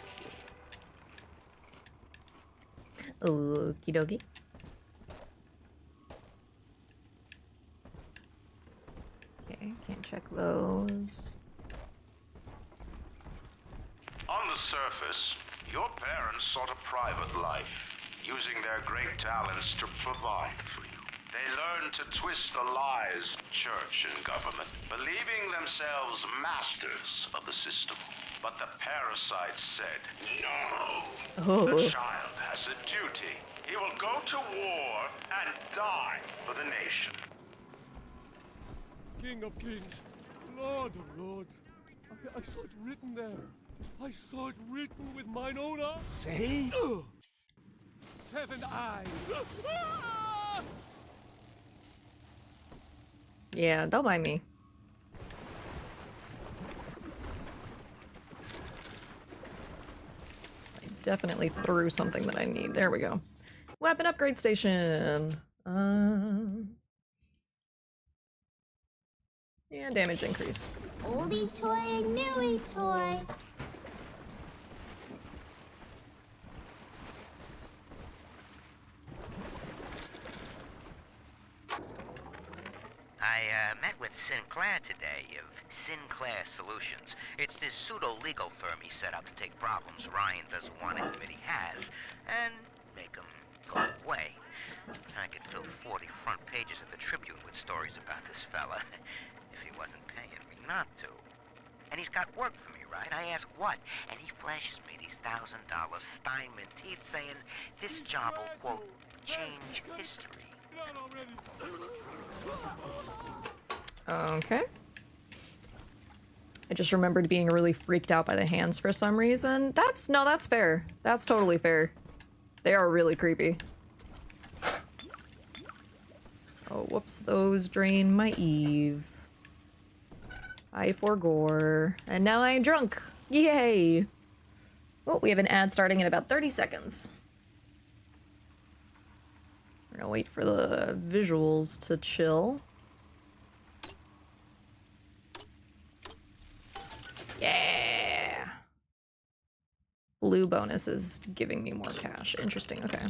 Okie dokie. Okay, can't check those. On the surface, your parents sought a private life, using their great talents to provide for you. They learned to twist the lies of church and government, believing themselves masters of the system. But the parasite said, no! Oh. The child has a duty. He will go to war and die for the nation. King of kings, Lord of lords. I saw it written there. I saw it written with mine own eyes. Say? 7 eyes. Yeah, don't mind me. I definitely threw something that I need. There we go. Weapon upgrade station. Yeah, damage increase. Oldie toy, newie toy. I met with Sinclair today of Sinclair Solutions. It's this pseudo-legal firm he set up to take problems Ryan doesn't want to admit he has and make them go away. I could fill 40 front pages of the Tribune with stories about this fella if he wasn't paying me not to. And he's got work for me, right? I ask what? And he flashes me these $1,000 Steinman teeth saying this job will, quote, change history. Okay. I just remembered being really freaked out by the hands for some reason. That's fair. That's totally fair. They are really creepy. Oh, whoops, those drain my Eve. I forgore. And now I'm drunk. Yay! Oh, we have an ad starting in about 30 seconds. We're gonna wait for the visuals to chill. Yeah! Blue bonus is giving me more cash. Interesting, okay.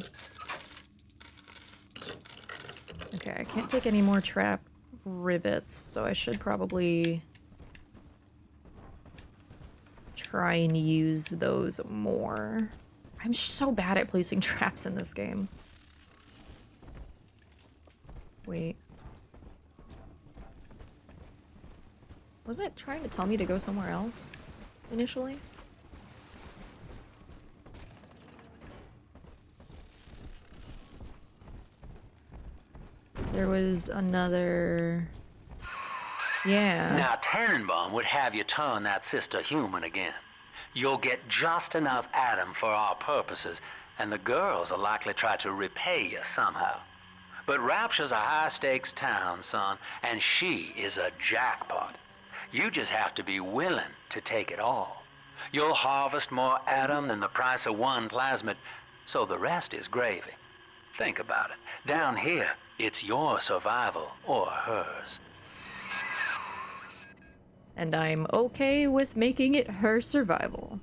Okay, I can't take any more trap rivets, so I should probably try and use those more. I'm so bad at placing traps in this game. Wait. Wasn't it trying to tell me to go somewhere else initially? There was another... Yeah. Now, Tannenbaum would have you turn that sister human again. You'll get just enough Adam for our purposes, and the girls will likely try to repay you somehow. But Rapture's a high-stakes town, son, and she is a jackpot. You just have to be willing to take it all. You'll harvest more Adam than the price of one plasmid, so the rest is gravy. Think about it. Down here, it's your survival or hers. And I'm okay with making it her survival.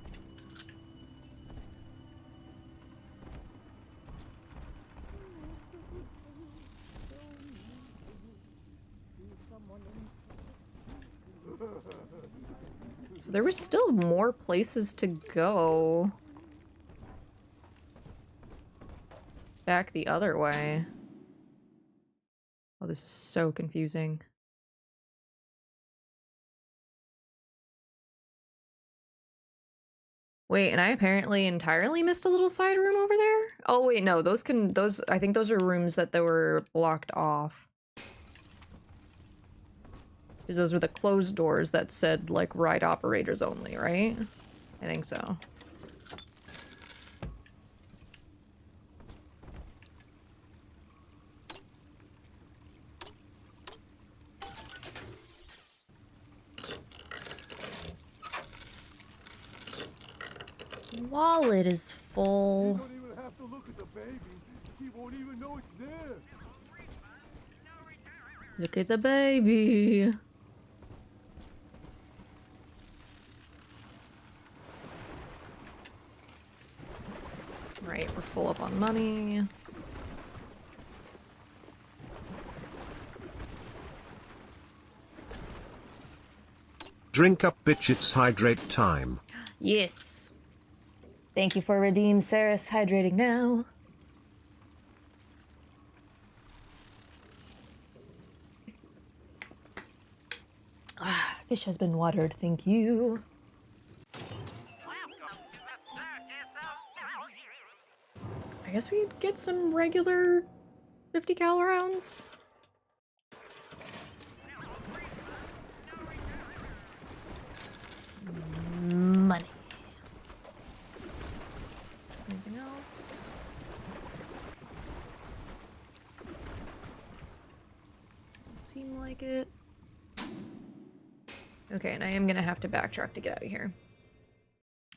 So there was still more places to go. Back the other way. Oh, this is so confusing. Wait, and I apparently entirely missed a little side room over there? Oh wait, no, I think those are rooms that they were blocked off. Because those were the closed doors that said, like, ride operators only, right? I think so. Wallet is full. You don't even have to look at the baby. He won't even know it's there. Look at the baby. Right, we're full up on money. Drink up, bitch, it's hydrate time. Yes. Thank you for Redeem Saris hydrating now. Ah, fish has been watered, thank you. I guess we'd get some regular 50 cal rounds. Money. Anything else? Doesn't seem like it. Okay, and I am gonna have to backtrack to get out of here.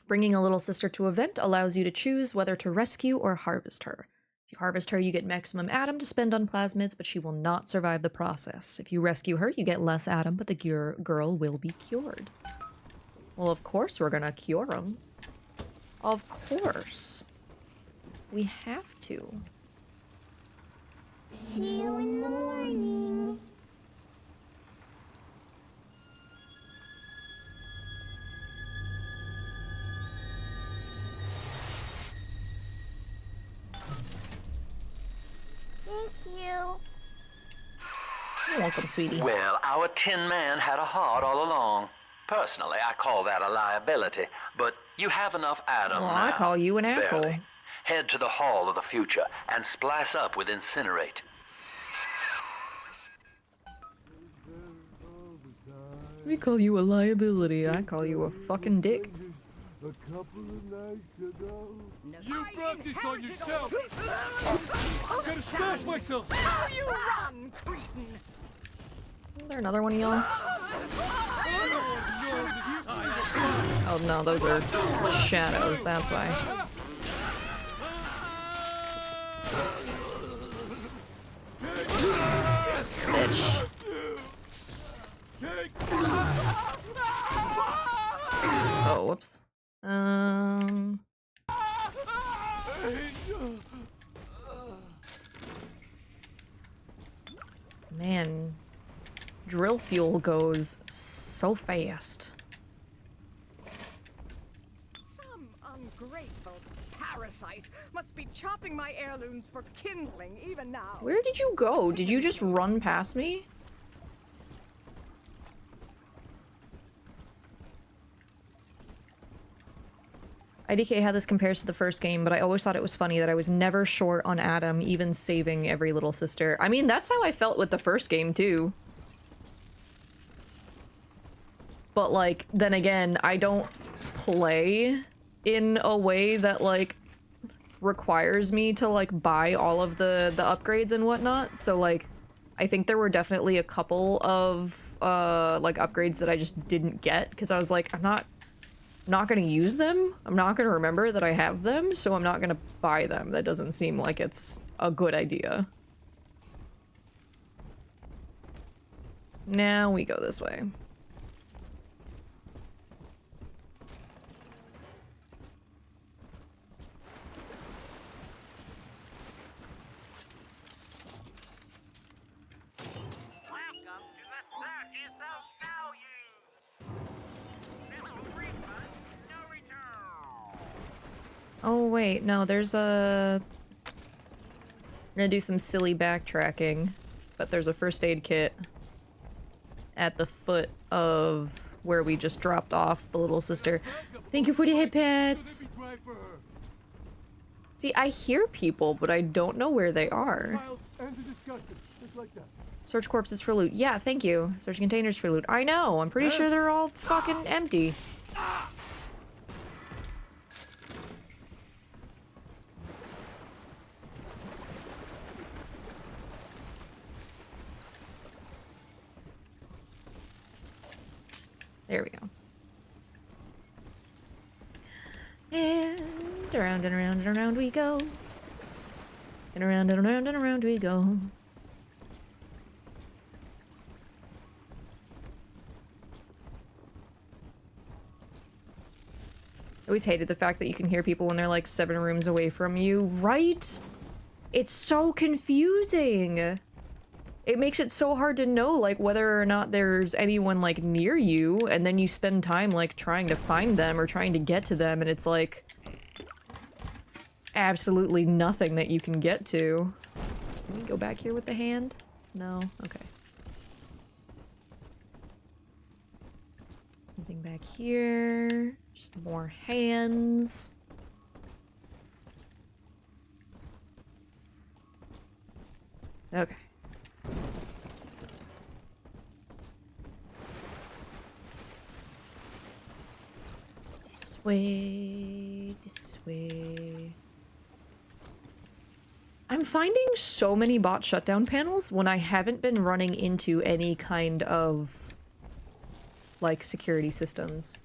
Bringing a little sister to a vent allows you to choose whether to rescue or harvest her. If you harvest her, you get maximum Atom to spend on plasmids, but she will not survive the process. If you rescue her, you get less Atom, but the girl will be cured. Well, of course we're gonna cure them. Of course. We have to. See you in the morning. Thank you. You're welcome, sweetie. Well, our Tin Man had a heart all along. Personally, I call that a liability, but you have enough Atom Well, now. I call you an asshole. Barely. Head to the Hall of the Future and splice up with Incinerate. We call you a liability. I call you a fucking dick. A couple of nights ago. You brought this on yourself! I'm gonna smash myself! How you run, cretin! Is there another one of y'all? Oh no, those are shadows, that's why. Bitch. Oh, whoops. Man, drill fuel goes so fast. Some ungrateful parasite must be chopping my heirlooms for kindling even now. Where did you go? Did you just run past me? IDK how this compares to the first game, but I always thought it was funny that I was never short on Atom, even saving every little sister. I mean, that's how I felt with the first game, too. But, like, then again, I don't play in a way that, like, requires me to, like, buy all of the upgrades and whatnot. So, like, I think there were definitely a couple of, like, upgrades that I just didn't get, because I was like, I'm not gonna use them. I'm not gonna remember that I have them, so I'm not gonna buy them. That doesn't seem like it's a good idea. Now we go this way. Oh wait, no, there's a... I'm gonna do some silly backtracking, but there's a first aid kit at the foot of where we just dropped off the little sister. Thank you for the hit pets. See, I hear people, but I don't know where they are. Search corpses for loot. Yeah, thank you. Search containers for loot. I know. I'm pretty sure they're all fucking empty. There we go. And around and around and around we go. And around and around and around we go. I always hated the fact that you can hear people when they're like 7 rooms away from you, right? It's so confusing. It makes it so hard to know like whether or not there's anyone like near you, and then you spend time like trying to find them or trying to get to them, and it's like absolutely nothing that you can get to. Can we go back here with the hand? No? Okay. Anything back here? Just more hands. Okay. This way, this way. I'm finding so many bot shutdown panels when I haven't been running into any kind of, like, security systems.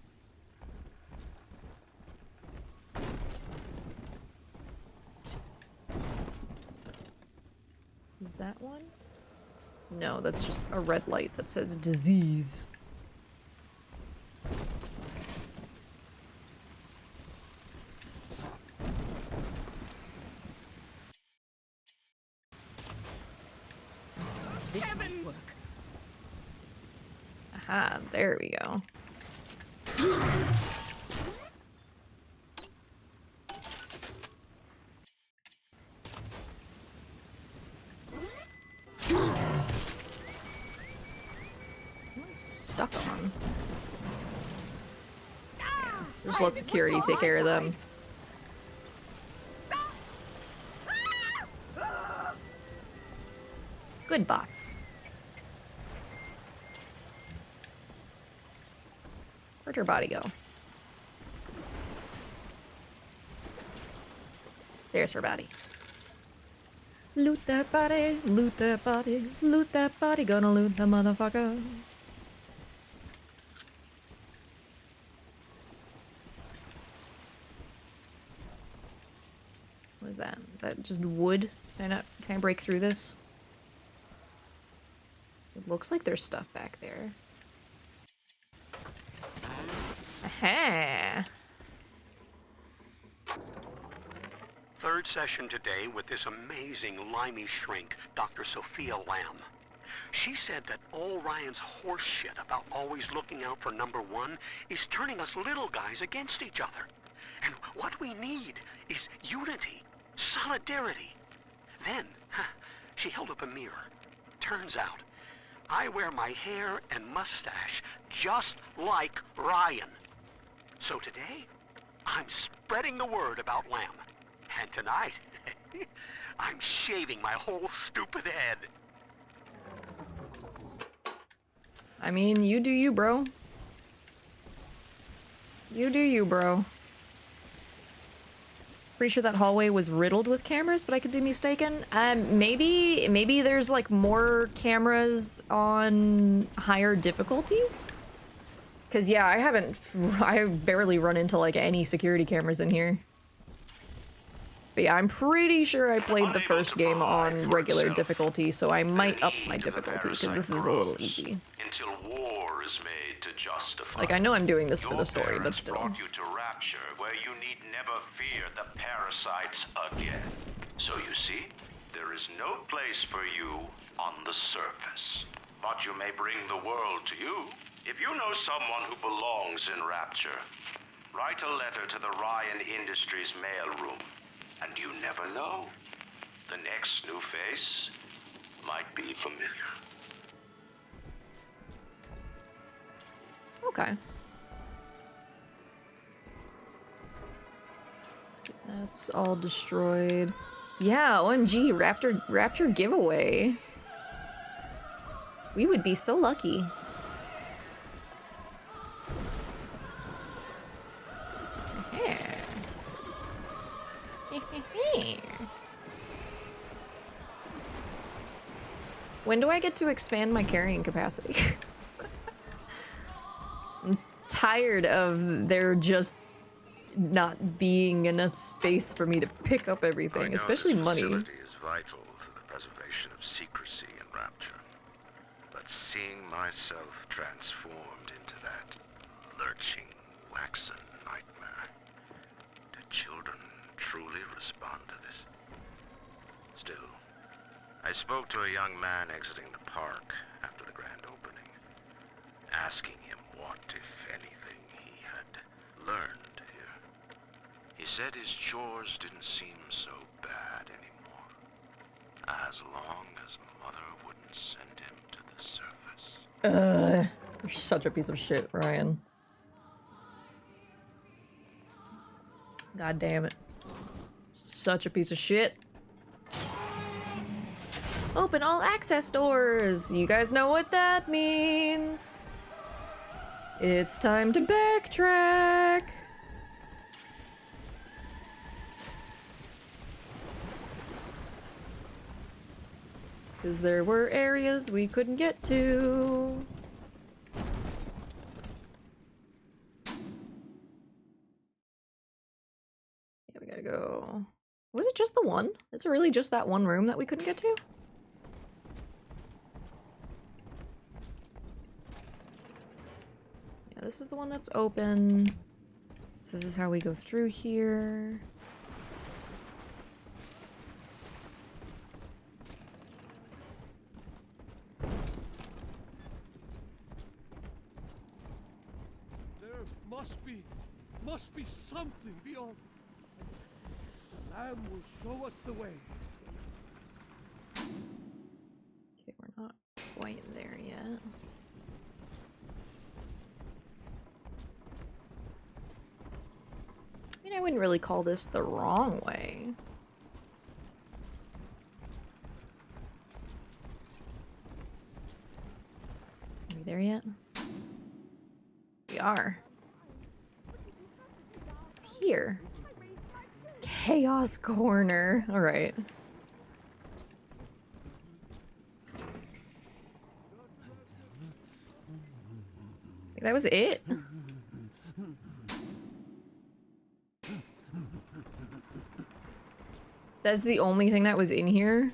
Is that one? No, that's just a red light that says disease. This might work. Aha, there we go. What is stuck on? Yeah, just let security take care of them. Good bots. Where'd her body go? There's her body. Loot that body, loot that body, loot that body, gonna loot the motherfucker. What is that? Is that just wood? Can I break through this? It looks like there's stuff back there. Aha! Third session today with this amazing limey shrink, Dr. Sophia Lamb. She said that all Ryan's horse shit about always looking out for number 1 is turning us little guys against each other. And what we need is unity, solidarity. Then, she held up a mirror. Turns out, I wear my hair and mustache just like Ryan. So today, I'm spreading the word about Lamb. And tonight, I'm shaving my whole stupid head. I mean, you do you, bro. You do you, bro. Pretty sure that hallway was riddled with cameras, but I could be mistaken. Maybe there's like more cameras on higher difficulties? Cause yeah, I barely run into like any security cameras in here. But yeah, I'm pretty sure I played the first game on regular difficulty, so I might up my difficulty, because this is a little easy. Until war is made to justify. Like, I know I'm doing this for the story, but still. Brought you to Rapture, where you need never fear the parasites again. So you see, there is no place for you on the surface. But you may bring the world to you. If you know someone who belongs in Rapture, write a letter to the Ryan Industries mailroom. And you never know. The next new face might be familiar. Okay. That's all destroyed. Yeah, OMG, Rapture giveaway. We would be so lucky. When do I get to expand my carrying capacity? I'm tired of there just not being enough space for me to pick up everything, especially money. This facility is vital to the preservation of secrecy in Rapture. But seeing myself transformed into that lurching, waxen nightmare, do children truly respond to this? Still, I spoke to a young man exiting the park after the grand opening, asking him what, if anything, he had learned here. He said his chores didn't seem so bad anymore, as long as Mother wouldn't send him to the surface. You're such a piece of shit, Ryan. God damn it. Such a piece of shit. Open all access doors! You guys know what that means! It's time to backtrack! Because there were areas we couldn't get to. Yeah, we gotta go. Was it just the one? Is it really just that one room that we couldn't get to? Yeah, this is the one that's open. So this is how we go through here. Must be something beyond. The Lamb will show us the way. Okay, we're not quite there yet. I mean, I wouldn't really call this the wrong way. Are we there yet? We are. It's here. Chaos Corner. All right. That was it? That's the only thing that was in here?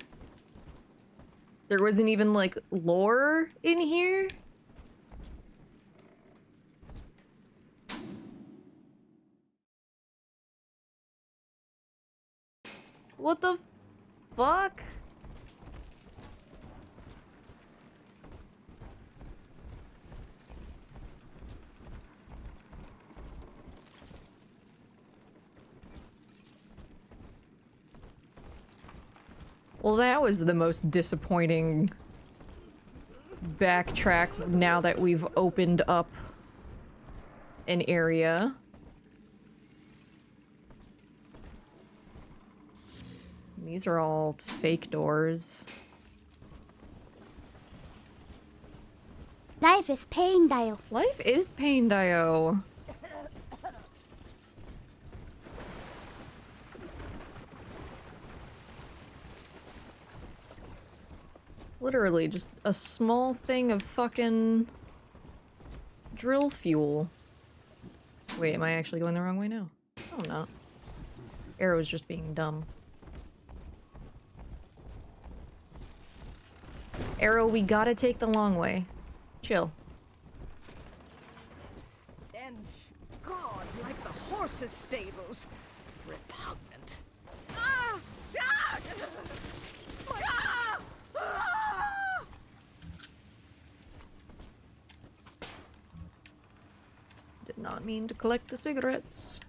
There wasn't even, like, lore in here? What the fuck? Well, that was the most disappointing backtrack now that we've opened up an area. These are all fake doors. Life is pain, Dio. Life is pain, Dio. Literally, just a small thing of fucking drill fuel. Wait, am I actually going the wrong way now? Oh, I'm not. Arrow's just being dumb. Arrow, we gotta take the long way. Chill. And God, like the horses' stables. Repugnant. Ah! Ah! Ah! Ah! Did not mean to collect the cigarettes.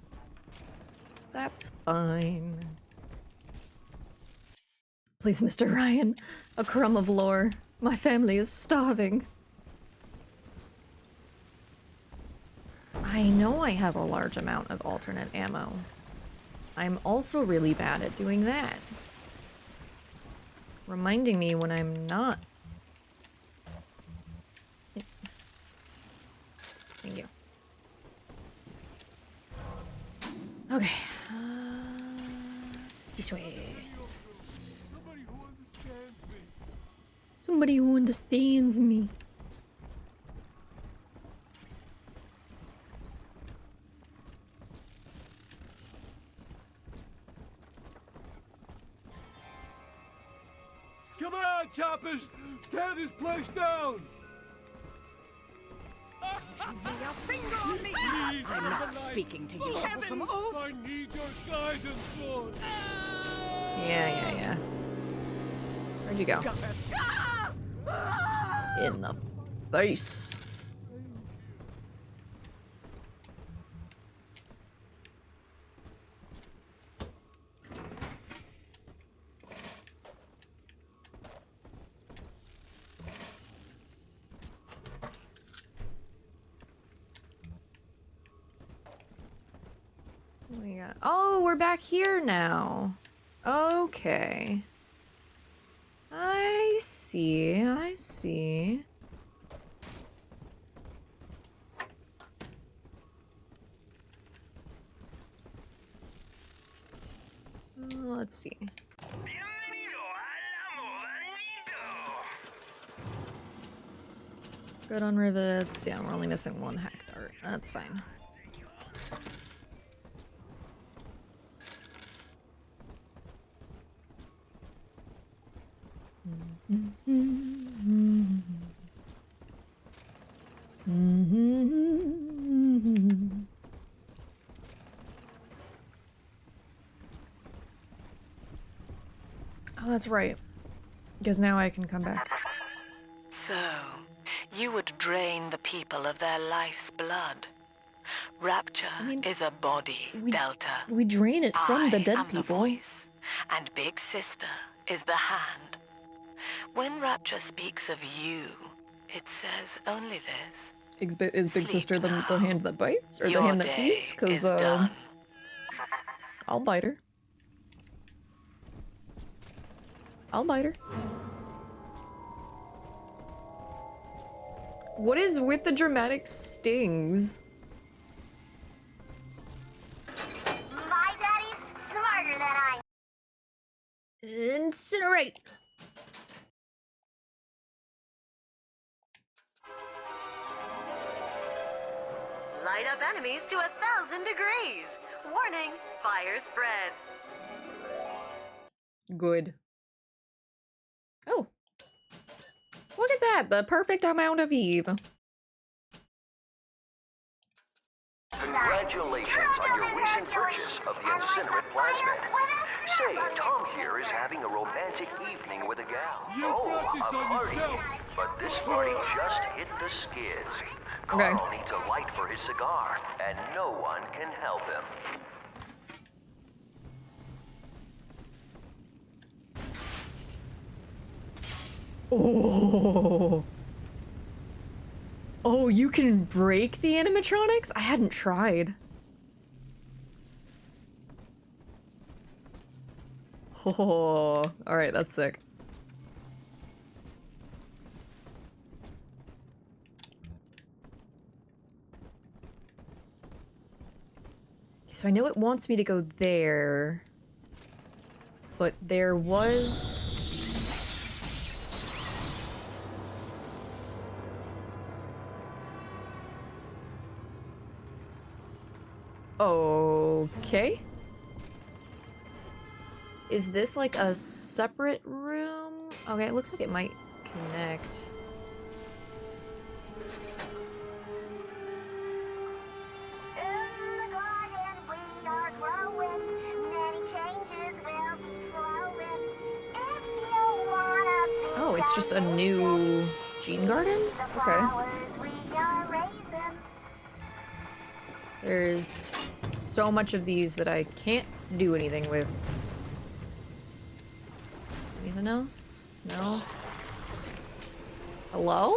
That's fine. Please, Mr. Ryan, a crumb of lore. My family is starving. I know I have a large amount of alternate ammo. I'm also really bad at doing that. Reminding me when I'm not. Thank you. Okay. This way. Somebody who understands me. Come on, choppers! Tear this place down! I'm not speaking to you. I need your guidance, Lord! Yeah. Where'd you go? In the face. We got. Oh, we're back here now. Okay. I see. Let's see. Good on rivets. Yeah, we're only missing one hack dart. That's fine. Oh, that's right. Because now I can come back. So, you would drain the people of their life's blood. Rapture is a body, Delta. We drain it from the dead am people. The voice, and Big Sister is the hand. When Rapture speaks of you, it says only this. Is Big Sister the hand that bites? Or the Your hand that day feeds? Because, is done. I'll bite her. What is with the dramatic stings? My daddy's smarter than I. Incinerate! Light up enemies to 1,000 degrees. Warning, fire spread. Good. Oh. Look at that! The perfect amount of Eve. Congratulations on your recent purchase of the incinerate plasmid. Say, Tom here is having a romantic evening with a gal. A party. But this party just hit the skids. Carl needs a light for his cigar, and no one can help him. Oh. Oh, you can break the animatronics? I hadn't tried. Oh, alright, that's sick. Okay, so I know it wants me to go there, but there was... Okay. Is this like a separate room? Okay, it looks like it might connect. Oh, it's just a new gene garden? Okay. There's so much of these that I can't do anything with. Anything else? No? Hello?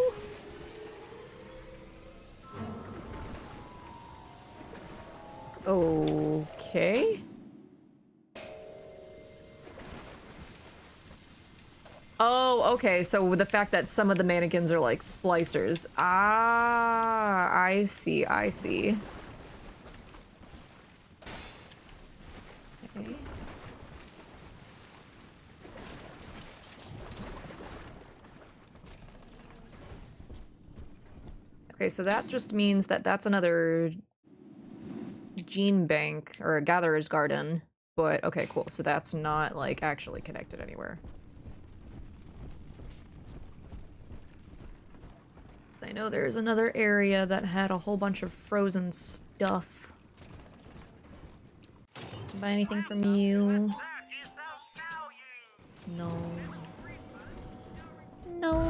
Okay. Oh, okay, so the fact that some of the mannequins are like splicers. Ah, I see, I see. Okay. Okay, so that just means that that's another gene bank, or a gatherer's garden. But, okay, cool, so that's not, like, actually connected anywhere. So I know there's another area that had a whole bunch of frozen stuff. Buy anything from you? No. No.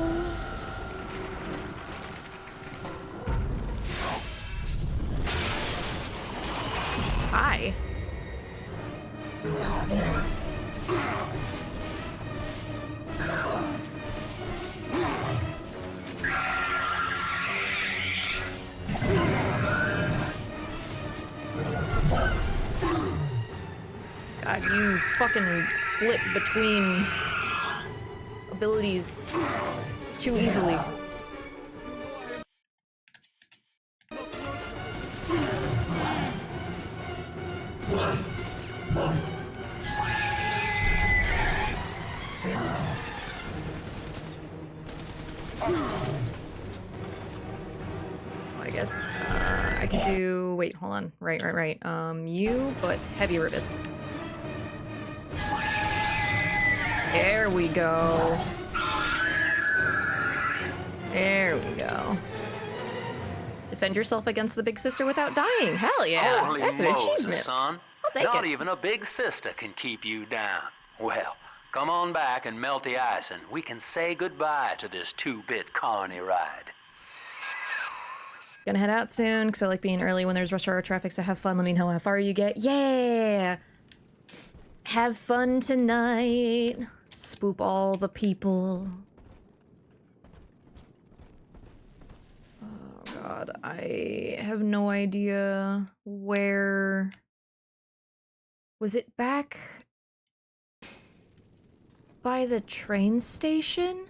Hi. God, you fucking flip between abilities too easily. I guess I could do. Wait, hold on. Right. You, but heavy rivets. There we go. There we go. Defend yourself against the big sister without dying. Hell yeah. Holy That's an Moses, achievement. son. I'll take Not it. even a big sister can keep you down. Well, come on back and melt the ice and we can say goodbye to this 2-bit carny ride. Gonna head out soon because I like being early when there's rush hour traffic, so have fun. Let me know how far you get. Yeah! Have fun tonight. Spoop all the people. Oh god, I have no idea where... Was it back by the train station?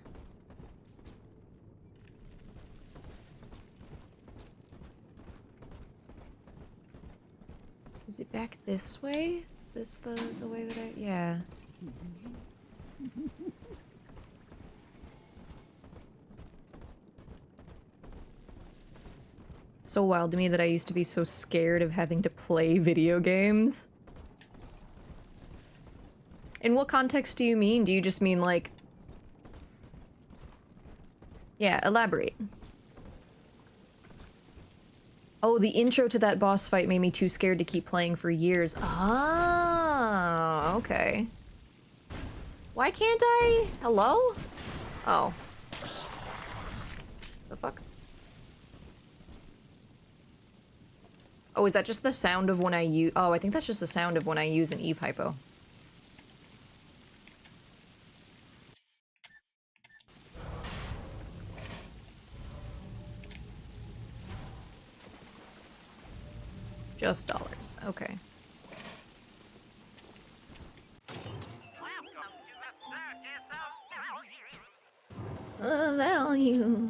Is it back this way? Is this the way that I... Yeah. It's so wild to me that I used to be so scared of having to play video games. In what context do you mean? Do you just mean like... Yeah, elaborate. Oh, the intro to that boss fight made me too scared to keep playing for years. Ah, okay. Why can't I? Hello? Oh. The fuck? Oh, is that just the sound of when I use... Oh, I think that's just the sound of when I use an Eve hypo. Just dollars. Okay. Value.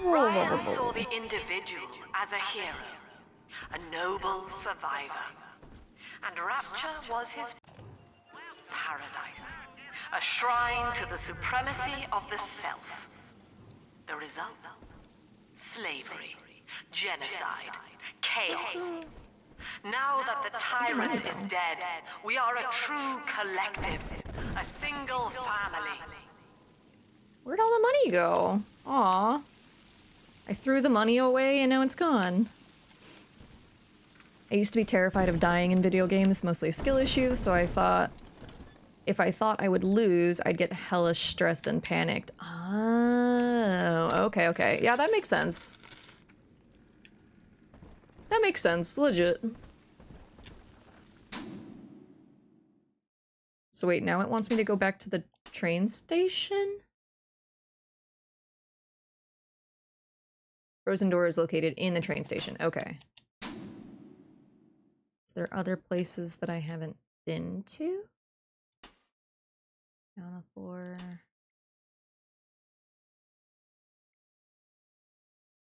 Ryan saw the individual as a hero, a noble survivor. And Rapture was his paradise, a shrine to the supremacy of the self. The result? Slavery, genocide, chaos. Now that the tyrant is dead, we are a true collective, a single family. Where'd all the money go? Aw. I threw the money away and now it's gone. I used to be terrified of dying in video games, mostly a skill issue, so I thought if I thought I would lose, I'd get hellish stressed and panicked. Oh, okay. Yeah, that makes sense. That makes sense, legit. So wait, now it wants me to go back to the train station? Frozen door is located in the train station. Okay. Is there other places that I haven't been to? Down the floor.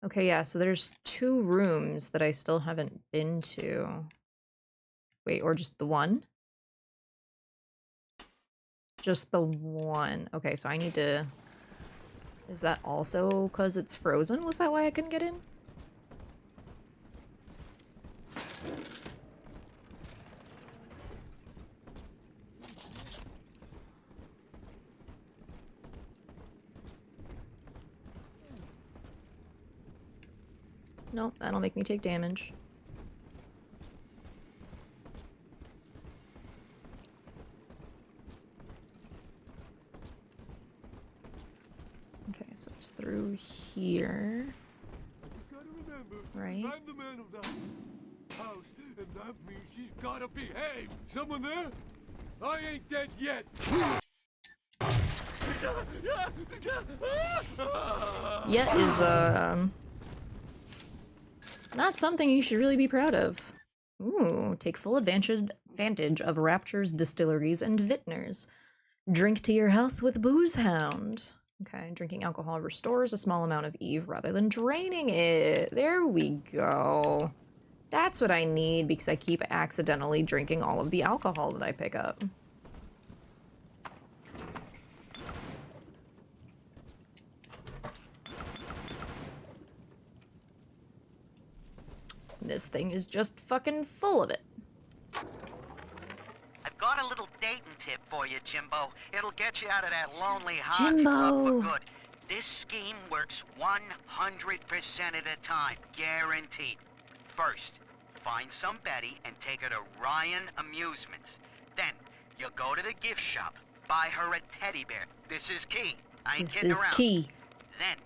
Okay, yeah, so there's 2 rooms that I still haven't been to. Wait, or just the one? Just the one. Okay, so I need to... Is that also because it's frozen? Was that why I couldn't get in? Nope, that'll make me take damage. Okay, so it's through here. Gotta remember, right? I'm the man of the house, and that means she's gotta behave. Someone there? I ain't dead yet. Yet is, not something you should really be proud of. Ooh, take full advantage of Rapture's distilleries and vintners. Drink to your health with Booze Hound. Okay, drinking alcohol restores a small amount of Eve rather than draining it. There we go. That's what I need because I keep accidentally drinking all of the alcohol that I pick up. This thing is just fucking full of it. I've got a little dating tip for you, Jimbo. It'll get you out of that lonely Jimbo. hodgepodge for good. This scheme works 100% of the time, guaranteed. First, find some Betty and take her to Ryan Amusements. Then, you go to the gift shop, buy her a teddy bear. This is key. I ain't This kidding is around. key. Then,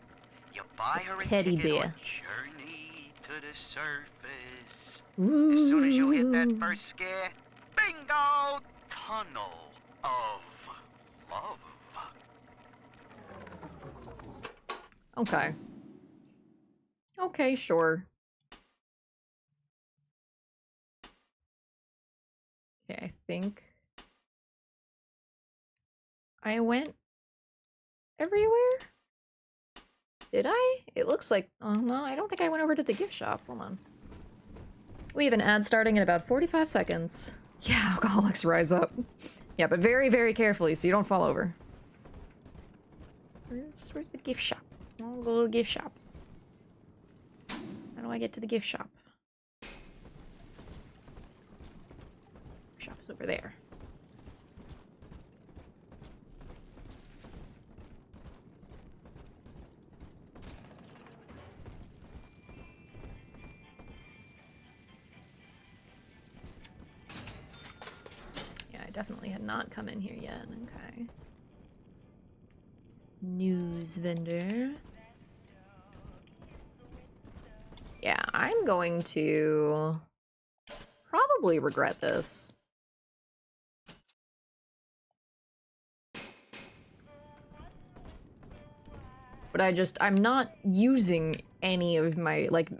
you buy her a Teddy ticket bear. on Journey to the Surface. As soon as you hit that first scare, bingo! Tunnel of love. Okay. Okay, sure. Okay, I think I went everywhere? Did I? It looks like... Oh, no, I don't think I went over to the gift shop. Hold on. We have an ad starting in about 45 seconds. Yeah, alcoholics rise up. Yeah, but very, very carefully so you don't fall over. Where's the gift shop? I'll go to the gift shop. How do I get to the gift shop? Shop's over there. Yeah, I definitely had not come in here yet. Okay. News vendor. Yeah, I'm going to probably regret this. But I'm not using any of my, like,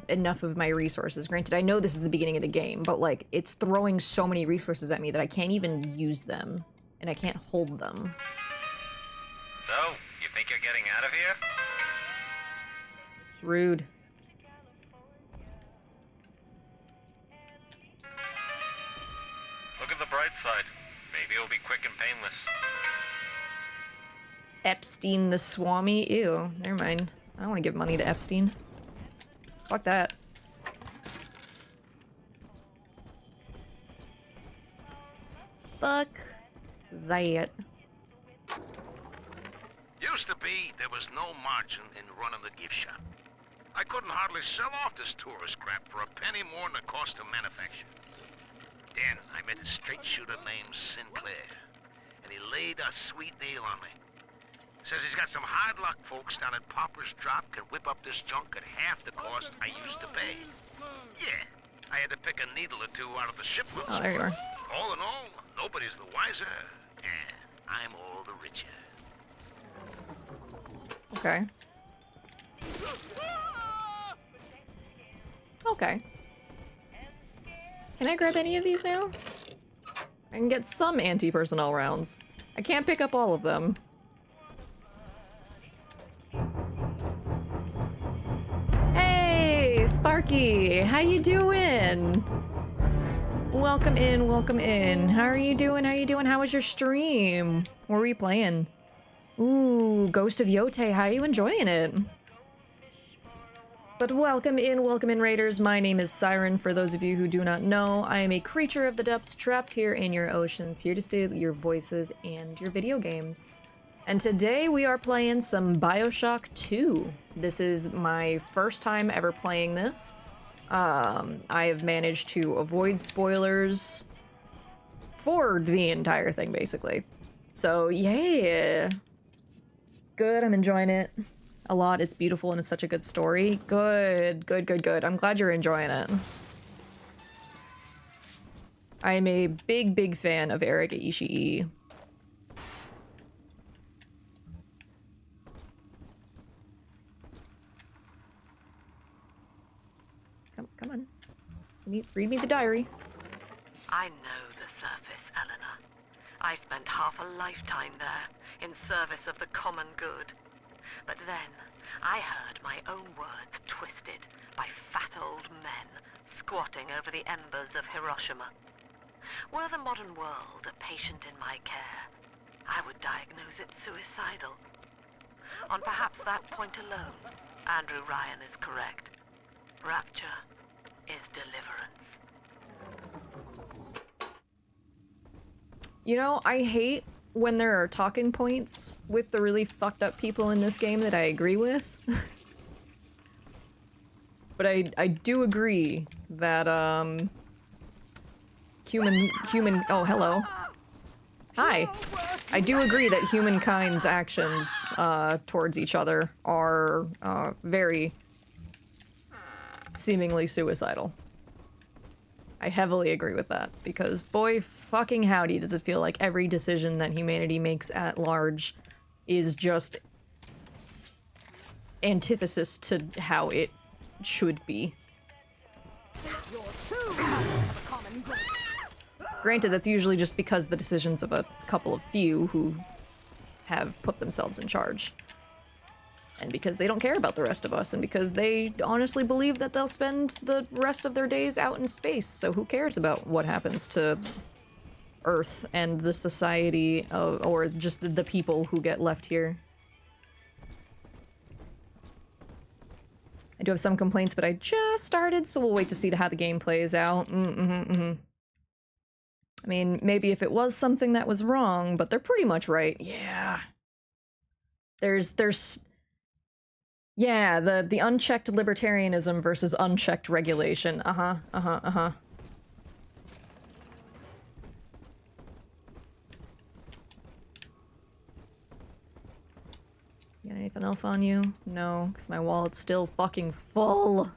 enough of my resources. Granted, I know this is the beginning of the game, but, like, it's throwing so many resources at me that I can't even use them. And I can't hold them. So, you think you're getting out of here? Rude. Look at the bright side. Maybe it'll be quick and painless. Epstein the Swami? Ew, never mind. I don't want to give money to Epstein. Fuck that. Fuck that. Used to be there was no margin in running the gift shop. I couldn't hardly sell off this tourist crap for a penny more than the cost of manufacture. Then I met a straight shooter named Sinclair, and he laid a sweet deal on me. Says he's got some hard luck folks down at Popper's Drop can whip up this junk at half the cost I used to pay. Yeah, I had to pick a needle or two out of the shipments. Oh, there you are. All in all, nobody's the wiser, and I'm all the richer. Okay. Okay. Can I grab any of these now? I can get some anti-personnel rounds. I can't pick up all of them. Hey, Sparky! How you doing? Welcome in, welcome in. How are you doing? How you doing? How was your stream? What were you playing? Ooh, Ghost of Yote, how are you enjoying it? But welcome in, raiders. My name is Siren. For those of you who do not know, I am a creature of the depths trapped here in your oceans, here to steal your voices and your video games. And today we are playing some BioShock 2. This is my first time ever playing this. I have managed to avoid spoilers for the entire thing, basically. So, yeah. Good, I'm enjoying it a lot. It's beautiful and it's such a good story. Good, good, good, good. I'm glad you're enjoying it. I am a big, big fan of Eric Ishii. Come on. Read me the diary. I know the surface, Eleanor. I spent half a lifetime there, in service of the common good. But then, I heard my own words twisted by fat old men squatting over the embers of Hiroshima. Were the modern world a patient in my care, I would diagnose it suicidal. On perhaps that point alone, Andrew Ryan is correct. Rapture is deliverance. You know, I hate when there are talking points with the really fucked up people in this game that I agree with. But I do agree that, oh, hello. Hi. I do agree that humankind's actions, towards each other are, very seemingly suicidal. I heavily agree with that, because boy fucking howdy does it feel like every decision that humanity makes at large is just antithesis to how it should be. Granted, that's usually just because the decisions of a couple of few who have put themselves in charge. And because they don't care about the rest of us, and because they honestly believe that they'll spend the rest of their days out in space, so who cares about what happens to Earth and the society, or just the people who get left here. I do have some complaints, but I just started, so we'll wait to see how the game plays out. I mean, maybe if it was something that was wrong, but they're pretty much right. Yeah. Yeah, the unchecked libertarianism versus unchecked regulation. Got anything else on you? No, because my wallet's still fucking full.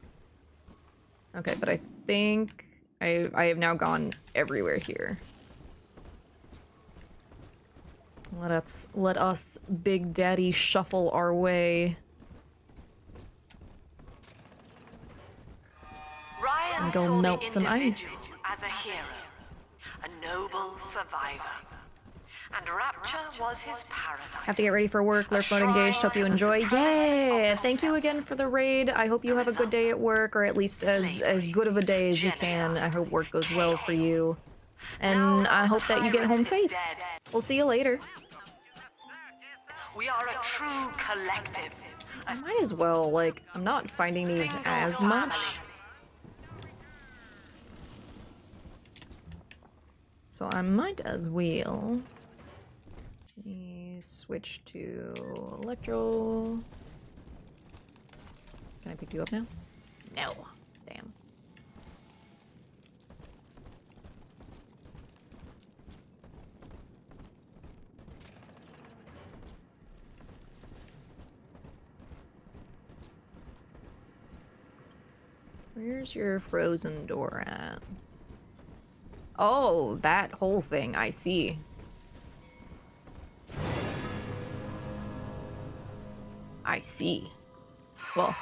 Okay, but I think I have now gone everywhere here. Let us Big Daddy shuffle our way. Ryan Go saw melt the some ice. individual as a hero, a noble survivor, and Rapture was his paradise. Have to get ready for work. Lurk mode engaged. Hope you enjoy. Yeah! Thank you again for the raid. I hope you have a good day at work, or at least as good of a day as you can. I hope work goes well for you. And I hope that you get home safe. We'll see you later. We are a true collective. I might as well, like, I'm not finding these as much. So I might as well switch to electro. Can I pick you up now? No. Damn. Where's your frozen door at? Oh, that whole thing, I see. I see. Well,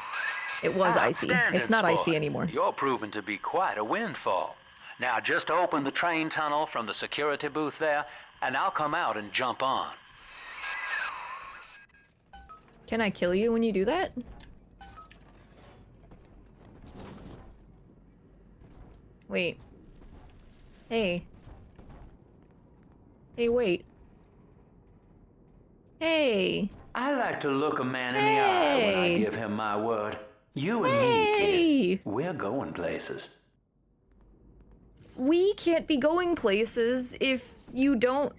it was icy. It's not icy anymore. You're proving to be quite a windfall. Now just open the train tunnel from the security booth there, and I'll come out and jump on. Can I kill you when you do that? Wait. Hey. Hey, wait. Hey. I like to look a man in the eye when I give him my word. You and me, kid, we're going places. We can't be going places if you don't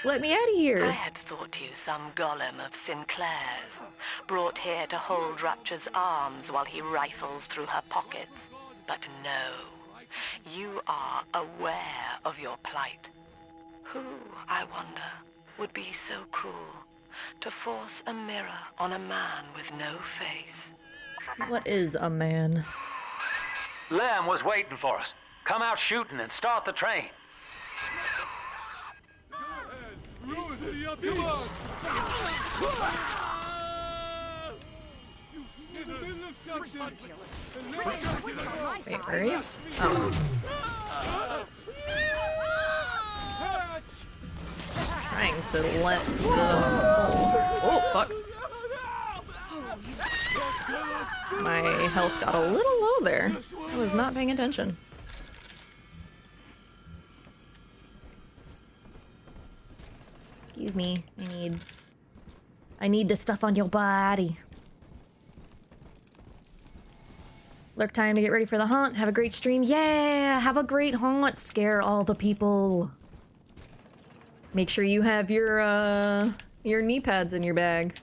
let me out of here. I had thought you some golem of Sinclair's, brought here to hold Rapture's arms while he rifles through her pockets. But no, you are aware of your plight. Who, I wonder, would be so cruel to force a mirror on a man with no face? What is a man? Lamb was waiting for us. Come out shooting and start the train. Wait, where are you? Oh. Trying to let the oh fuck. My health got a little low there. I was not paying attention. Excuse me, I need the stuff on your body. Lurk time to get ready for the haunt. Have a great stream. Yeah, have a great haunt. Scare all the people. Make sure you have your knee pads in your bag.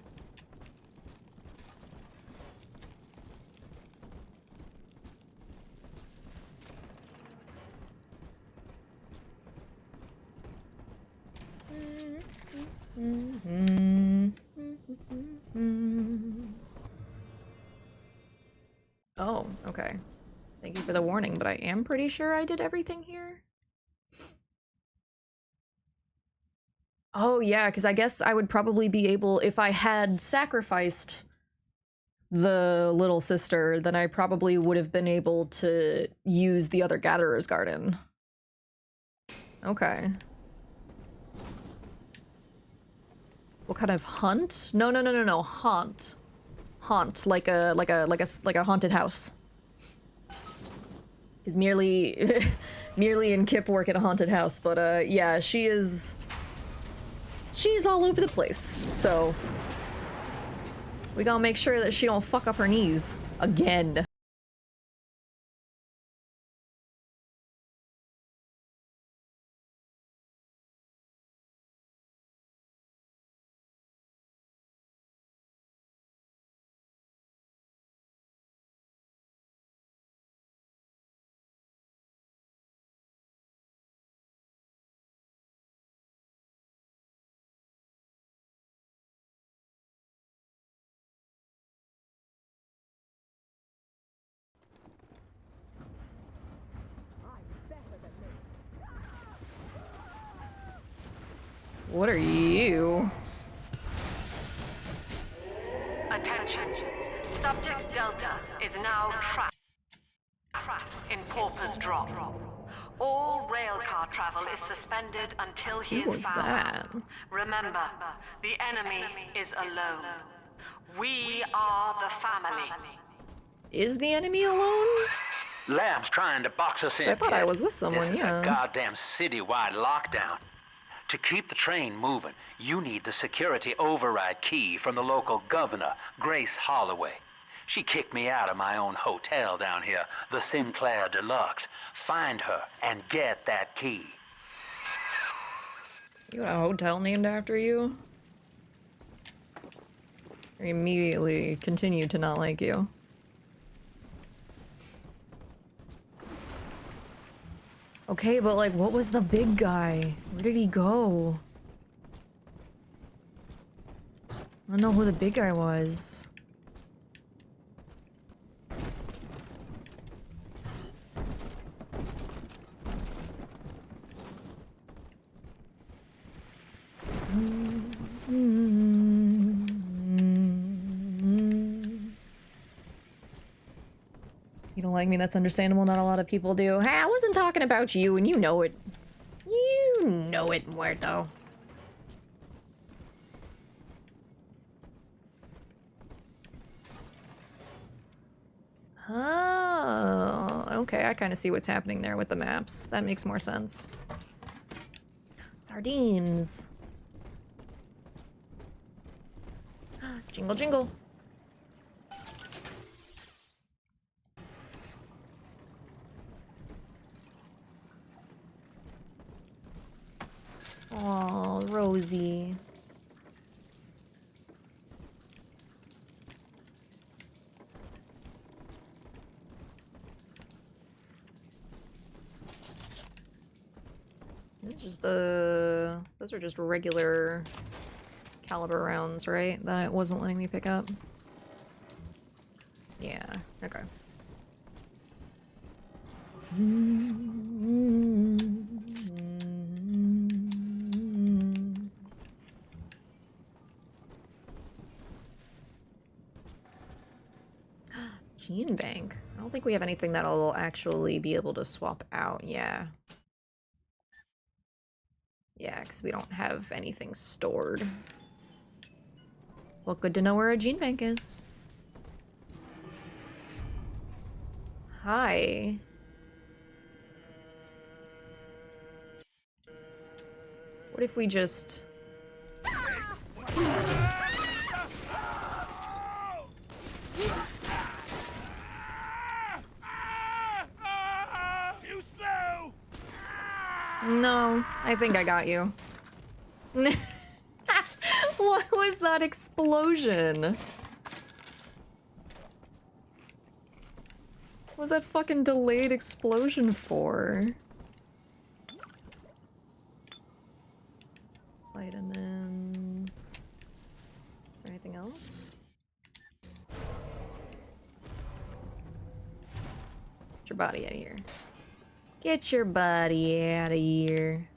Oh, okay. Thank you for the warning, but I am pretty sure I did everything here. Oh yeah, because I guess I would probably be able, if I had sacrificed the little sister, then I probably would have been able to use the other Gatherer's Garden. Okay. What kind of hunt? No, haunt. Haunt, like a haunted house. Because merely and Kip work at a haunted house, but yeah, she's all over the place. So we gotta make sure that she don't fuck up her knees again. What are you? Attention. Subject Delta is now trapped in Pauper's Drop. All railcar travel is suspended until he Who is was found. that? Remember, the enemy is alone. We are the family. Is the enemy alone? Lamb's trying to box us in. I thought I was with someone, This is yeah. a goddamn citywide lockdown. To keep the train moving, you need the security override key from the local governor, Grace Holloway. She kicked me out of my own hotel down here, the Sinclair Deluxe. Find her and get that key. You got a hotel named after you? I immediately continue to not like you. Okay, but like, what was the big guy? Where did he go? I don't know who the big guy was. You don't like me, that's understandable. Not a lot of people do. Hey, I wasn't talking about you, and you know it. You know it, muerto. Oh, okay, I kind of see what's happening there with the maps. That makes more sense. Sardines. Jingle, jingle. Oh, Rosie. It's just those are just regular caliber rounds, right? That it wasn't letting me pick up. Yeah, okay. Gene bank. I don't think we have anything that'll actually be able to swap out. Yeah. Yeah, because we don't have anything stored. Well, good to know where a gene bank is. Hi. What if we just... Too slow! No, I think I got you. What was that explosion? What was that fucking delayed explosion for? Vitamins. Is there anything else? Get your body out of here. Get your body out of here.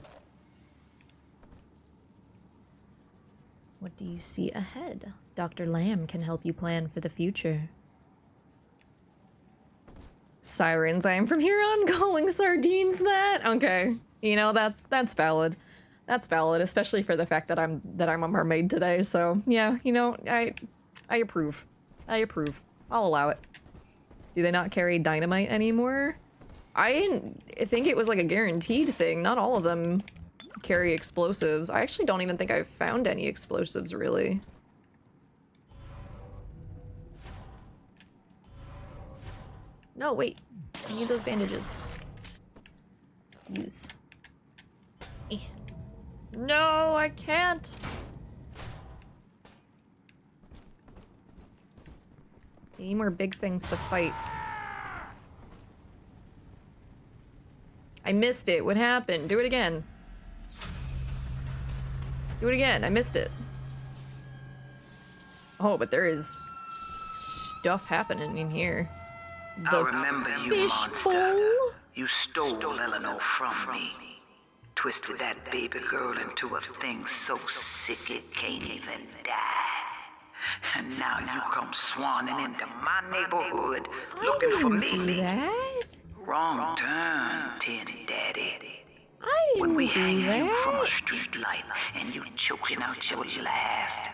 What do you see ahead? Dr. Lamb can help you plan for the future. Sirens, I am from here on calling sardines that? Okay. You know, that's valid. That's valid, especially for the fact that I'm a mermaid today, so yeah, you know, I approve. I approve. I'll allow it. Do they not carry dynamite anymore? I didn't think it was like a guaranteed thing. Not all of them carry explosives. I actually don't even think I've found any explosives, really. No, wait. I need those bandages. Use. Eh. No, I can't! I need more big things to fight. I missed it. What happened? Do it again. Do it again. I missed it. Oh, but there is stuff happening in here. I remember you, monster. You stole Eleanor from me. Twisted that baby girl into a thing so sick it can't even die. And now you come swanning into my neighborhood looking for me. Do that? Wrong turn, Tin Daddy. I didn't when we do hang that. you from a street light and you choking out your last,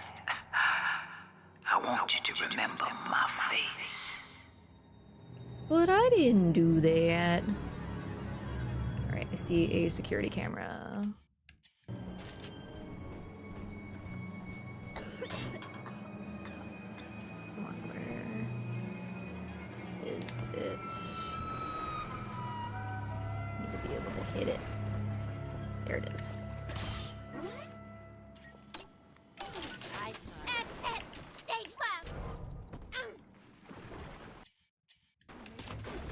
I want you to remember my face. But I didn't do that. Alright, I see a security camera. Come on, where is it? Need to be able to hit it. There it is. Exit! Stage left!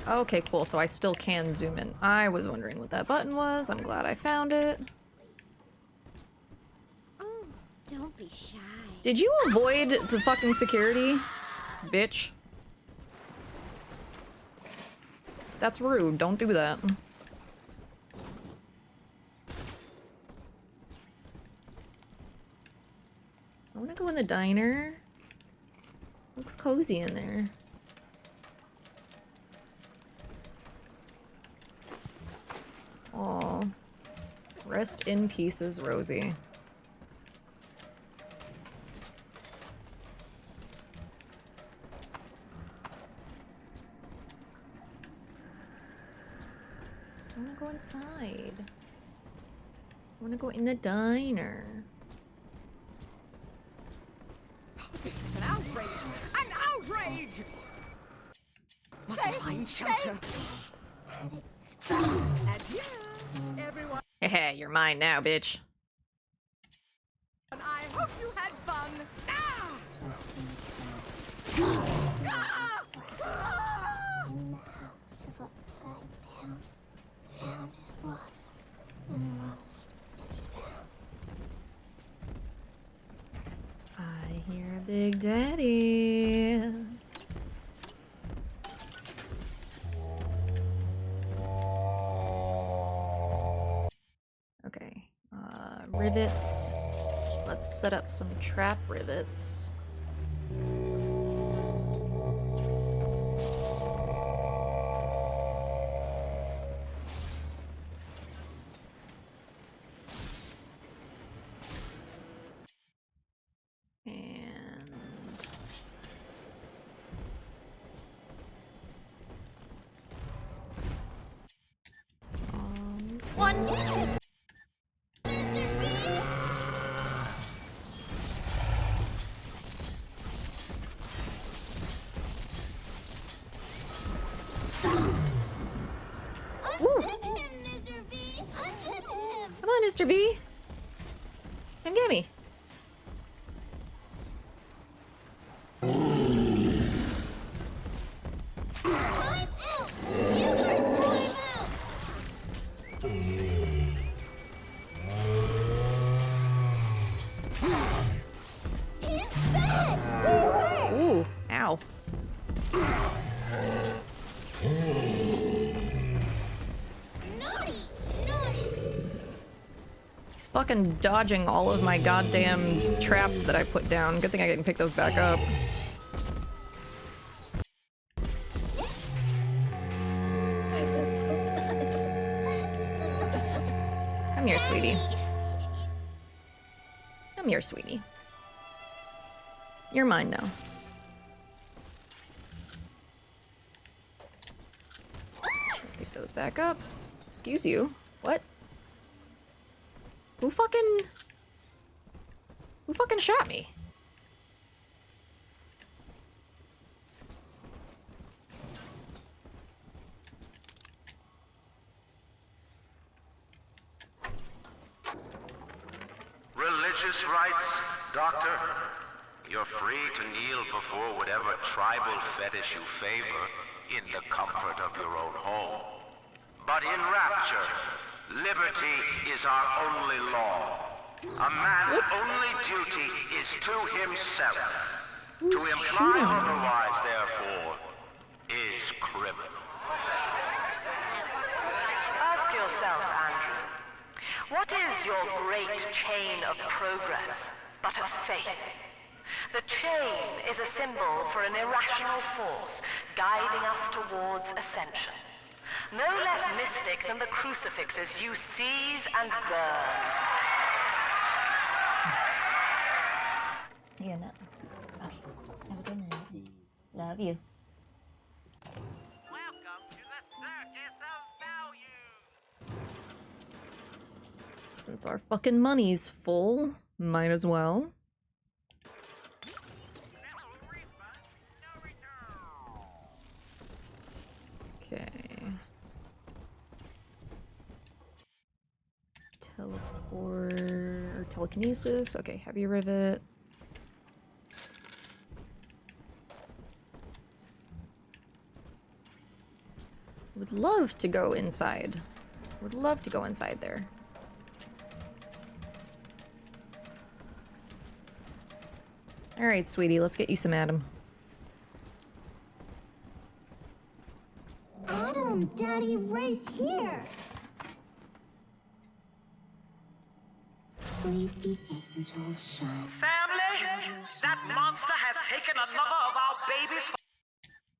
Okay, cool, so I still can zoom in. I was wondering what that button was. I'm glad I found it. Oh, don't be shy. Did you avoid the fucking security? Bitch. That's rude. Don't do that. I wanna go in the diner. Looks cozy in there. Rest in pieces, Rosie. I wanna go inside. I wanna go in the diner. This is an outrage! An outrage! Must find shelter. Adieu, everyone. Heh, you're mine now, bitch. I hope you had fun. Ah! Found is lost, and lost is found. I hear a Big Daddy. Okay, rivets. Let's set up some trap rivets. Come on, Mr. B. Come get me. Ooh, ow. He's fucking dodging all of my goddamn traps that I put down. Good thing I can pick those back up. Come here, sweetie. Come here, sweetie. You're mine now. Pick those back up. Excuse you. What? Who fucking shot me? Religious rites, Doctor? You're free to kneel before whatever tribal fetish you favor in the comfort of your own home. But in Rapture, liberty is our only law. A man's only duty is to himself. To imply otherwise, therefore, is criminal. Ask yourself, Andrew, what is your great chain of progress but a faith? The chain is a symbol for an irrational force guiding us towards ascension. No less mystic than the crucifixes you seize and burn. You're not. Okay. Have a good night. Love you. Welcome to the Circus of Value. Since our fucking money's full, might as well. Okay. Teleport or telekinesis. Okay, heavy rivet. Would love to go inside. Would love to go inside there. Alright, sweetie, let's get you some Adam. Adam, Daddy, right here. Sleepy angels shine. Family, that monster has taken another of our babies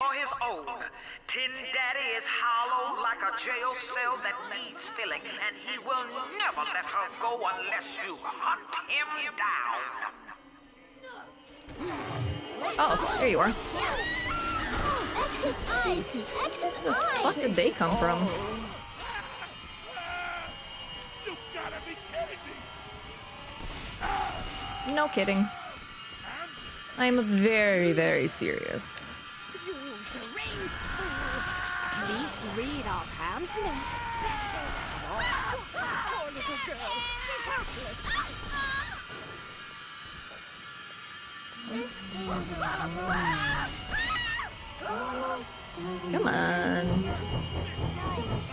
for his own. Tin Daddy is hollow like like a jail cell that needs filling, and he will never let her go unless you hunt him down. Oh, there you are. Exit's eyes! Exit's Where the fuck did they come from? You gotta be kidding me! No kidding. I'm very, very serious. You deranged fool! Please read our pamphlet. Poor little girl. She's helpless. Come on.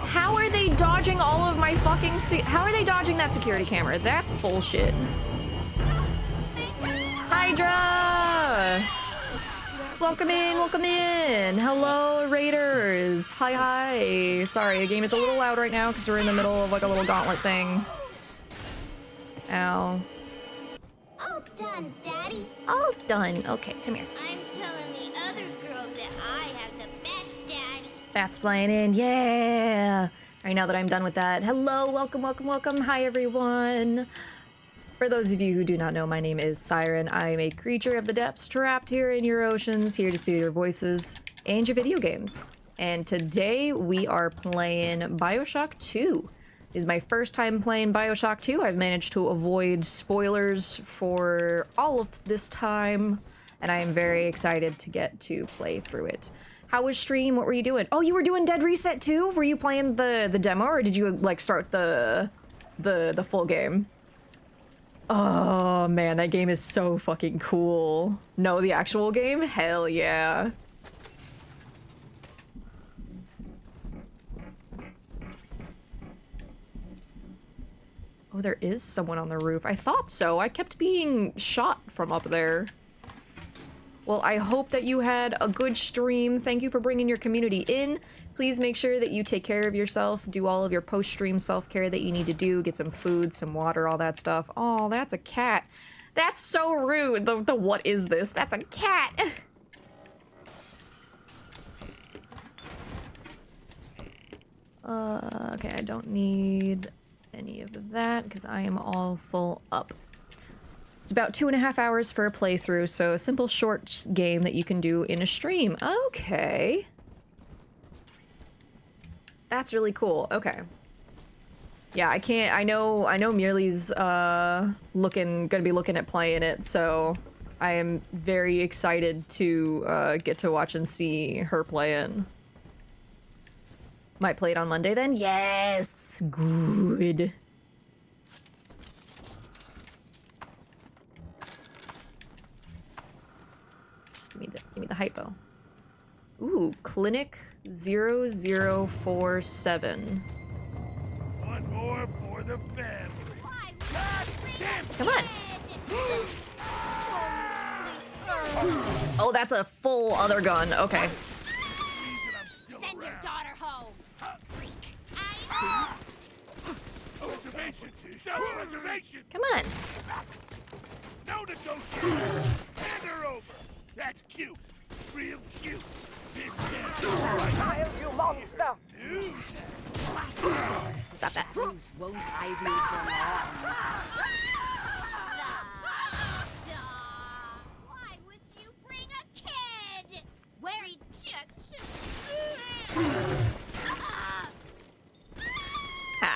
How are they dodging all of my fucking how are they dodging that security camera? That's bullshit. Hydra! Welcome in, welcome in. Hello, Raiders. Hi, hi. Sorry, the game is a little loud right now because we're in the middle of like a little gauntlet thing. Ow. All done, Daddy. All done. Okay, come here. I'm telling the other girls that I have the best daddy. Bats flying in, yeah! Alright, now that I'm done with that, hello, welcome, welcome, welcome, hi everyone! For those of you who do not know, my name is Siren. I am a creature of the depths, trapped here in your oceans, here to steal your voices and your video games. And today we are playing BioShock 2. It is my first time playing BioShock 2. I've managed to avoid spoilers for all of this time, and I am very excited to get to play through it. How was stream? What were you doing? Oh, you were doing Dead Reset too? Were you playing the demo, or did you like start the full game? Oh man, that game is so fucking cool. No, the actual game? Hell yeah. Oh, there is someone on the roof. I thought so. I kept being shot from up there. Well, I hope that you had a good stream. Thank you for bringing your community in. Please make sure that you take care of yourself. Do all of your post-stream self-care that you need to do. Get some food, some water, all that stuff. Oh, that's a cat. That's so rude. The what is this? That's a cat. Okay, I don't need any of that because I am all full up. It's about 2.5 hours for a playthrough, so a simple short game that you can do in a stream. Okay. That's really cool. Okay. Yeah, I know Mirli's gonna be looking at playing it, so I am very excited to get to watch and see her play it. Might play it on Monday then? Yes! Good. Give me the hypo. Ooh, Clinic 0047. One more for the family. Come on. Oh, that's a full other gun. Okay. Send your daughter home. Reservation. Show a reservation. Come on. No negotiation. Hand her over. That's cute. Real cute. This Child, you monster! Stop that. Won't hide you for Why would you bring a kid? Where ejection? Ha.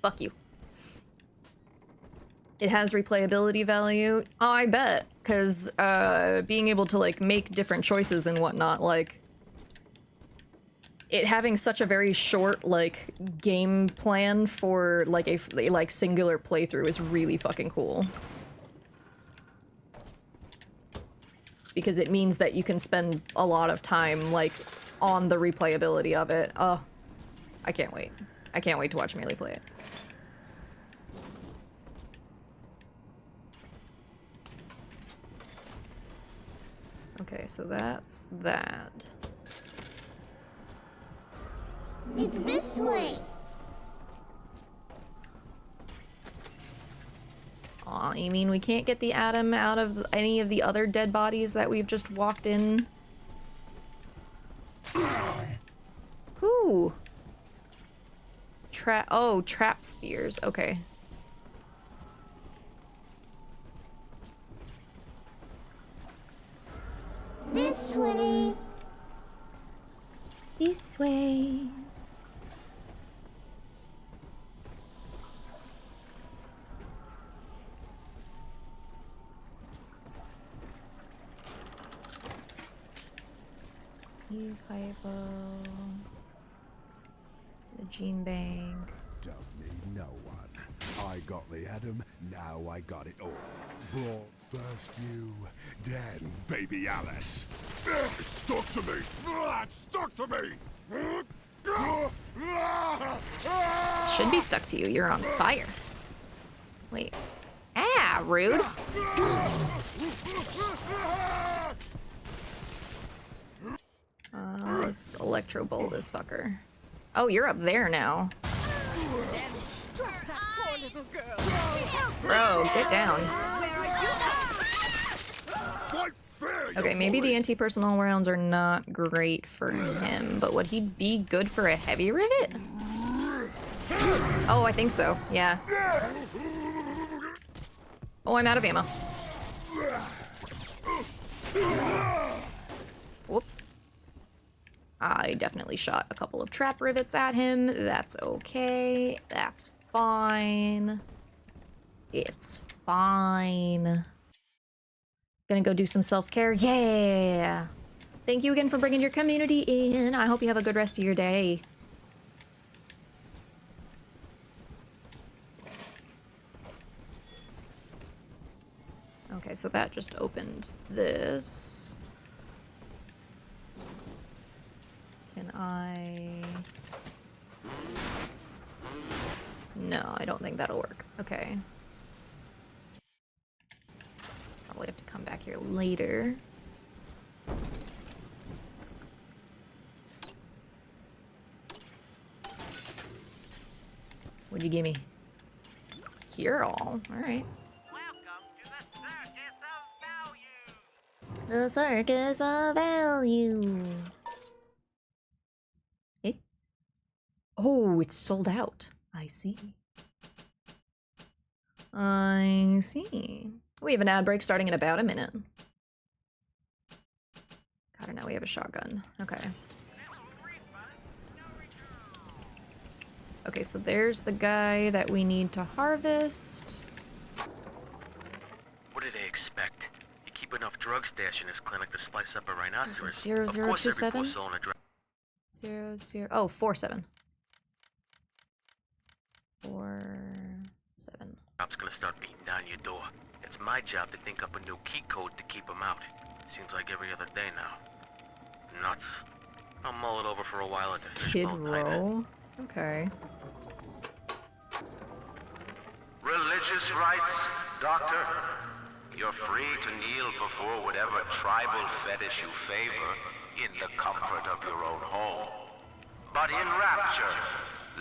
Fuck you. It has replayability value. Oh, I bet. Because being able to like make different choices and whatnot, like it having such a very short like game plan for like a singular playthrough is really fucking cool. Because it means that you can spend a lot of time like on the replayability of it. Oh, I can't wait. I can't wait to watch Melee play it. Okay, so that's that. It's this way. Aw, you mean we can't get the atom out of any of the other dead bodies that we've just walked in? Whew. trap spears. Okay. This way. This way. Eve hypo. The gene bank. Don't need no one. I got the Adam, now I got it all. Brought first you, then baby Alice. It stuck to me! It stuck to me! Should be stuck to you. You're on fire. Wait. Ah, rude. Let's electro bowl this fucker. Oh, you're up there now. Bro, get down. Okay, maybe the anti-personnel rounds are not great for him, but would he be good for a heavy rivet? Oh, I think so, yeah. Oh, I'm out of ammo. Whoops. I definitely shot a couple of trap rivets at him. That's okay. That's fine. It's fine. Gonna go do some self-care. Yeah! Thank you again for bringing your community in. I hope you have a good rest of your day. Okay, so that just opened this. Can I... No, I don't think that'll work. Okay. Probably have to come back here later. What'd you give me? Cure all. Alright. The circus of value. Eh? Oh, it's sold out. I see. I see. We have an ad break starting in about a minute. God, and now we have a shotgun. Okay. Okay, so there's the guy that we need to harvest. What do they expect? You keep enough drug stash in this clinic to slice up a rhinoceros. This is 0027? 47. 47. Cop's gonna start beating down your door. It's my job to think up a new key code to keep them out. Seems like every other day now. Nuts. I'll mull it over for a while at the Skid Row? Okay. Religious rites, Doctor? You're free to kneel before whatever tribal fetish you favor in the comfort of your own home. But in Rapture,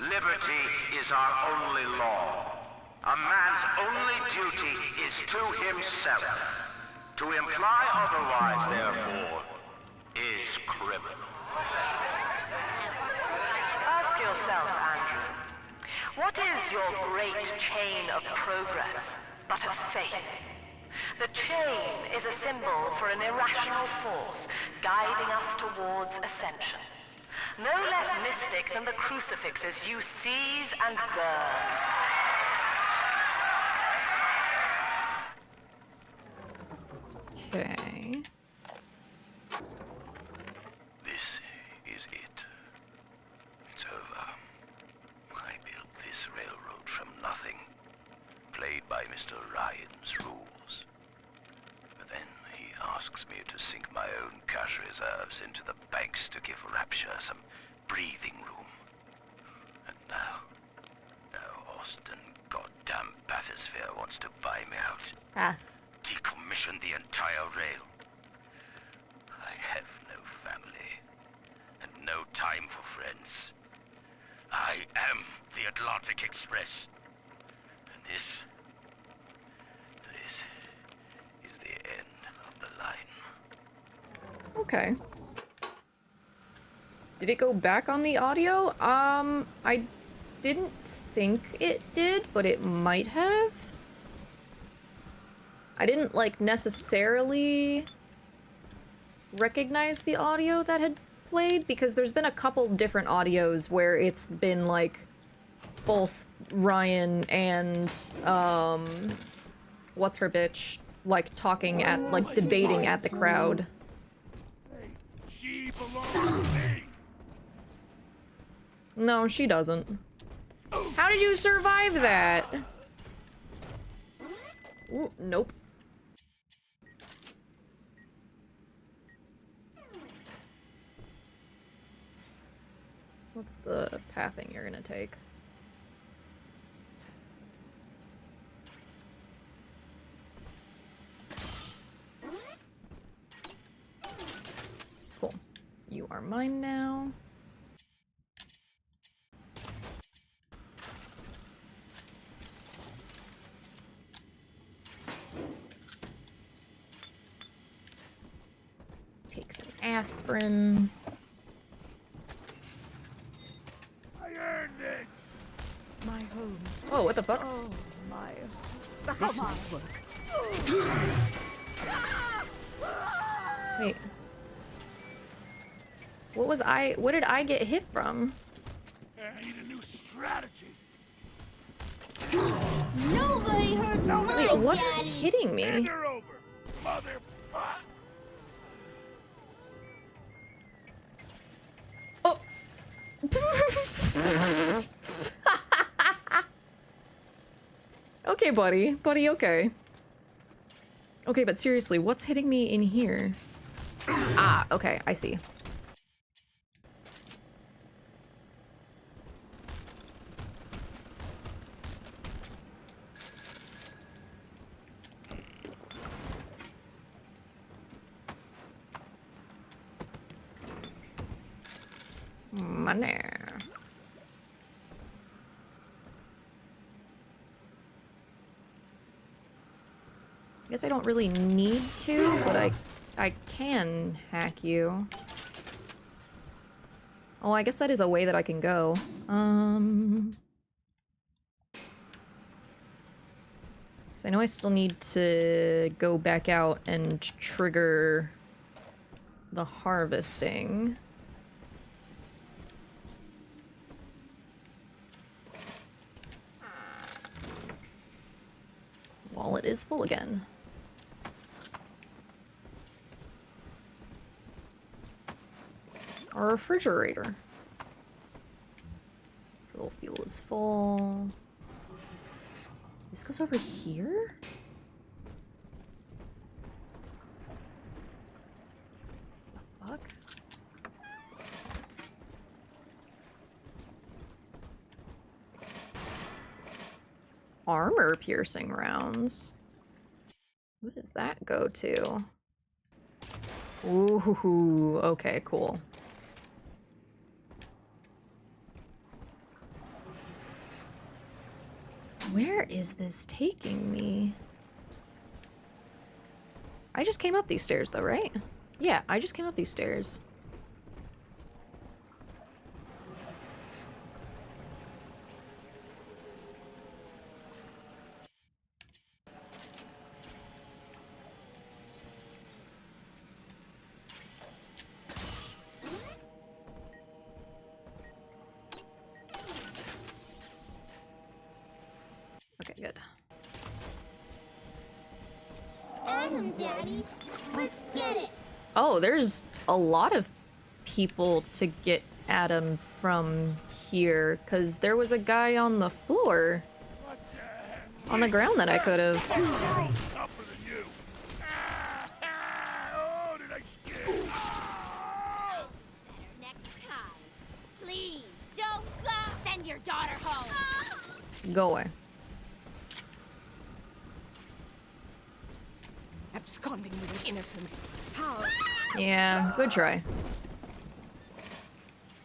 liberty is our only law. A man's only duty is to himself. To imply otherwise, therefore, is criminal. Ask yourself, Andrew, what is your great chain of progress but a faith? The chain is a symbol for an irrational force guiding us towards ascension. No less mystic than the crucifixes you seize and burn. Okay. This is it. It's over. I built this railroad from nothing, played by Mr. Ryan's rules. But then he asks me to sink my own cash reserves into the banks to give Rapture some breathing room. And now Austin goddamn Bathysphere wants to buy me out. Ah. Decommission the entire rail. I have no family, and no time for friends. I am the Atlantic Express. And this is the end of the line. Okay. Did it go back on the audio? I didn't think it did, but it might have. I didn't, like, necessarily recognize the audio that had played, because there's been a couple different audios where it's been, like, both Ryan and, what's her bitch, like, talking at, like, debating at the crowd. She belongs to me. No, she doesn't. How did you survive that? Ooh, nope. What's the pathing you're gonna take? Cool. You are mine now. Take some aspirin. I earned this. My home. Oh, what the fuck? Oh, my. This Come on. might work. Wait. What did I get hit from? I need a new strategy. Nobody heard my Wait, what's daddy. hitting me? Hand her over, motherfucker. Oh! Okay, buddy. Buddy, okay. Okay, but seriously, what's hitting me in here? Ah, okay, I see. Money. I guess I don't really need to, but I can hack you. Oh, I guess that is a way that I can go. So I know I still need to go back out and trigger the harvesting. Wallet is full again. Our refrigerator. Total fuel is full. This goes over here? The fuck? Armor piercing rounds. Who does that go to? Ooh, okay, cool. Where is this taking me? I just came up these stairs though, right? Yeah, I just came up these stairs. Okay, good. Adam, Daddy. Let's get it. Oh, there's a lot of people to get Adam from here, because there was a guy on the floor. On the ground that I could have. Tougher than you. Oh, did I scare you? Next time. Please, don't go. Send your daughter home. Go away. Absconding with an innocent. How? Yeah, good try.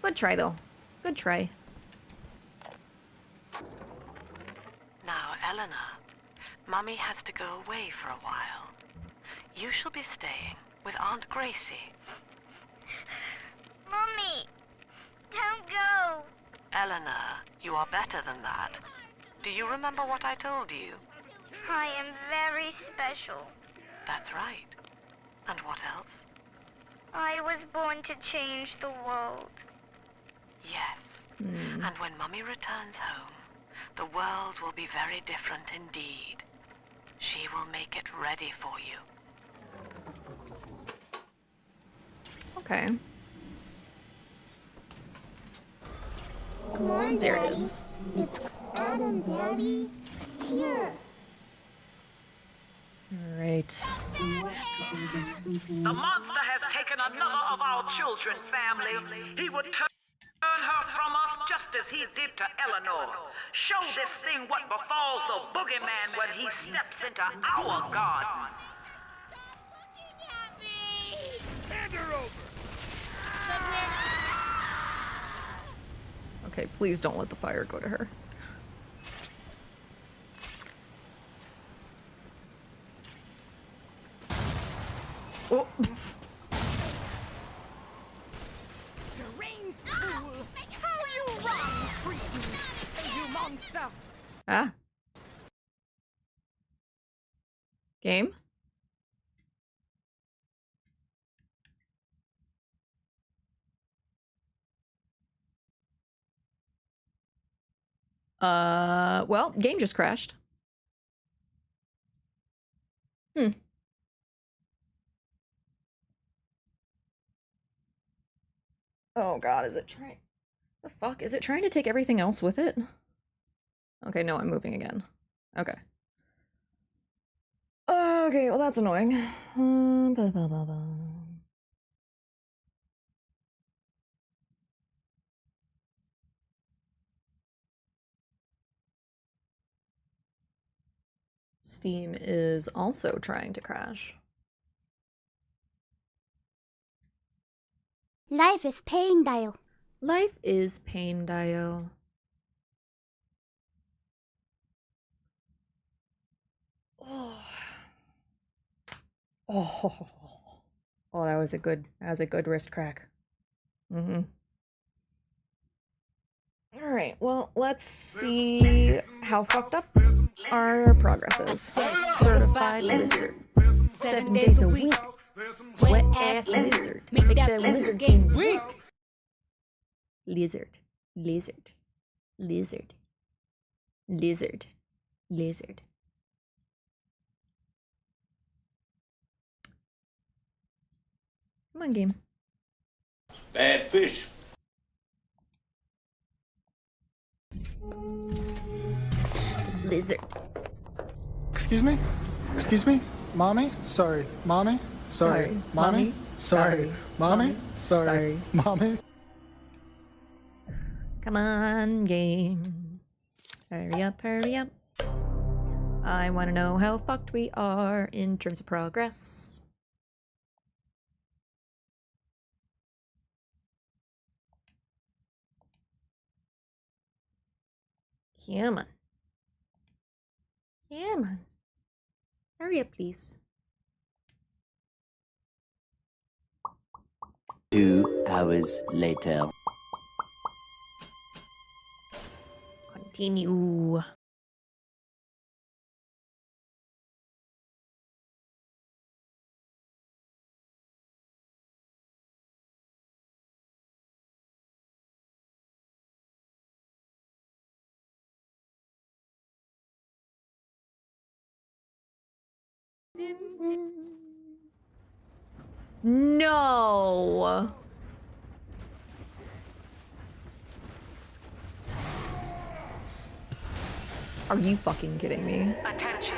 Good try, though. Good try. Now, Eleanor, Mummy has to go away for a while. You shall be staying with Aunt Gracie. Mommy, don't go. Eleanor, you are better than that. Do you remember what I told you? I am very special. That's right. And what else? I was born to change the world. Yes. And when Mummy returns home, the world will be very different indeed. She will make it ready for you. Okay. Come on, There it Daddy. is. It's Adam, Daddy. Here. Alright. The monster has taken another of our children, family. He would turn her from us just as he did to Eleanor. Show this thing what befalls the boogeyman when he steps into our garden. Hand her over! Okay, please don't let the fire go to her. Oh. Deranged fool! How you run, free, you monster! Ah. Game? Well, game just crashed. Oh god, is it trying? The fuck? Is it trying to take everything else with it? Okay, no, I'm moving again. Okay. Okay, well that's annoying. Steam is also trying to crash. Life is pain, Dio. Life is pain, Dio. Oh. Oh, that was a good wrist crack. Mm-hmm. Alright, well, let's see how fucked up our progress is. Certified lizard. 7 days a week. Wet ass lizard. Make that lizard game weak. Lizard. Lizard. Lizard. Lizard. Lizard. Come on, game. Bad fish. Lizard. Excuse me? Excuse me? Mommy? Sorry. Mommy? Sorry. Mommy? Sorry. Mommy? Sorry. Mommy? Come on, game. Hurry up, hurry up. I want to know how fucked we are in terms of progress. Come on. Come on. Hurry up, please. 2 hours later. Continue. No. Are you fucking kidding me? Attention.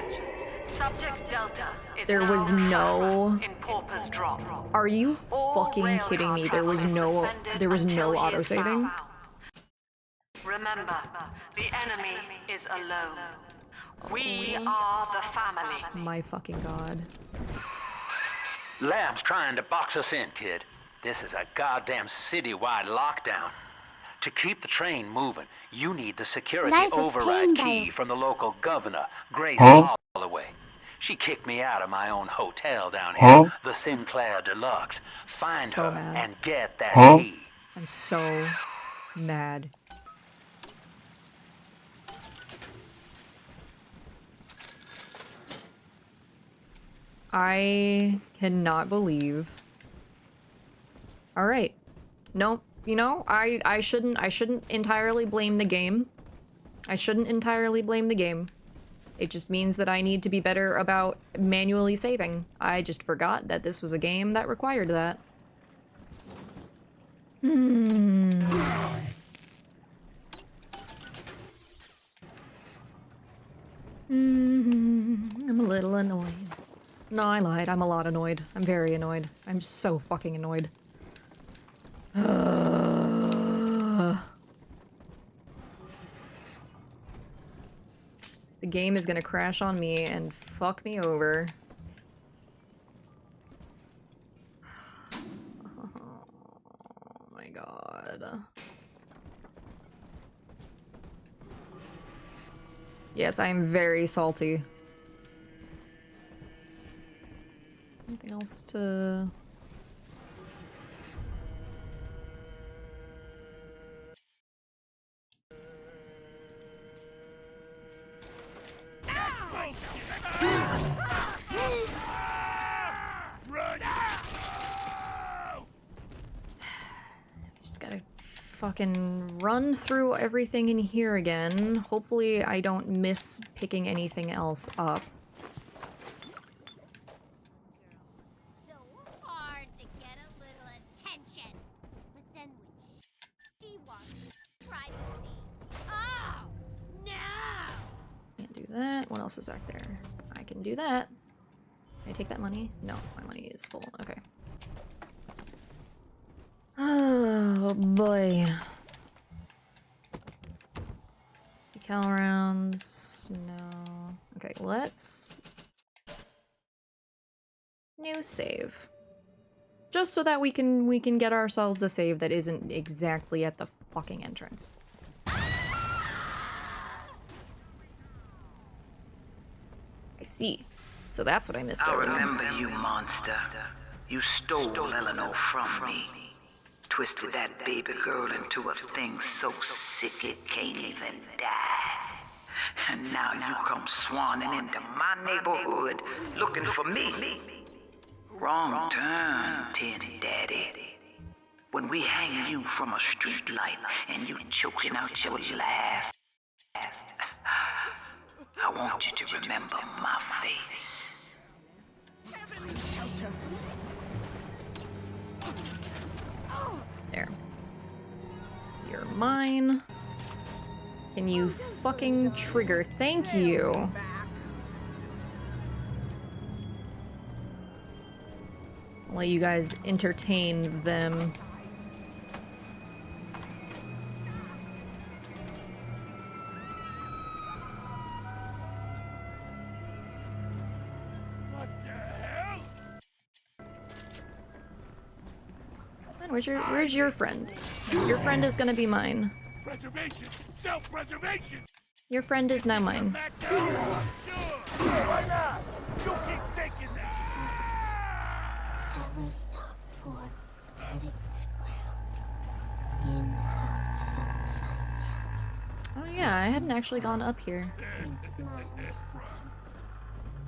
Subject Delta is There now was no. in Pauper's Drop. Are you fucking kidding me? There was no autosaving. Remember, the enemy is alone. We are the family. My fucking god. Lamb's trying to box us in, kid. This is a goddamn citywide lockdown. To keep the train moving, you need the security Life is override pain, key Dio. from the local governor, Grace Huh? Holloway. She kicked me out of my own hotel down here, Huh? the Sinclair Deluxe. Find So her mad. and get that Huh? key. I'm so mad. I cannot believe. All right. Nope. You know, I shouldn't entirely blame the game. I shouldn't entirely blame the game. It just means that I need to be better about manually saving. I just forgot that this was a game that required that. I'm a little annoyed. No, I lied. I'm a lot annoyed. I'm very annoyed. I'm so fucking annoyed. The game is gonna crash on me and fuck me over. Oh my god. Yes, I am very salty. Anything else to... Just gotta fucking run through everything in here again. Hopefully I don't miss picking anything else up. So hard to get a little attention. But then when she wants privacy. Oh, no! Can't do that. What else is back there? I can do that. Can I take that money? No, my money is full. Okay. Oh boy. Decal rounds. No. Okay, let's... New save. Just so that we can get ourselves a save that isn't exactly at the fucking entrance. I see. So that's what I missed I earlier. remember you, monster. You stole Eleanor from me. Twisted that baby girl into a thing so sick it can't even die. And now you come swanning into my neighborhood looking for me. Wrong turn, Tin Daddy. When we hang you from a street light and you choking out your last, I want you to remember my face. Shelter. There. You're mine. Can you fucking trigger? Thank you. I'll let you guys entertain them. Man, where's your friend? Your friend is gonna be mine. Preservation! Self-preservation! Your friend is now mine. Why not? You keep thinking that! Settlers top floor, addicts ground. In the house of upside down. Oh yeah, I hadn't actually gone up here. In smiles bright.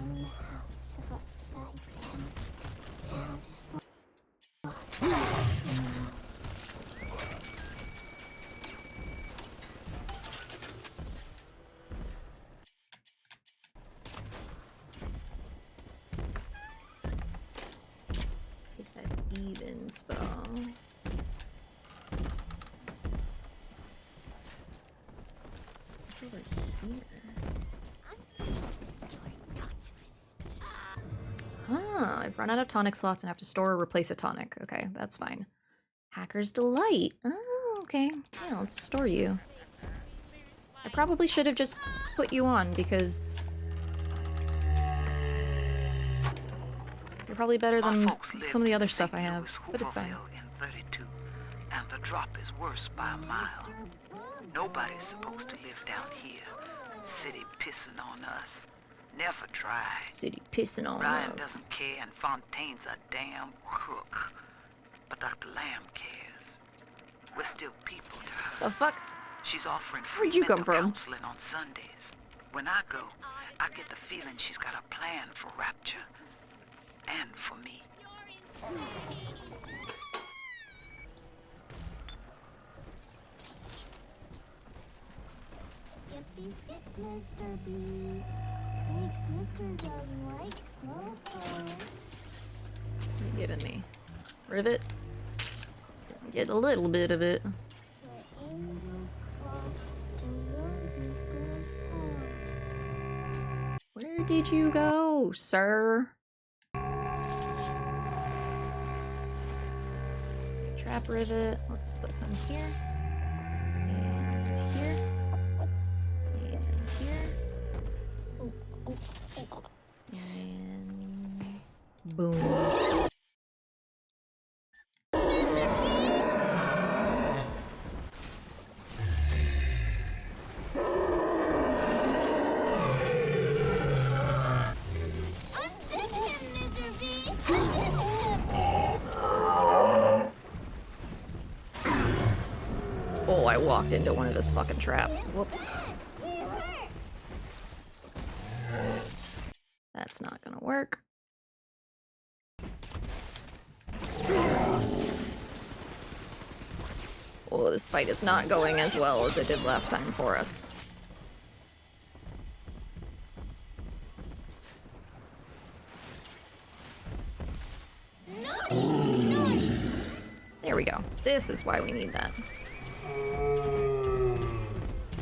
In the house of upside down. Found his lost Take that even spell. What's over here? Ah, I've run out of tonic slots and have to store or replace a tonic. Okay, that's fine. Hacker's Delight. Oh, okay. Yeah, let's store you. I probably should have just put you on because you're probably better than some of the other stuff I have, but it's fine. In 32, and the drop is worse by a mile. Nobody's supposed to live down here. City pissing on us. Never try. City pissing on Ryan us. doesn't care, and Fontaine's a damn crook. But Dr. Lamb cares. We're still people to her. The fuck? She's offering free Where'd you come mental from? counseling on Sundays. When I go, I get the feeling she's got a plan for Rapture. and for me. Yippee skip, Mr. B. Big sister doesn't like snowballs. What are you giving me? Rivet? Get a little bit of it. Where angels cross the roses grows tall. Where did you go, sir? Trap rivet. Let's put some here. And here. And here. And boom. Oh, I walked into one of his fucking traps. Whoops. That's not gonna work. Oh, this fight is not going as well as it did last time for us. There we go. This is why we need that.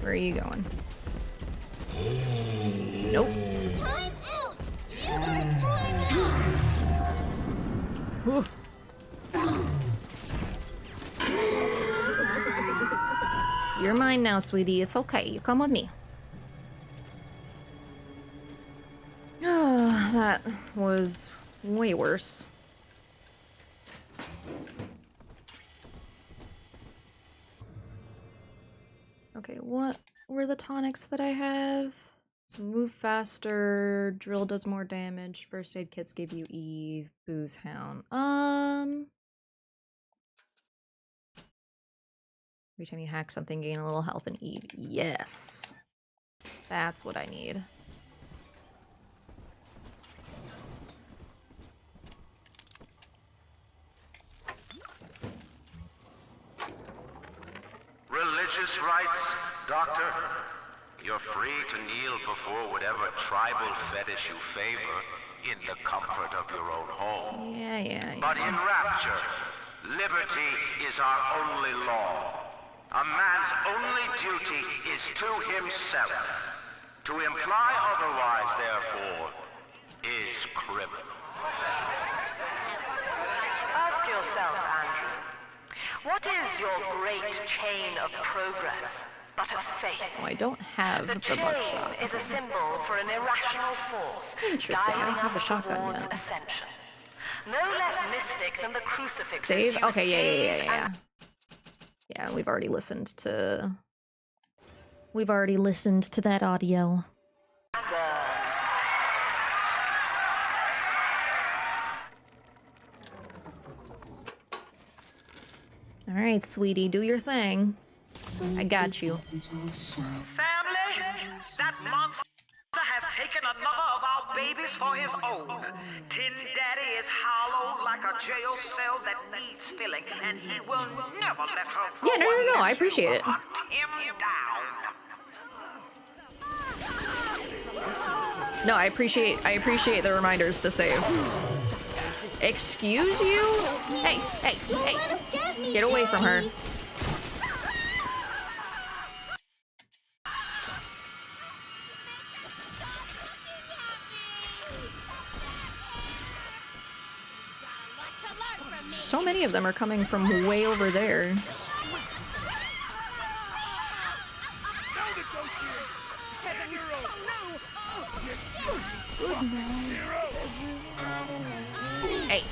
Where are you going? Nope. Time out! You got time out! You're mine now, sweetie. It's okay. You come with me. That was way worse. Okay, what were the tonics that I have? So move faster, drill does more damage, first aid kits give you Eve, booze hound. Every time you hack something, gain a little health and Eve. Yes. That's what I need. Religious rites, Doctor? You're free to kneel before whatever tribal fetish you favor in the comfort of your own home. Yeah. But in Rapture, liberty is our only law. A man's only duty is to himself. To imply otherwise, therefore, is criminal. Ask yourself, Andrew, what is your great chain of progress but a faith? Oh, I don't have the buckshot. Is a symbol for an irrational force. Interesting. I don't have the shotgun yet. Ascension. No less mystic than the crucifix. Save? Okay, yeah. Yeah, we've already listened to that audio. All right, sweetie, do your thing. I got you. Family, that monster has taken another of our babies for his own. Tin Daddy is hollow like a jail cell that needs filling, and he will never let her go. Yeah, no, I appreciate it. Hunt him down. No, I appreciate the reminders to save. Excuse you? Hey. Get away from her. So many of them are coming from way over there. Hey.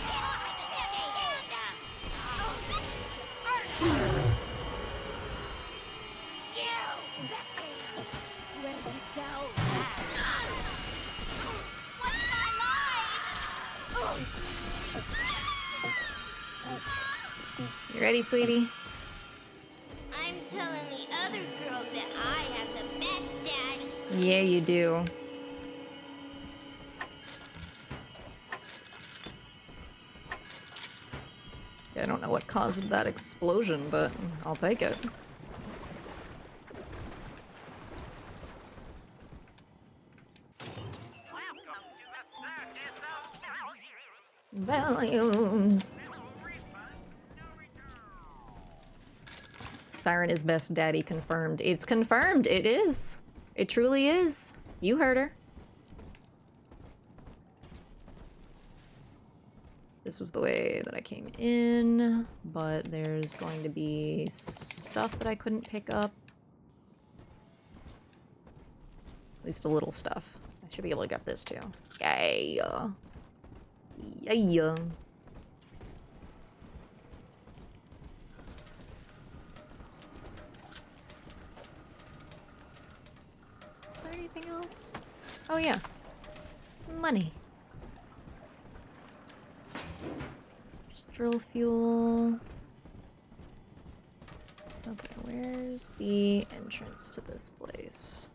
You ready, sweetie? I'm telling the other girls that I have the best daddy. Yeah, you do. I don't know what caused that explosion, but I'll take it. Values. Siren is best daddy confirmed. It's confirmed. It is. It truly is. You heard her. This was the way that I came in, but there's going to be stuff that I couldn't pick up. At least a little stuff. I should be able to get this too. Yay. Yeah. Is there anything else? Oh yeah. Money. Just drill fuel. Okay, where's the entrance to this place?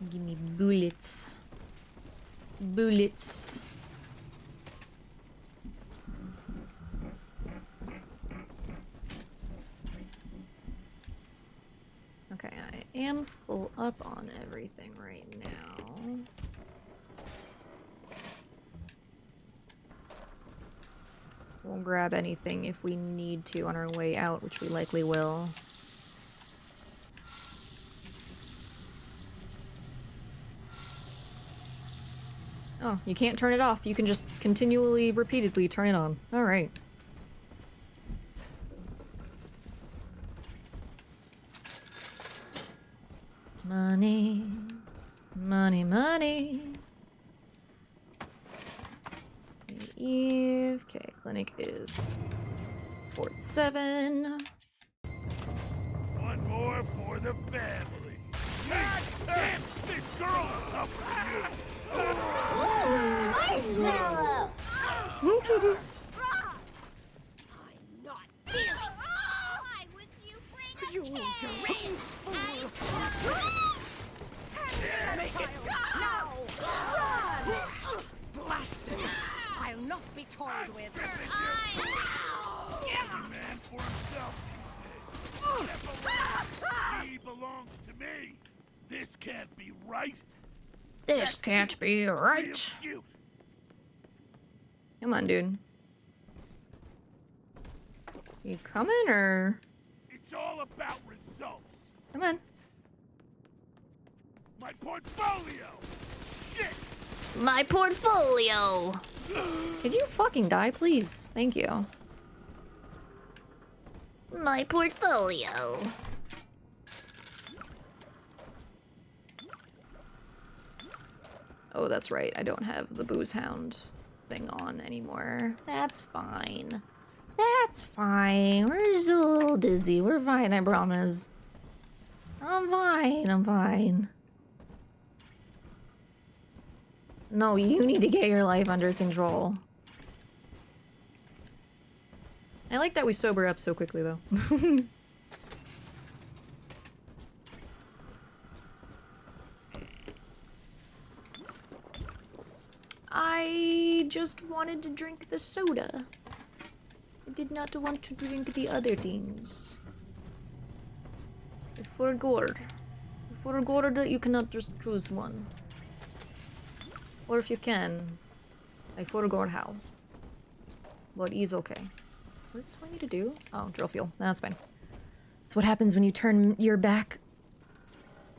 Give me bullets. Bullets. Okay, I am full up on everything right now. We'll grab anything if we need to on our way out, which we likely will. Oh, you can't turn it off. You can just continually, repeatedly turn it on. Alright. Money. Money, money. Eve. Okay, clinic is 47. One more for the family. Damn, this girl's tough for you. Marshmallow! I'm not feeling. Why would you bring a deranged fool? Make it now! Run! Blasted! I'll not be toyed with. Every man for himself these days. He belongs to me. This can't be right. This can't be right. Come on, dude. You coming or? It's all about results. Come on. My portfolio. Shit. My portfolio. Could you fucking die, please? Thank you. My portfolio. Oh, that's right. I don't have the booze hound thing on anymore. That's fine. That's fine. We're just a little dizzy. We're fine, I promise. I'm fine. I'm fine. No, you need to get your life under control. I like that we sober up so quickly, though. I just wanted to drink the soda. I did not want to drink the other things. I forgot. I forgot that you cannot just choose one. Or if you can, I forgot how. But he's okay. What is it telling me to do? Oh, drill fuel. That's fine. That's what happens when you turn your back.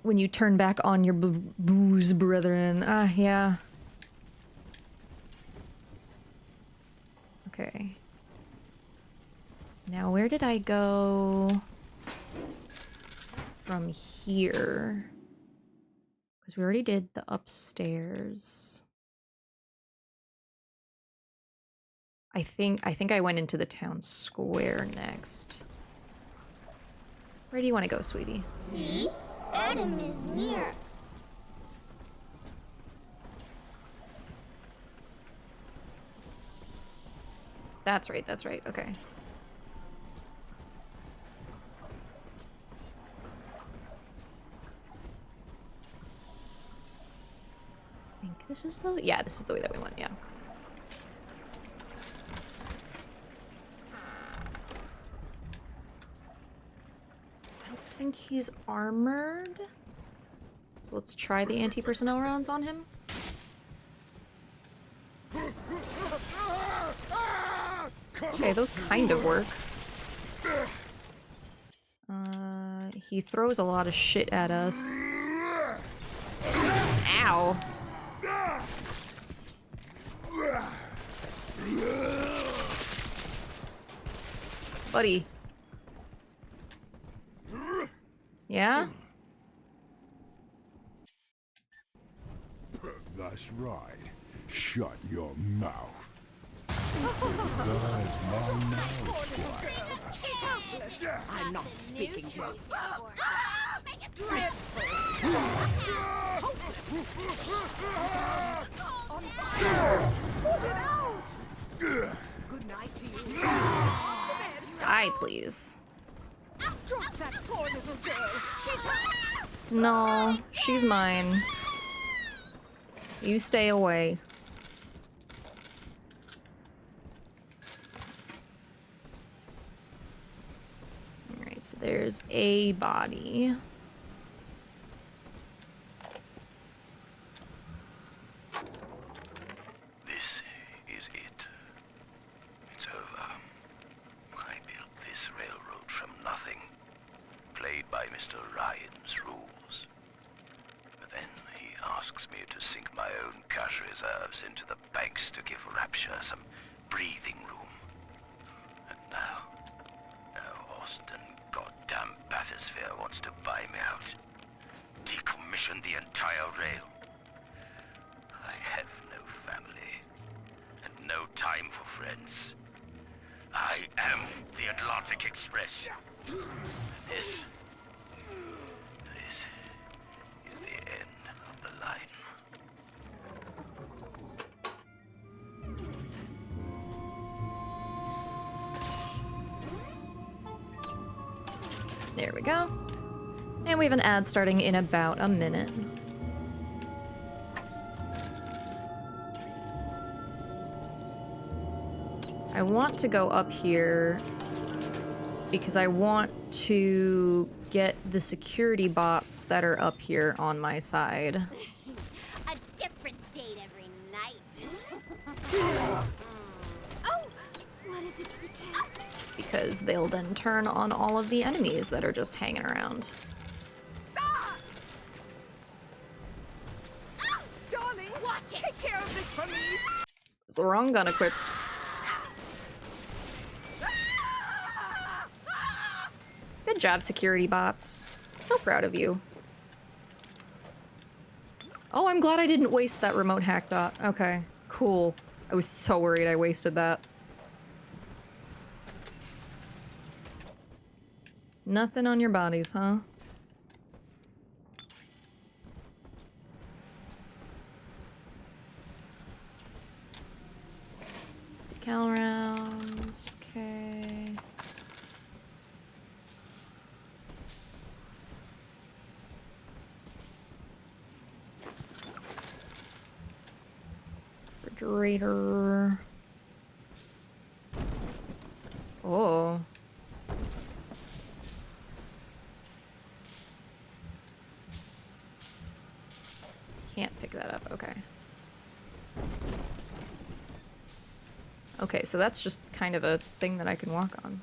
When you turn back on your booze brethren. Ah, yeah. Okay. Now, where did I go from here? Because we already did the upstairs. I think I went into the town square next. Where do you want to go, sweetie? See? Adam is near. That's right, okay. this is the... Yeah, this is the way that we went, yeah. I don't think he's armored. So let's try the anti-personnel rounds on him. Okay, those kind of work. He throws a lot of shit at us. Ow. Buddy. Yeah? That's right. Shut your mouth. There's my mouth, Squire. She's helpless. I'm not speaking to you. Make it Dreadful. On fire. Put it out. Good night to you. Die, please. Drop that poor little girl. She's hurt. No, she's mine. You stay away. Alright, so there's a body. This is it. It's over. I built this railroad from nothing. Played by Mr. Ryan's rules. But then he asks me to sink my own cash reserves into the banks to give Rapture some breathing room. And now Austin goddamn bathysphere wants to buy me out. Decommission the entire rail. I have no family. And no time for friends. I am the Atlantic Express. This is the end of the line. There we go. And we have an ad starting in about a minute. I want to go up here because I want to get the security bots that are up here on my side. A different date every night. Oh, what if it's the cat? Because they'll then turn on all of the enemies that are just hanging around. Darling, watch it. Take care of this for me. It's the wrong gun equipped. Good job, security bots. So proud of you. Oh, I'm glad I didn't waste that remote hack dot. Okay, cool. I was so worried I wasted that. Nothing on your bodies, huh? Decal rounds, okay. Refrigerator. Oh. Can't pick that up, okay. Okay, so that's just kind of a thing that I can walk on.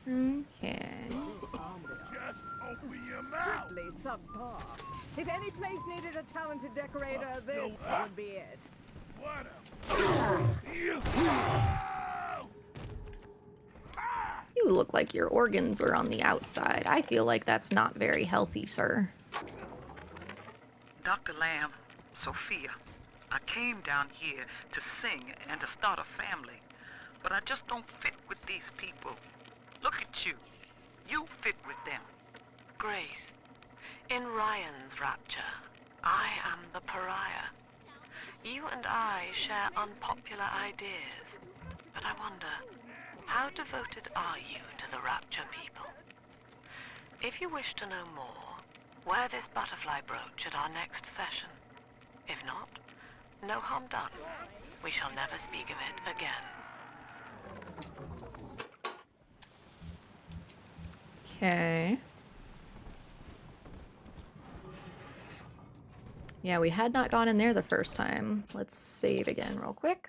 Okay. Just open your mouth. Strictly subpar. If any place needed a talented decorator, this would be it. You look like your organs are on the outside. I feel like that's not very healthy, sir. Dr. Lamb, Sophia, I came down here to sing and to start a family, but I just don't fit with these people. Look at you. You fit with them. Grace, in Ryan's Rapture, I am the pariah. You and I share unpopular ideas, but I wonder, how devoted are you to the Rapture people? If you wish to know more, wear this butterfly brooch at our next session. If not, no harm done. We shall never speak of it again. Okay. Yeah, we had not gone in there the first time. Let's save again real quick.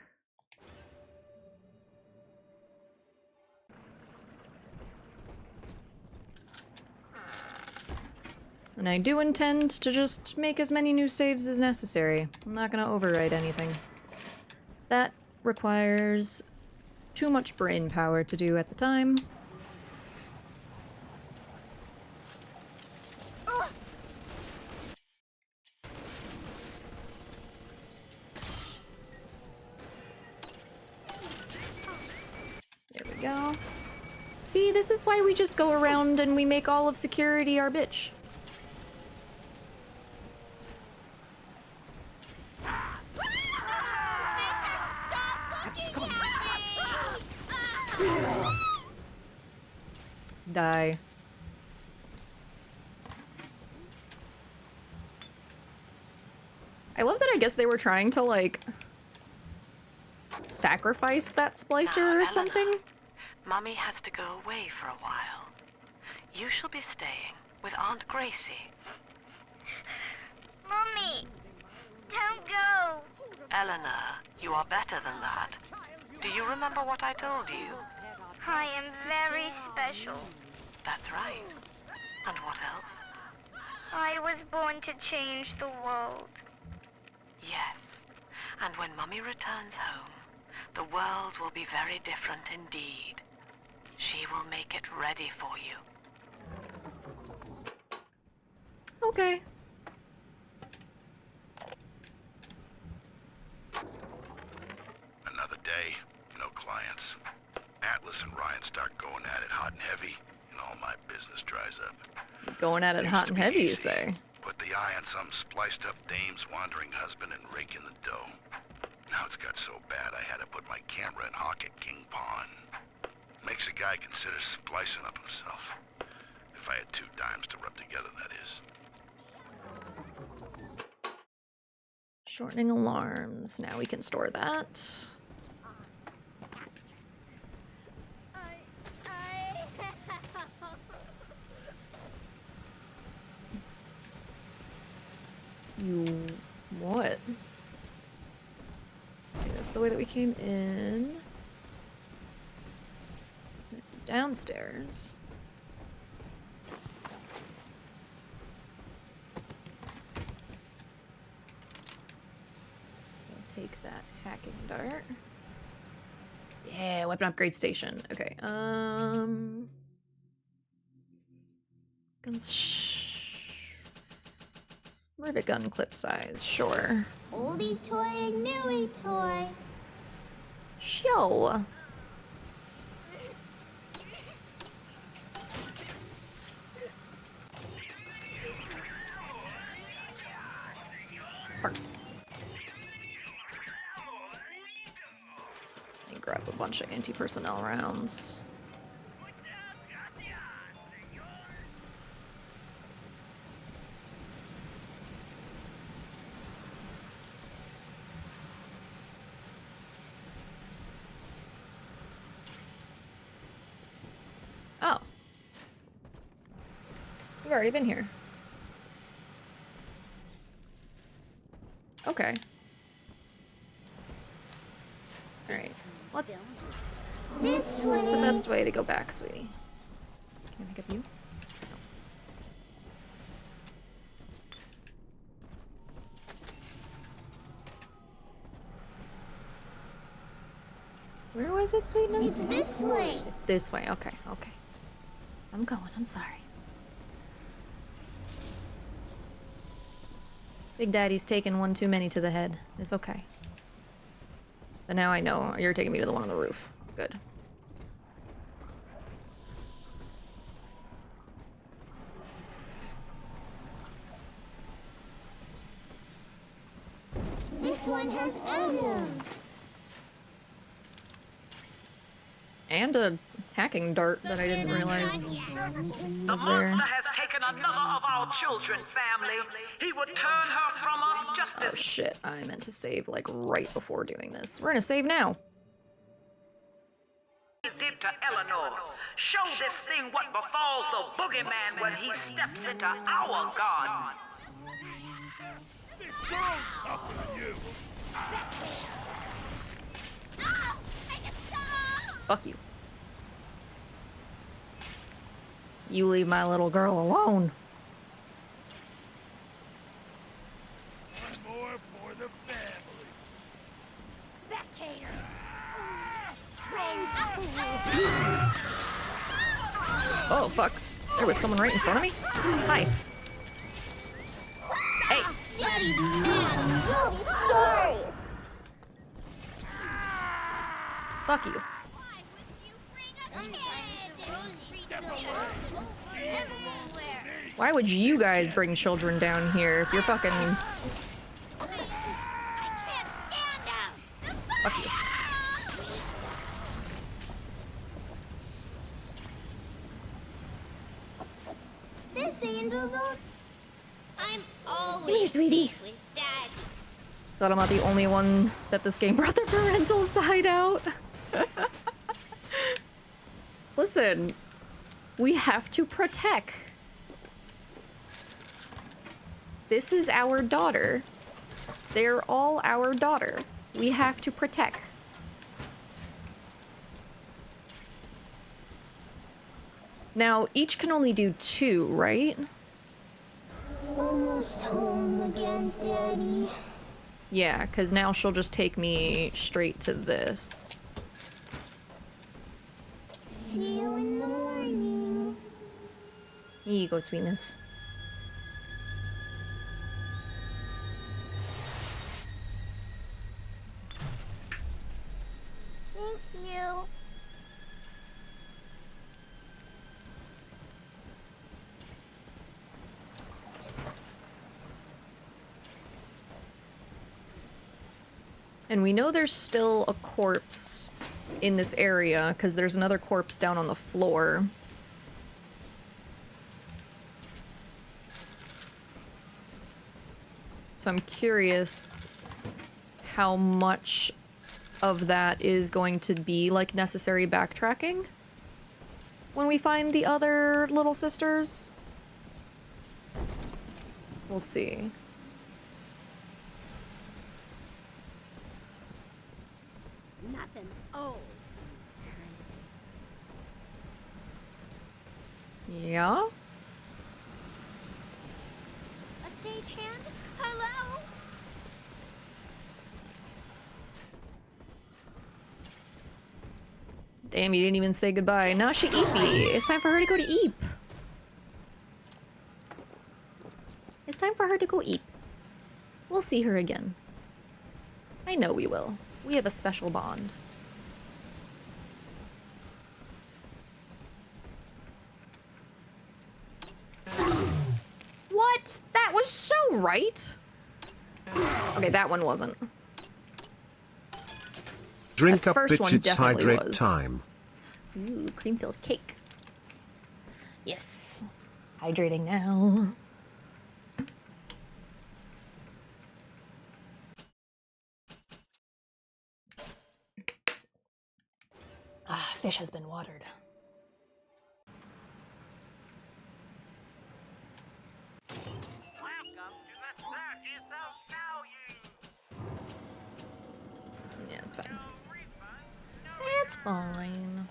And I do intend to just make as many new saves as necessary. I'm not gonna overwrite anything. That requires too much brain power to do at the time. There we go. See, this is why we just go around and we make all of security our bitch. Die. I love that I guess they were trying to, like, sacrifice that splicer or something. Mummy has to go away for a while. You shall be staying with Aunt Gracie. Mummy, don't go. Eleanor, you are better than that. Do you remember what I told you? I am very special. That's right. And what else? I was born to change the world. Yes. And when Mummy returns home, the world will be very different indeed. She will make it ready for you. Okay. Another day, no clients. Atlas and Ryan start going at it hot and heavy, and all my business dries up. Going at it hot and heavy, you say? Put the eye on some spliced up dame's wandering husband and rake in the dough. Now it's got so bad I had to put my camera and hawk at King Pawn. Makes a guy consider splicing up himself. If I had 2 dimes to rub together, that is. Shortening alarms. Now we can store that. You... what? Okay, that's the way that we came in. There's downstairs. I'll take that hacking dart. Yeah, weapon upgrade station. Okay, rivet gun clip size, sure. Oldie toy, newie toy. Show. Parf. And grab a bunch of anti-personnel rounds. Oh. We've already been here. Okay. Alright. What's the best way to go back, sweetie? Can I pick up you? Where was it, sweetness? It's this way. It's this way. Okay, okay. I'm going. I'm sorry. Big Daddy's taken one too many to the head. It's okay. But now I know you're taking me to the one on the roof. Good. This one has Adam. And a hacking dart that I didn't realize was The there. monster has taken another of our children, family. He would turn her from us just Oh as shit, I meant to save like right before doing this. We're gonna save now. he did to Eleanor. Show this thing what befalls the boogeyman when he steps into our garden. This girl's tougher than you. Fuck you. You leave my little girl alone. One more for the family. Spectator! Oh fuck. There was someone right in front of me? Hi. Hey! Daddy's mad! You'll be sorry! Fuck you. Why would you guys bring children down here if you're fucking... Fuck you. This angel's on. I'm always Come here, sweetie. with Daddy. Glad I'm not the only one that this game brought the parental side out. Listen, we have to protect. This is our daughter. They're all our daughter. We have to protect. Now, each can only do 2, right? Almost home again, Daddy. Yeah, because now she'll just take me straight to this. See you in the morning. Here you go, sweetness. Thank you. And we know there's still a corpse in this area, because there's another corpse down on the floor. So I'm curious how much of that is going to be, like, necessary backtracking when we find the other little sisters. We'll see. Nothing old. Yeah? A stagehand? Hello? Damn, you didn't even say goodbye. Now she eepy. It's time for her to go to eep. It's time for her to go eep. We'll see her again. I know we will. We have a special bond. What? That was so right. Okay, that one wasn't. Drink The up, first one bitch, it's definitely hydrate was. time. Ooh, cream-filled cake. Yes. Hydrating now. Ah, fish has been watered. Yeah, it's fine. It's fine.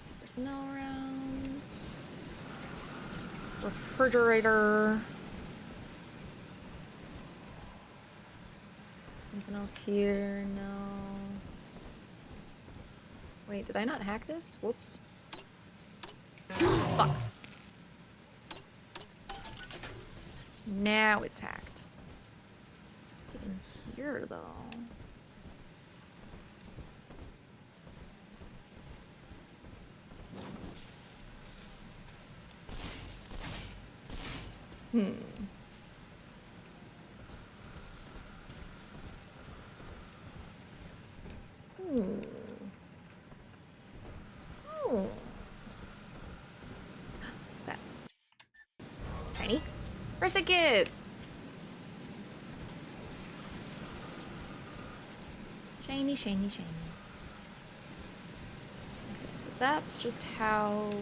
2 personnel rounds. Refrigerator. Anything else here? No. Wait, did I not hack this? Whoops. Fuck. Now it's hacked. Get in here, though. Hmm. course I get. Shiny, shiny, shiny. Okay, but that's just how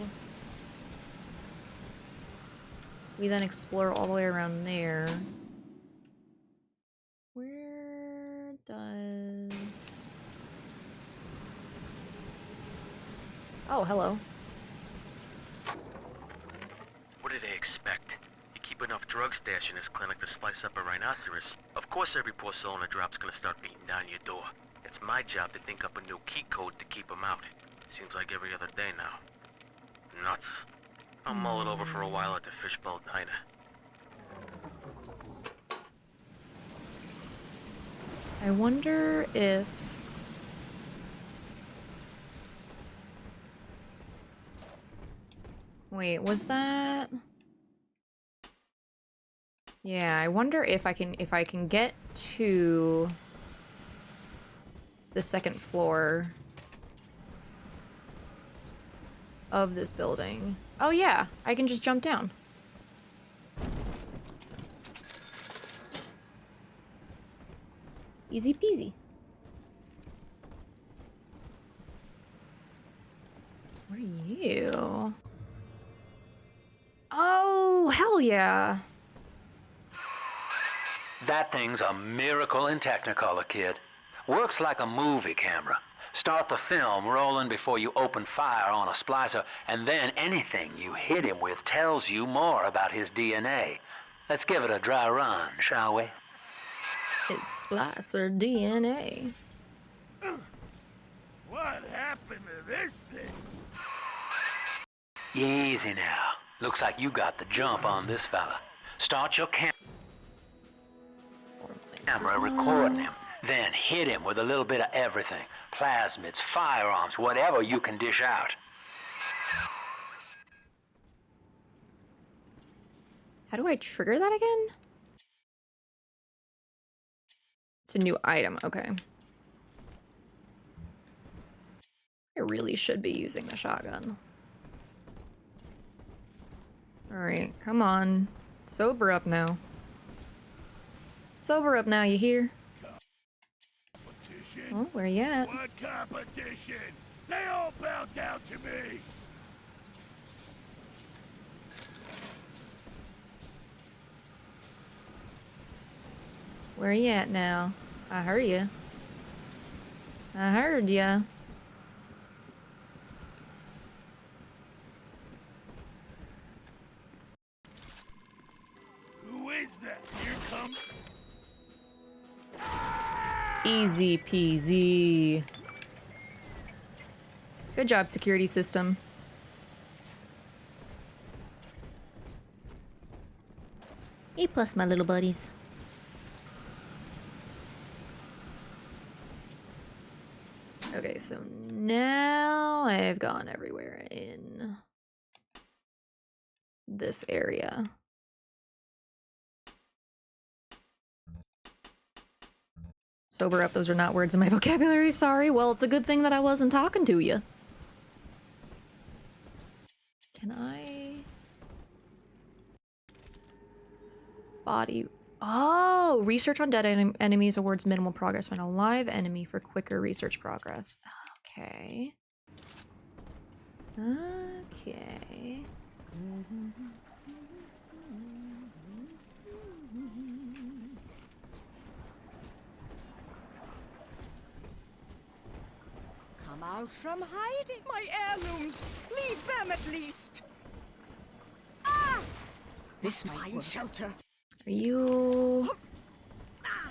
we then explore all the way around there. Where does... Oh, hello. What do they expect? You keep enough drug stash in this clinic to slice up a rhinoceros. Of course every poor soul in the drop's gonna start beating down your door. It's my job to think up a new key code to keep them out. Seems like every other day now. Nuts. I'll mull it over for a while at the Fishbowl Diner. I wonder if... Wait, was that... Yeah, I wonder if I can get to the second floor of this building. Oh yeah, I can just jump down. Easy peasy. What are you? Oh, hell yeah. That thing's a miracle in Technicolor, kid. Works like a movie camera. Start the film rolling before you open fire on a splicer, and then anything you hit him with tells you more about his DNA. Let's give it a dry run, shall we? It's splicer DNA. What happened to this thing? Easy now. Looks like you got the jump on this fella. Start your camera recording him. Then hit him with a little bit of everything. Plasmids, firearms, whatever you can dish out. How do I trigger that again? It's a new item, okay. I really should be using the shotgun. Alright, come on. Sober up now. Sober up now, you hear? Oh, where you at? What competition? They all bow down to me. Where you at now? I heard ya. I heard ya. Who is that? Here comes... Easy peasy. Good job, security system. A plus, my little buddies. Okay, so now I've gone everywhere in this area. Sober up, those are not words in my vocabulary, sorry. Well, it's a good thing that I wasn't talking to you. Can I... Body... Oh! Research on dead enemies awards minimal progress when a live enemy for quicker research progress. Okay. Okay. Come out from hiding, my heirlooms. Leave them at least. Ah! This might find shelter. Are you...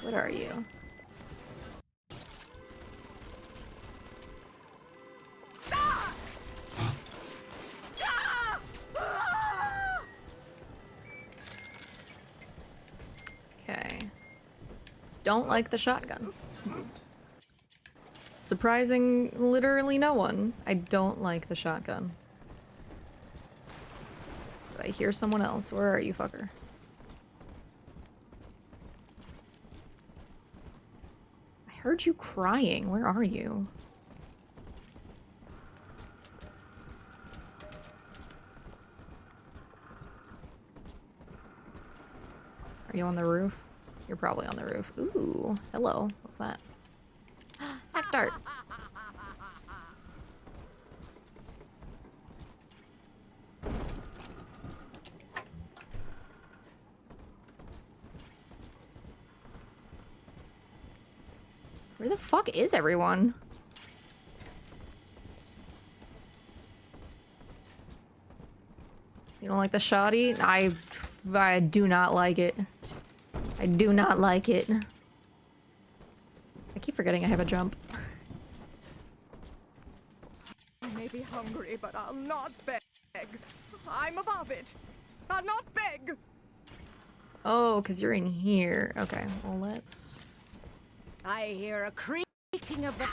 What are you? Okay. Don't like the shotgun. Surprising literally no one. I don't like the shotgun. But I hear someone else. Where are you, fucker? I heard you crying. Where are you? Are you on the roof? You're probably on the roof. Ooh, hello. What's that? Hack dart. Where the fuck is everyone? You don't like the shoddy? I do not like it. I do not like it. I keep forgetting I have a jump. I may be hungry, but I'll not beg. I'm above it. I'll not beg. Oh, because you're in here. Okay, well, let's... I hear a creaking of the...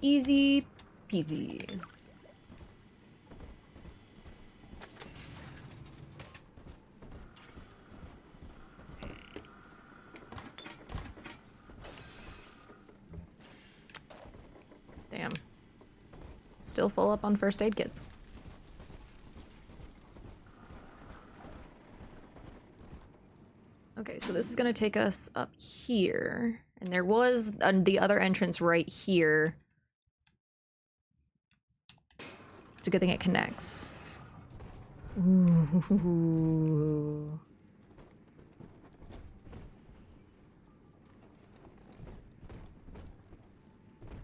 Easy peasy. Damn. Still full up on first aid kits. Okay, so this is gonna take us up here. And there was the other entrance right here. It's a good thing it connects. Ooh.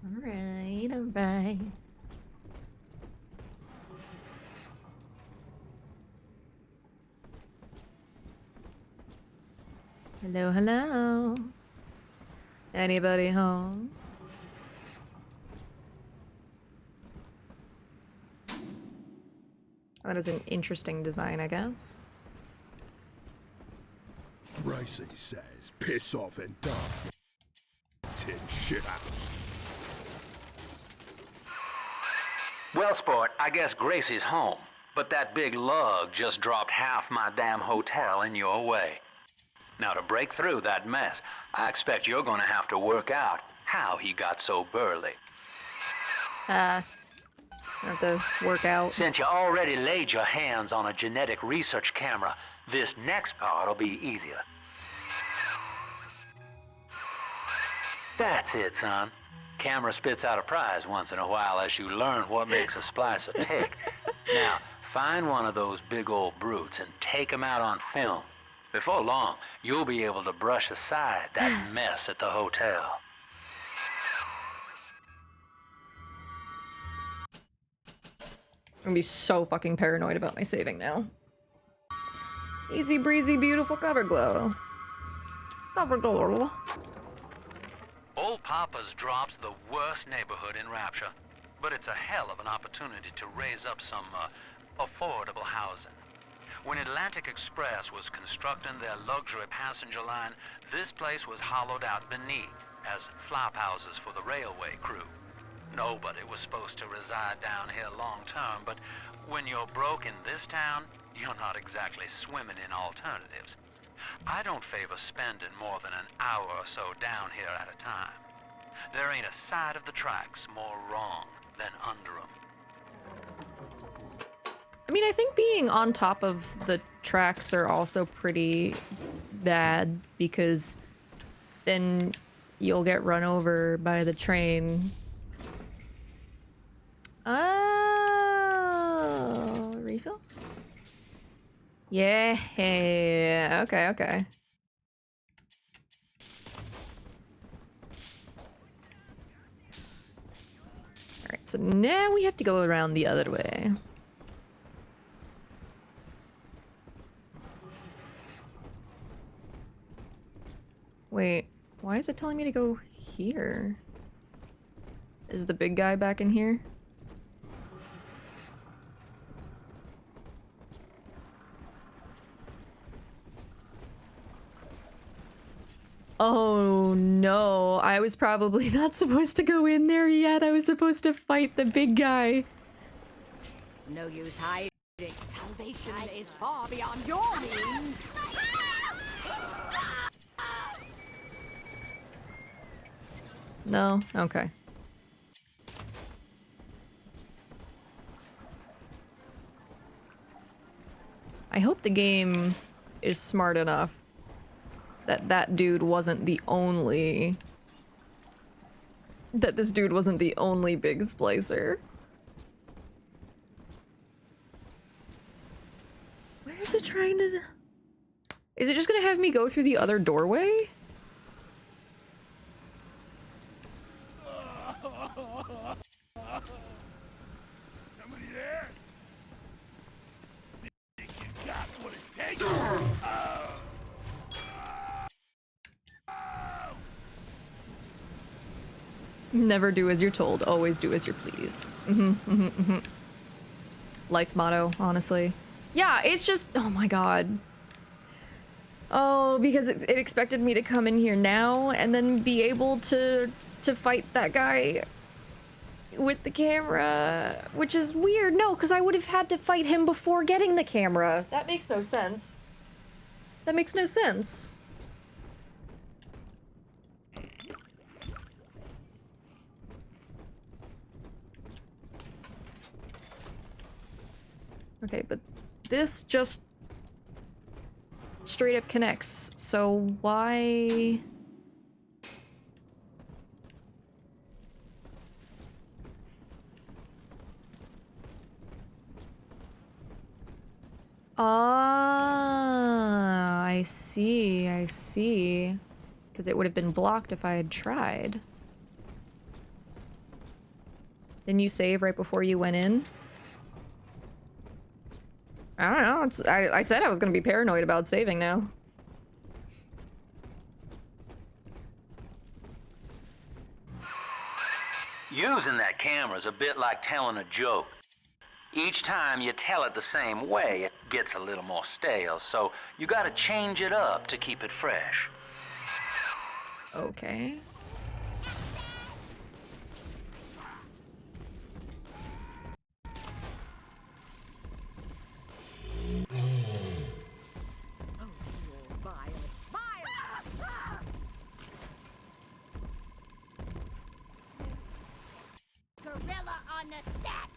Alright, alright. Hello, hello. Anybody home? That is an interesting design, I guess. Gracie says, piss off and die. Tin shithouse. Well, sport, I guess Gracie's home. But that big lug just dropped half my damn hotel in your way. Now, to break through that mess, I expect you're gonna have to work out how he got so burly. I have to work out. Since you already laid your hands on a genetic research camera, this next part'll be easier. That's it, son. Camera spits out a prize once in a while as you learn what makes a splicer tick. Now, find one of those big old brutes and take him out on film. Before long, you'll be able to brush aside that mess at the hotel. I'm gonna be so fucking paranoid about my saving now. Easy breezy, beautiful cover glow. Cover glow. Old Papa's Drop's the worst neighborhood in Rapture, but it's a hell of an opportunity to raise up some affordable housing. When Atlantic Express was constructing their luxury passenger line, this place was hollowed out beneath as flop houses for the railway crew. Nobody was supposed to reside down here long term, but when you're broke in this town, you're not exactly swimming in alternatives. I don't favor spending more than an hour or so down here at a time. There ain't a side of the tracks more wrong than under them. I mean, I think being on top of the tracks are also pretty bad because then you'll get run over by the train. Oh, refill? Yeah, okay, okay. Alright, so now we have to go around the other way. Wait, why is it telling me to go here? Is the big guy back in here? Oh no, I was probably not supposed to go in there yet. I was supposed to fight the big guy. No use hiding. Salvation is far beyond your means. No? Okay. the game is smart enough that that dude wasn't the only... that this dude wasn't the only big splicer. Where is it trying to... Is it just gonna have me go through the other doorway? Somebody there? Think you got what it takes? Never do as you're told, always do as you please. Life motto, honestly. Yeah, it's just, oh my god. Oh, because it expected me to come in here now and then be able to fight that guy with the camera, which is weird. No, because I would have had to fight him before getting the camera. That makes no sense. That makes no sense. Okay, but this just straight up connects, so why... Ah, I see, I see. Because it would have been blocked if I had tried. Didn't you save right before you went in? I don't know, I said I was gonna be paranoid about saving now. Using that camera is a bit like telling a joke. Each time you tell it the same way, it gets a little more stale, so you gotta change it up to keep it fresh. Okay. Gorilla on the set!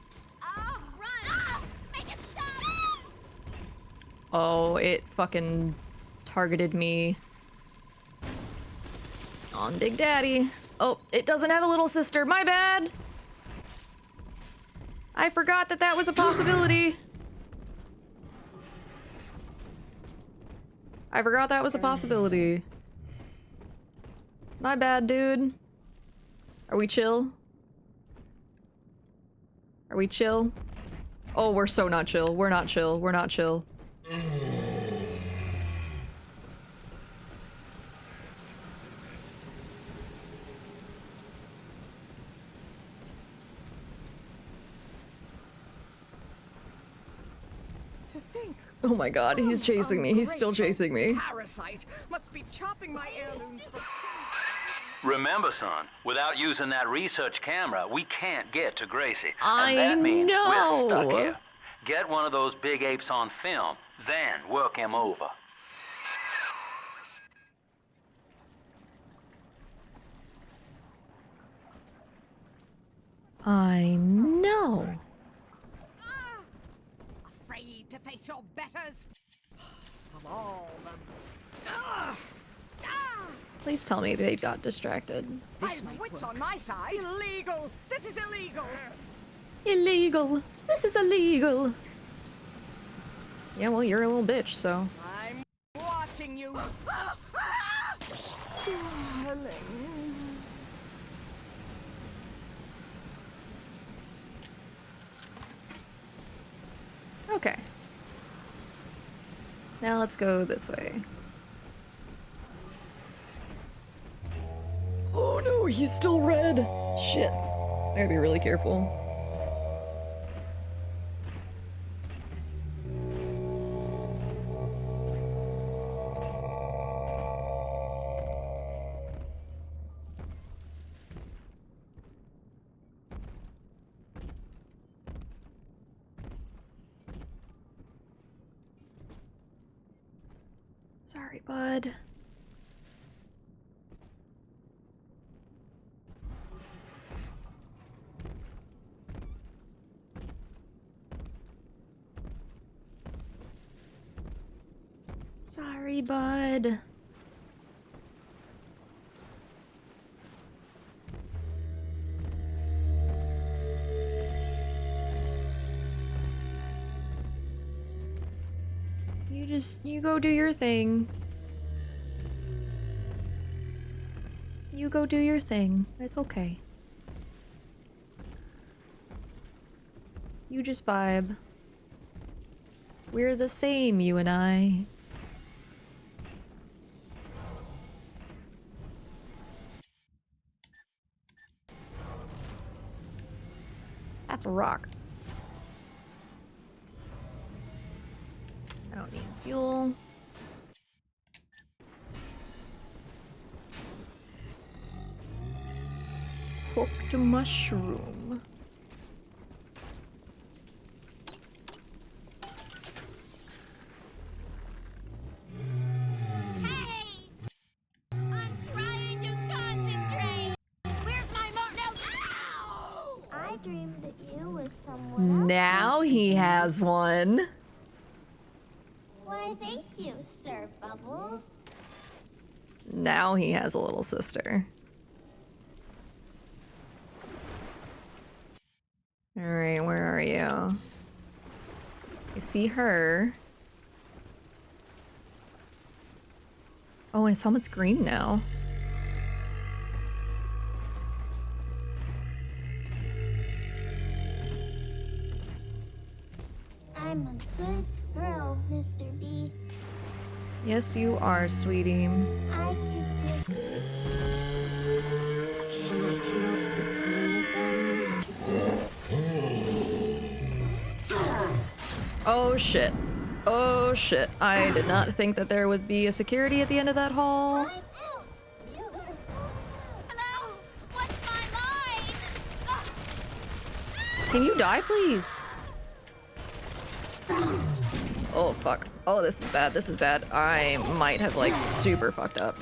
Oh, run! Ah, make it stop! Oh, it fucking targeted me on Big Daddy. Oh, it doesn't have a little sister. My bad. I forgot that that was a possibility. I forgot that was a possibility. My bad, dude. Are we chill? Are we chill? Oh, we're so not chill. We're not chill. We're not chill. Oh my god, he's chasing me. He's still chasing me. Parasite must be chopping my heirlooms for... Remember, son, without using that research camera, we can't get to Gracie. I and that means know. we're stuck here. Get one of those big apes on film, then work him over. I know. Afraid to face your betters? Of all the... Please tell me they got distracted. I have wits on my side. Illegal! This is illegal! Illegal. This is illegal. Yeah, well, you're a little bitch, so. I'm watching you. Darling. Okay. Now let's go this way. Oh no, he's still red. Shit. I gotta be really careful. Sorry, bud. Sorry, bud. You go do your thing. You go do your thing. It's okay. You just vibe. We're the same, you and I. That's a rock. I don't need fuel. Cooked mushroom. I dreamed that you were someone else. Now he has one. Why, thank you, Sir Bubbles. Now he has a little sister. Alright, where are you? I see her. Oh, and his helmet's green now. I'm a good girl, Mr. B. Yes, you are, sweetie. I keep it. Can I come out to play again, Mr. Oh shit. Oh shit. I did not think that there would be a security at the end of that hall. Hello? What's my line? Can you die, please? Oh, fuck. Oh, this is bad. This is bad. I might have, like, super fucked up.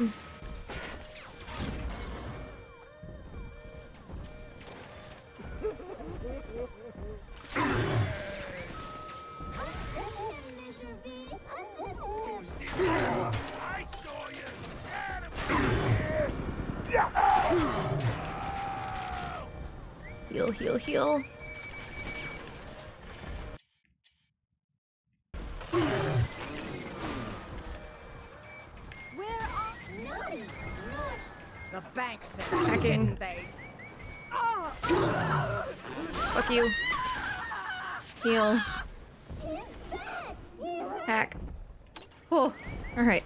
I saw you. Heal, heal, heal. The bank said, Hacking. didn't they? Fuck you. Heal. Hack. Oh, alright.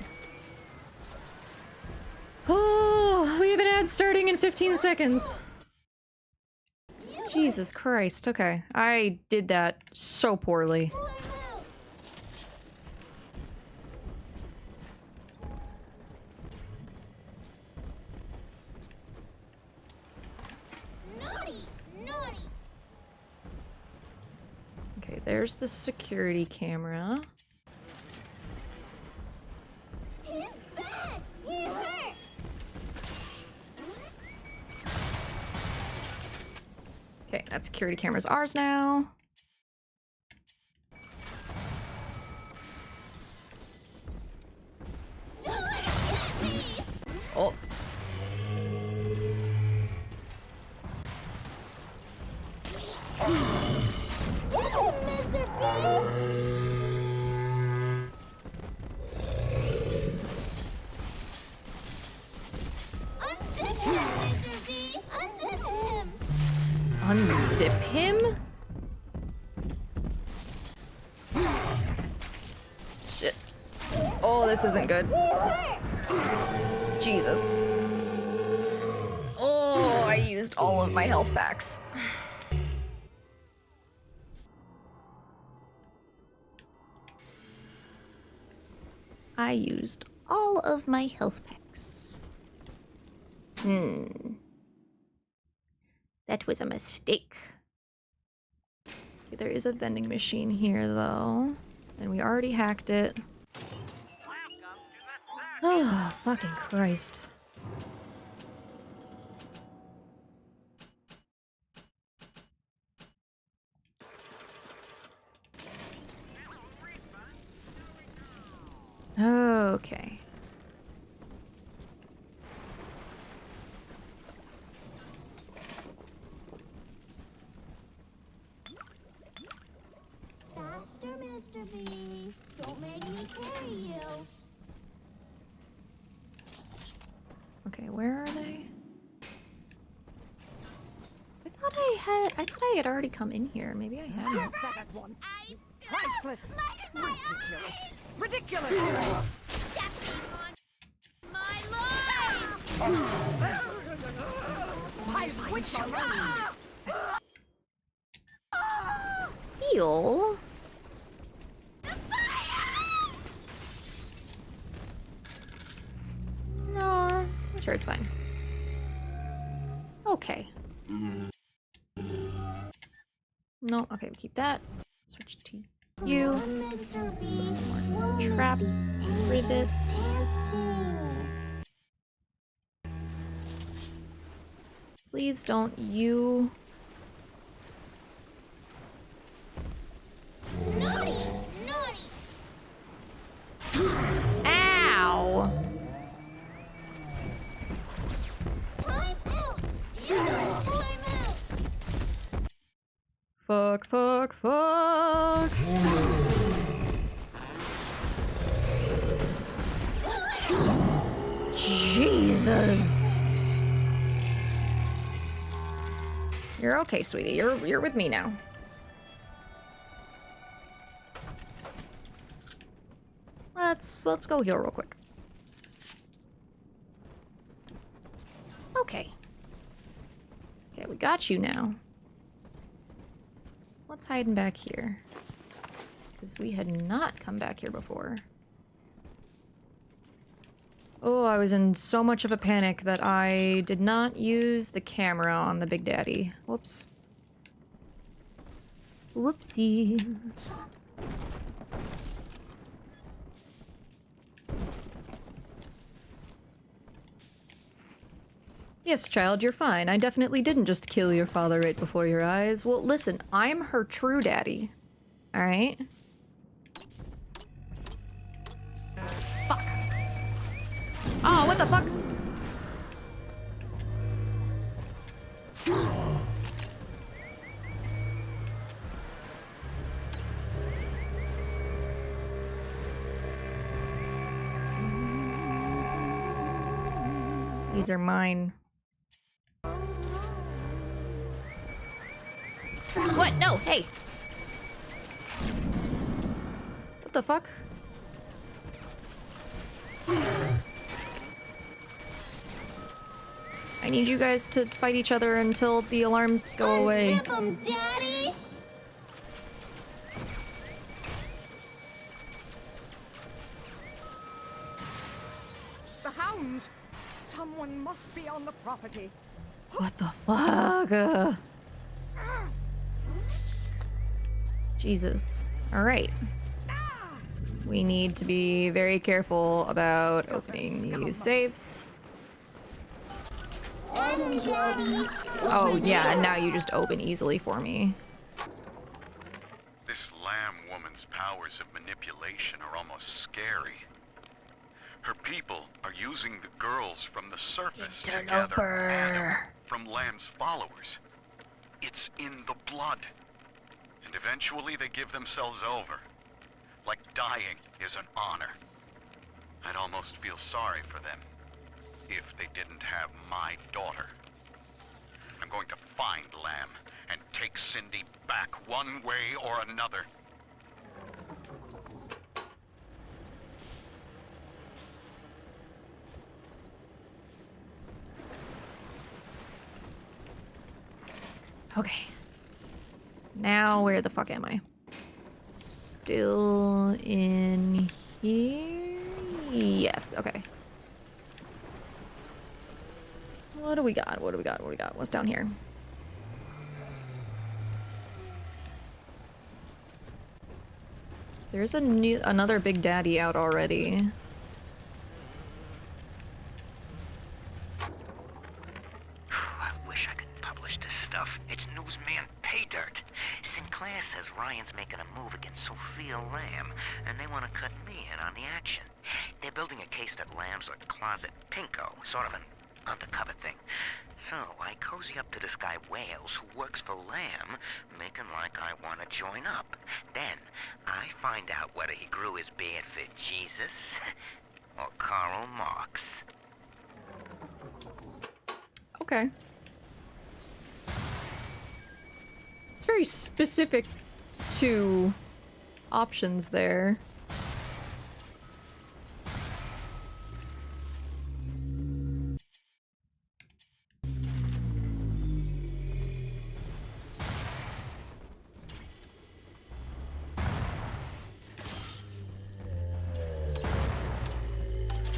Oh, we have an ad starting in 15 seconds. Jesus Christ, okay. I did that so poorly. Okay, there's the security camera. Okay, that security camera's ours now. Oh. Unzip him? Shit. Oh, this isn't good. Jesus. Oh, I used all of my health packs. I used all of my health packs. That was a mistake. Okay, there is a vending machine here, though. And we already hacked it. Oh, fucking Christ. Okay. I thought I had already come in here. Maybe I hadn't. Priceless. Ridiculous. Ridiculous. My witch. Feel. No, I'm sure it's fine. Okay. No, okay, we keep that. Switch to you. Put some more trap rivets. Please don't you. Naughty! Naughty! Ow! Time out! Time out! Fuck, fuck, fuck! Jesus! You're okay, sweetie. You're with me now. Let's go heal real quick. Okay. Okay, we got you now. What's hiding back here? Because we had not come back here before. Oh, I was in so much of a panic that I did not use the camera on the Big Daddy. Whoops. Whoopsies. Yes, child, you're fine. I definitely didn't just kill your father right before your eyes. Well, listen, I'm her true daddy. Alright? Fuck. Oh, what the fuck? These are mine. What? No, hey! What the fuck? I need you guys to fight each other until the alarms go away. Unzip 'em, Daddy! The hounds! Someone must be on the property. What the fuck? Jesus. Alright. We need to be very careful about opening these safes. Oh, yeah, and now you just open easily for me. This lamb woman's powers of manipulation are almost scary. Her people are using the girls from the surface to gather Adam from Lamb's followers. It's in the blood. And eventually they give themselves over. Like dying is an honor. I'd almost feel sorry for them if they didn't have my daughter. I'm going to find Lamb and take Cindy back one way or another. Okay. Now, where the fuck am I? Still in here? Yes, okay. What do we got? What do we got? What do we got? What's down here? There's another Big Daddy out already. I wish I could publish this stuff. It's newsman pay dirt. Sinclair says Ryan's making a move against Sophia Lamb, and they want to cut me in on the action. They're building a case that Lamb's a closet pinko, sort of an undercover thing. So I cozy up to this guy Wales, who works for Lamb, making like I want to join up. Then I find out whether he grew his beard for Jesus or Karl Marx. Okay. It's very specific to options there.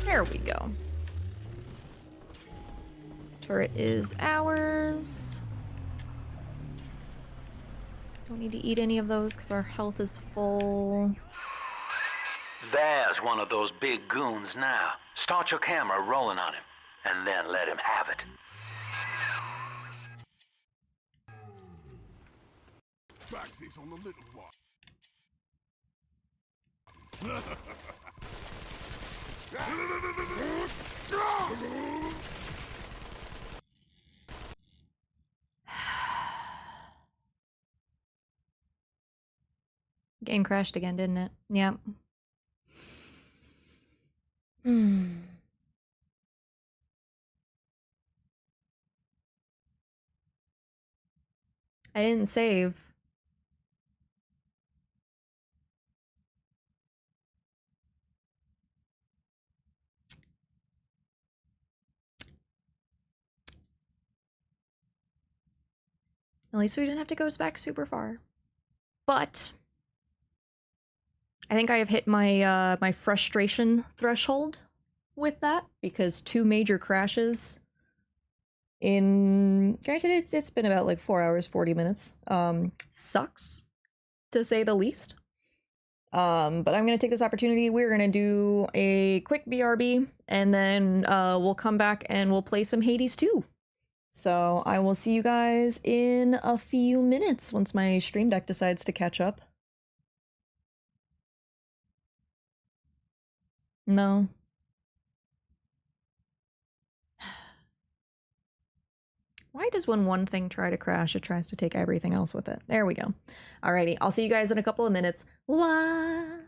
There we go. Turret is ours. Don't need to eat any of those because our health is full. There's one of those big goons now. Start your camera rolling on him, and then let him have it. Backsies on the little one. Game crashed again, didn't it? Yep. I didn't save. At least we didn't have to go back super far. But I think I have hit my my frustration threshold with that, because 2 major crashes in, granted it's been about like 4 hours 40 minutes, sucks to say the least. But I'm gonna take this opportunity. We're gonna do a quick BRB, and then we'll come back and we'll play some Hades 2. So I will see you guys in a few minutes once my stream deck decides to catch up. No. Why does when one thing try to crash, it tries to take everything else with it? There we go. Alrighty, I'll see you guys in a couple of minutes. Bye!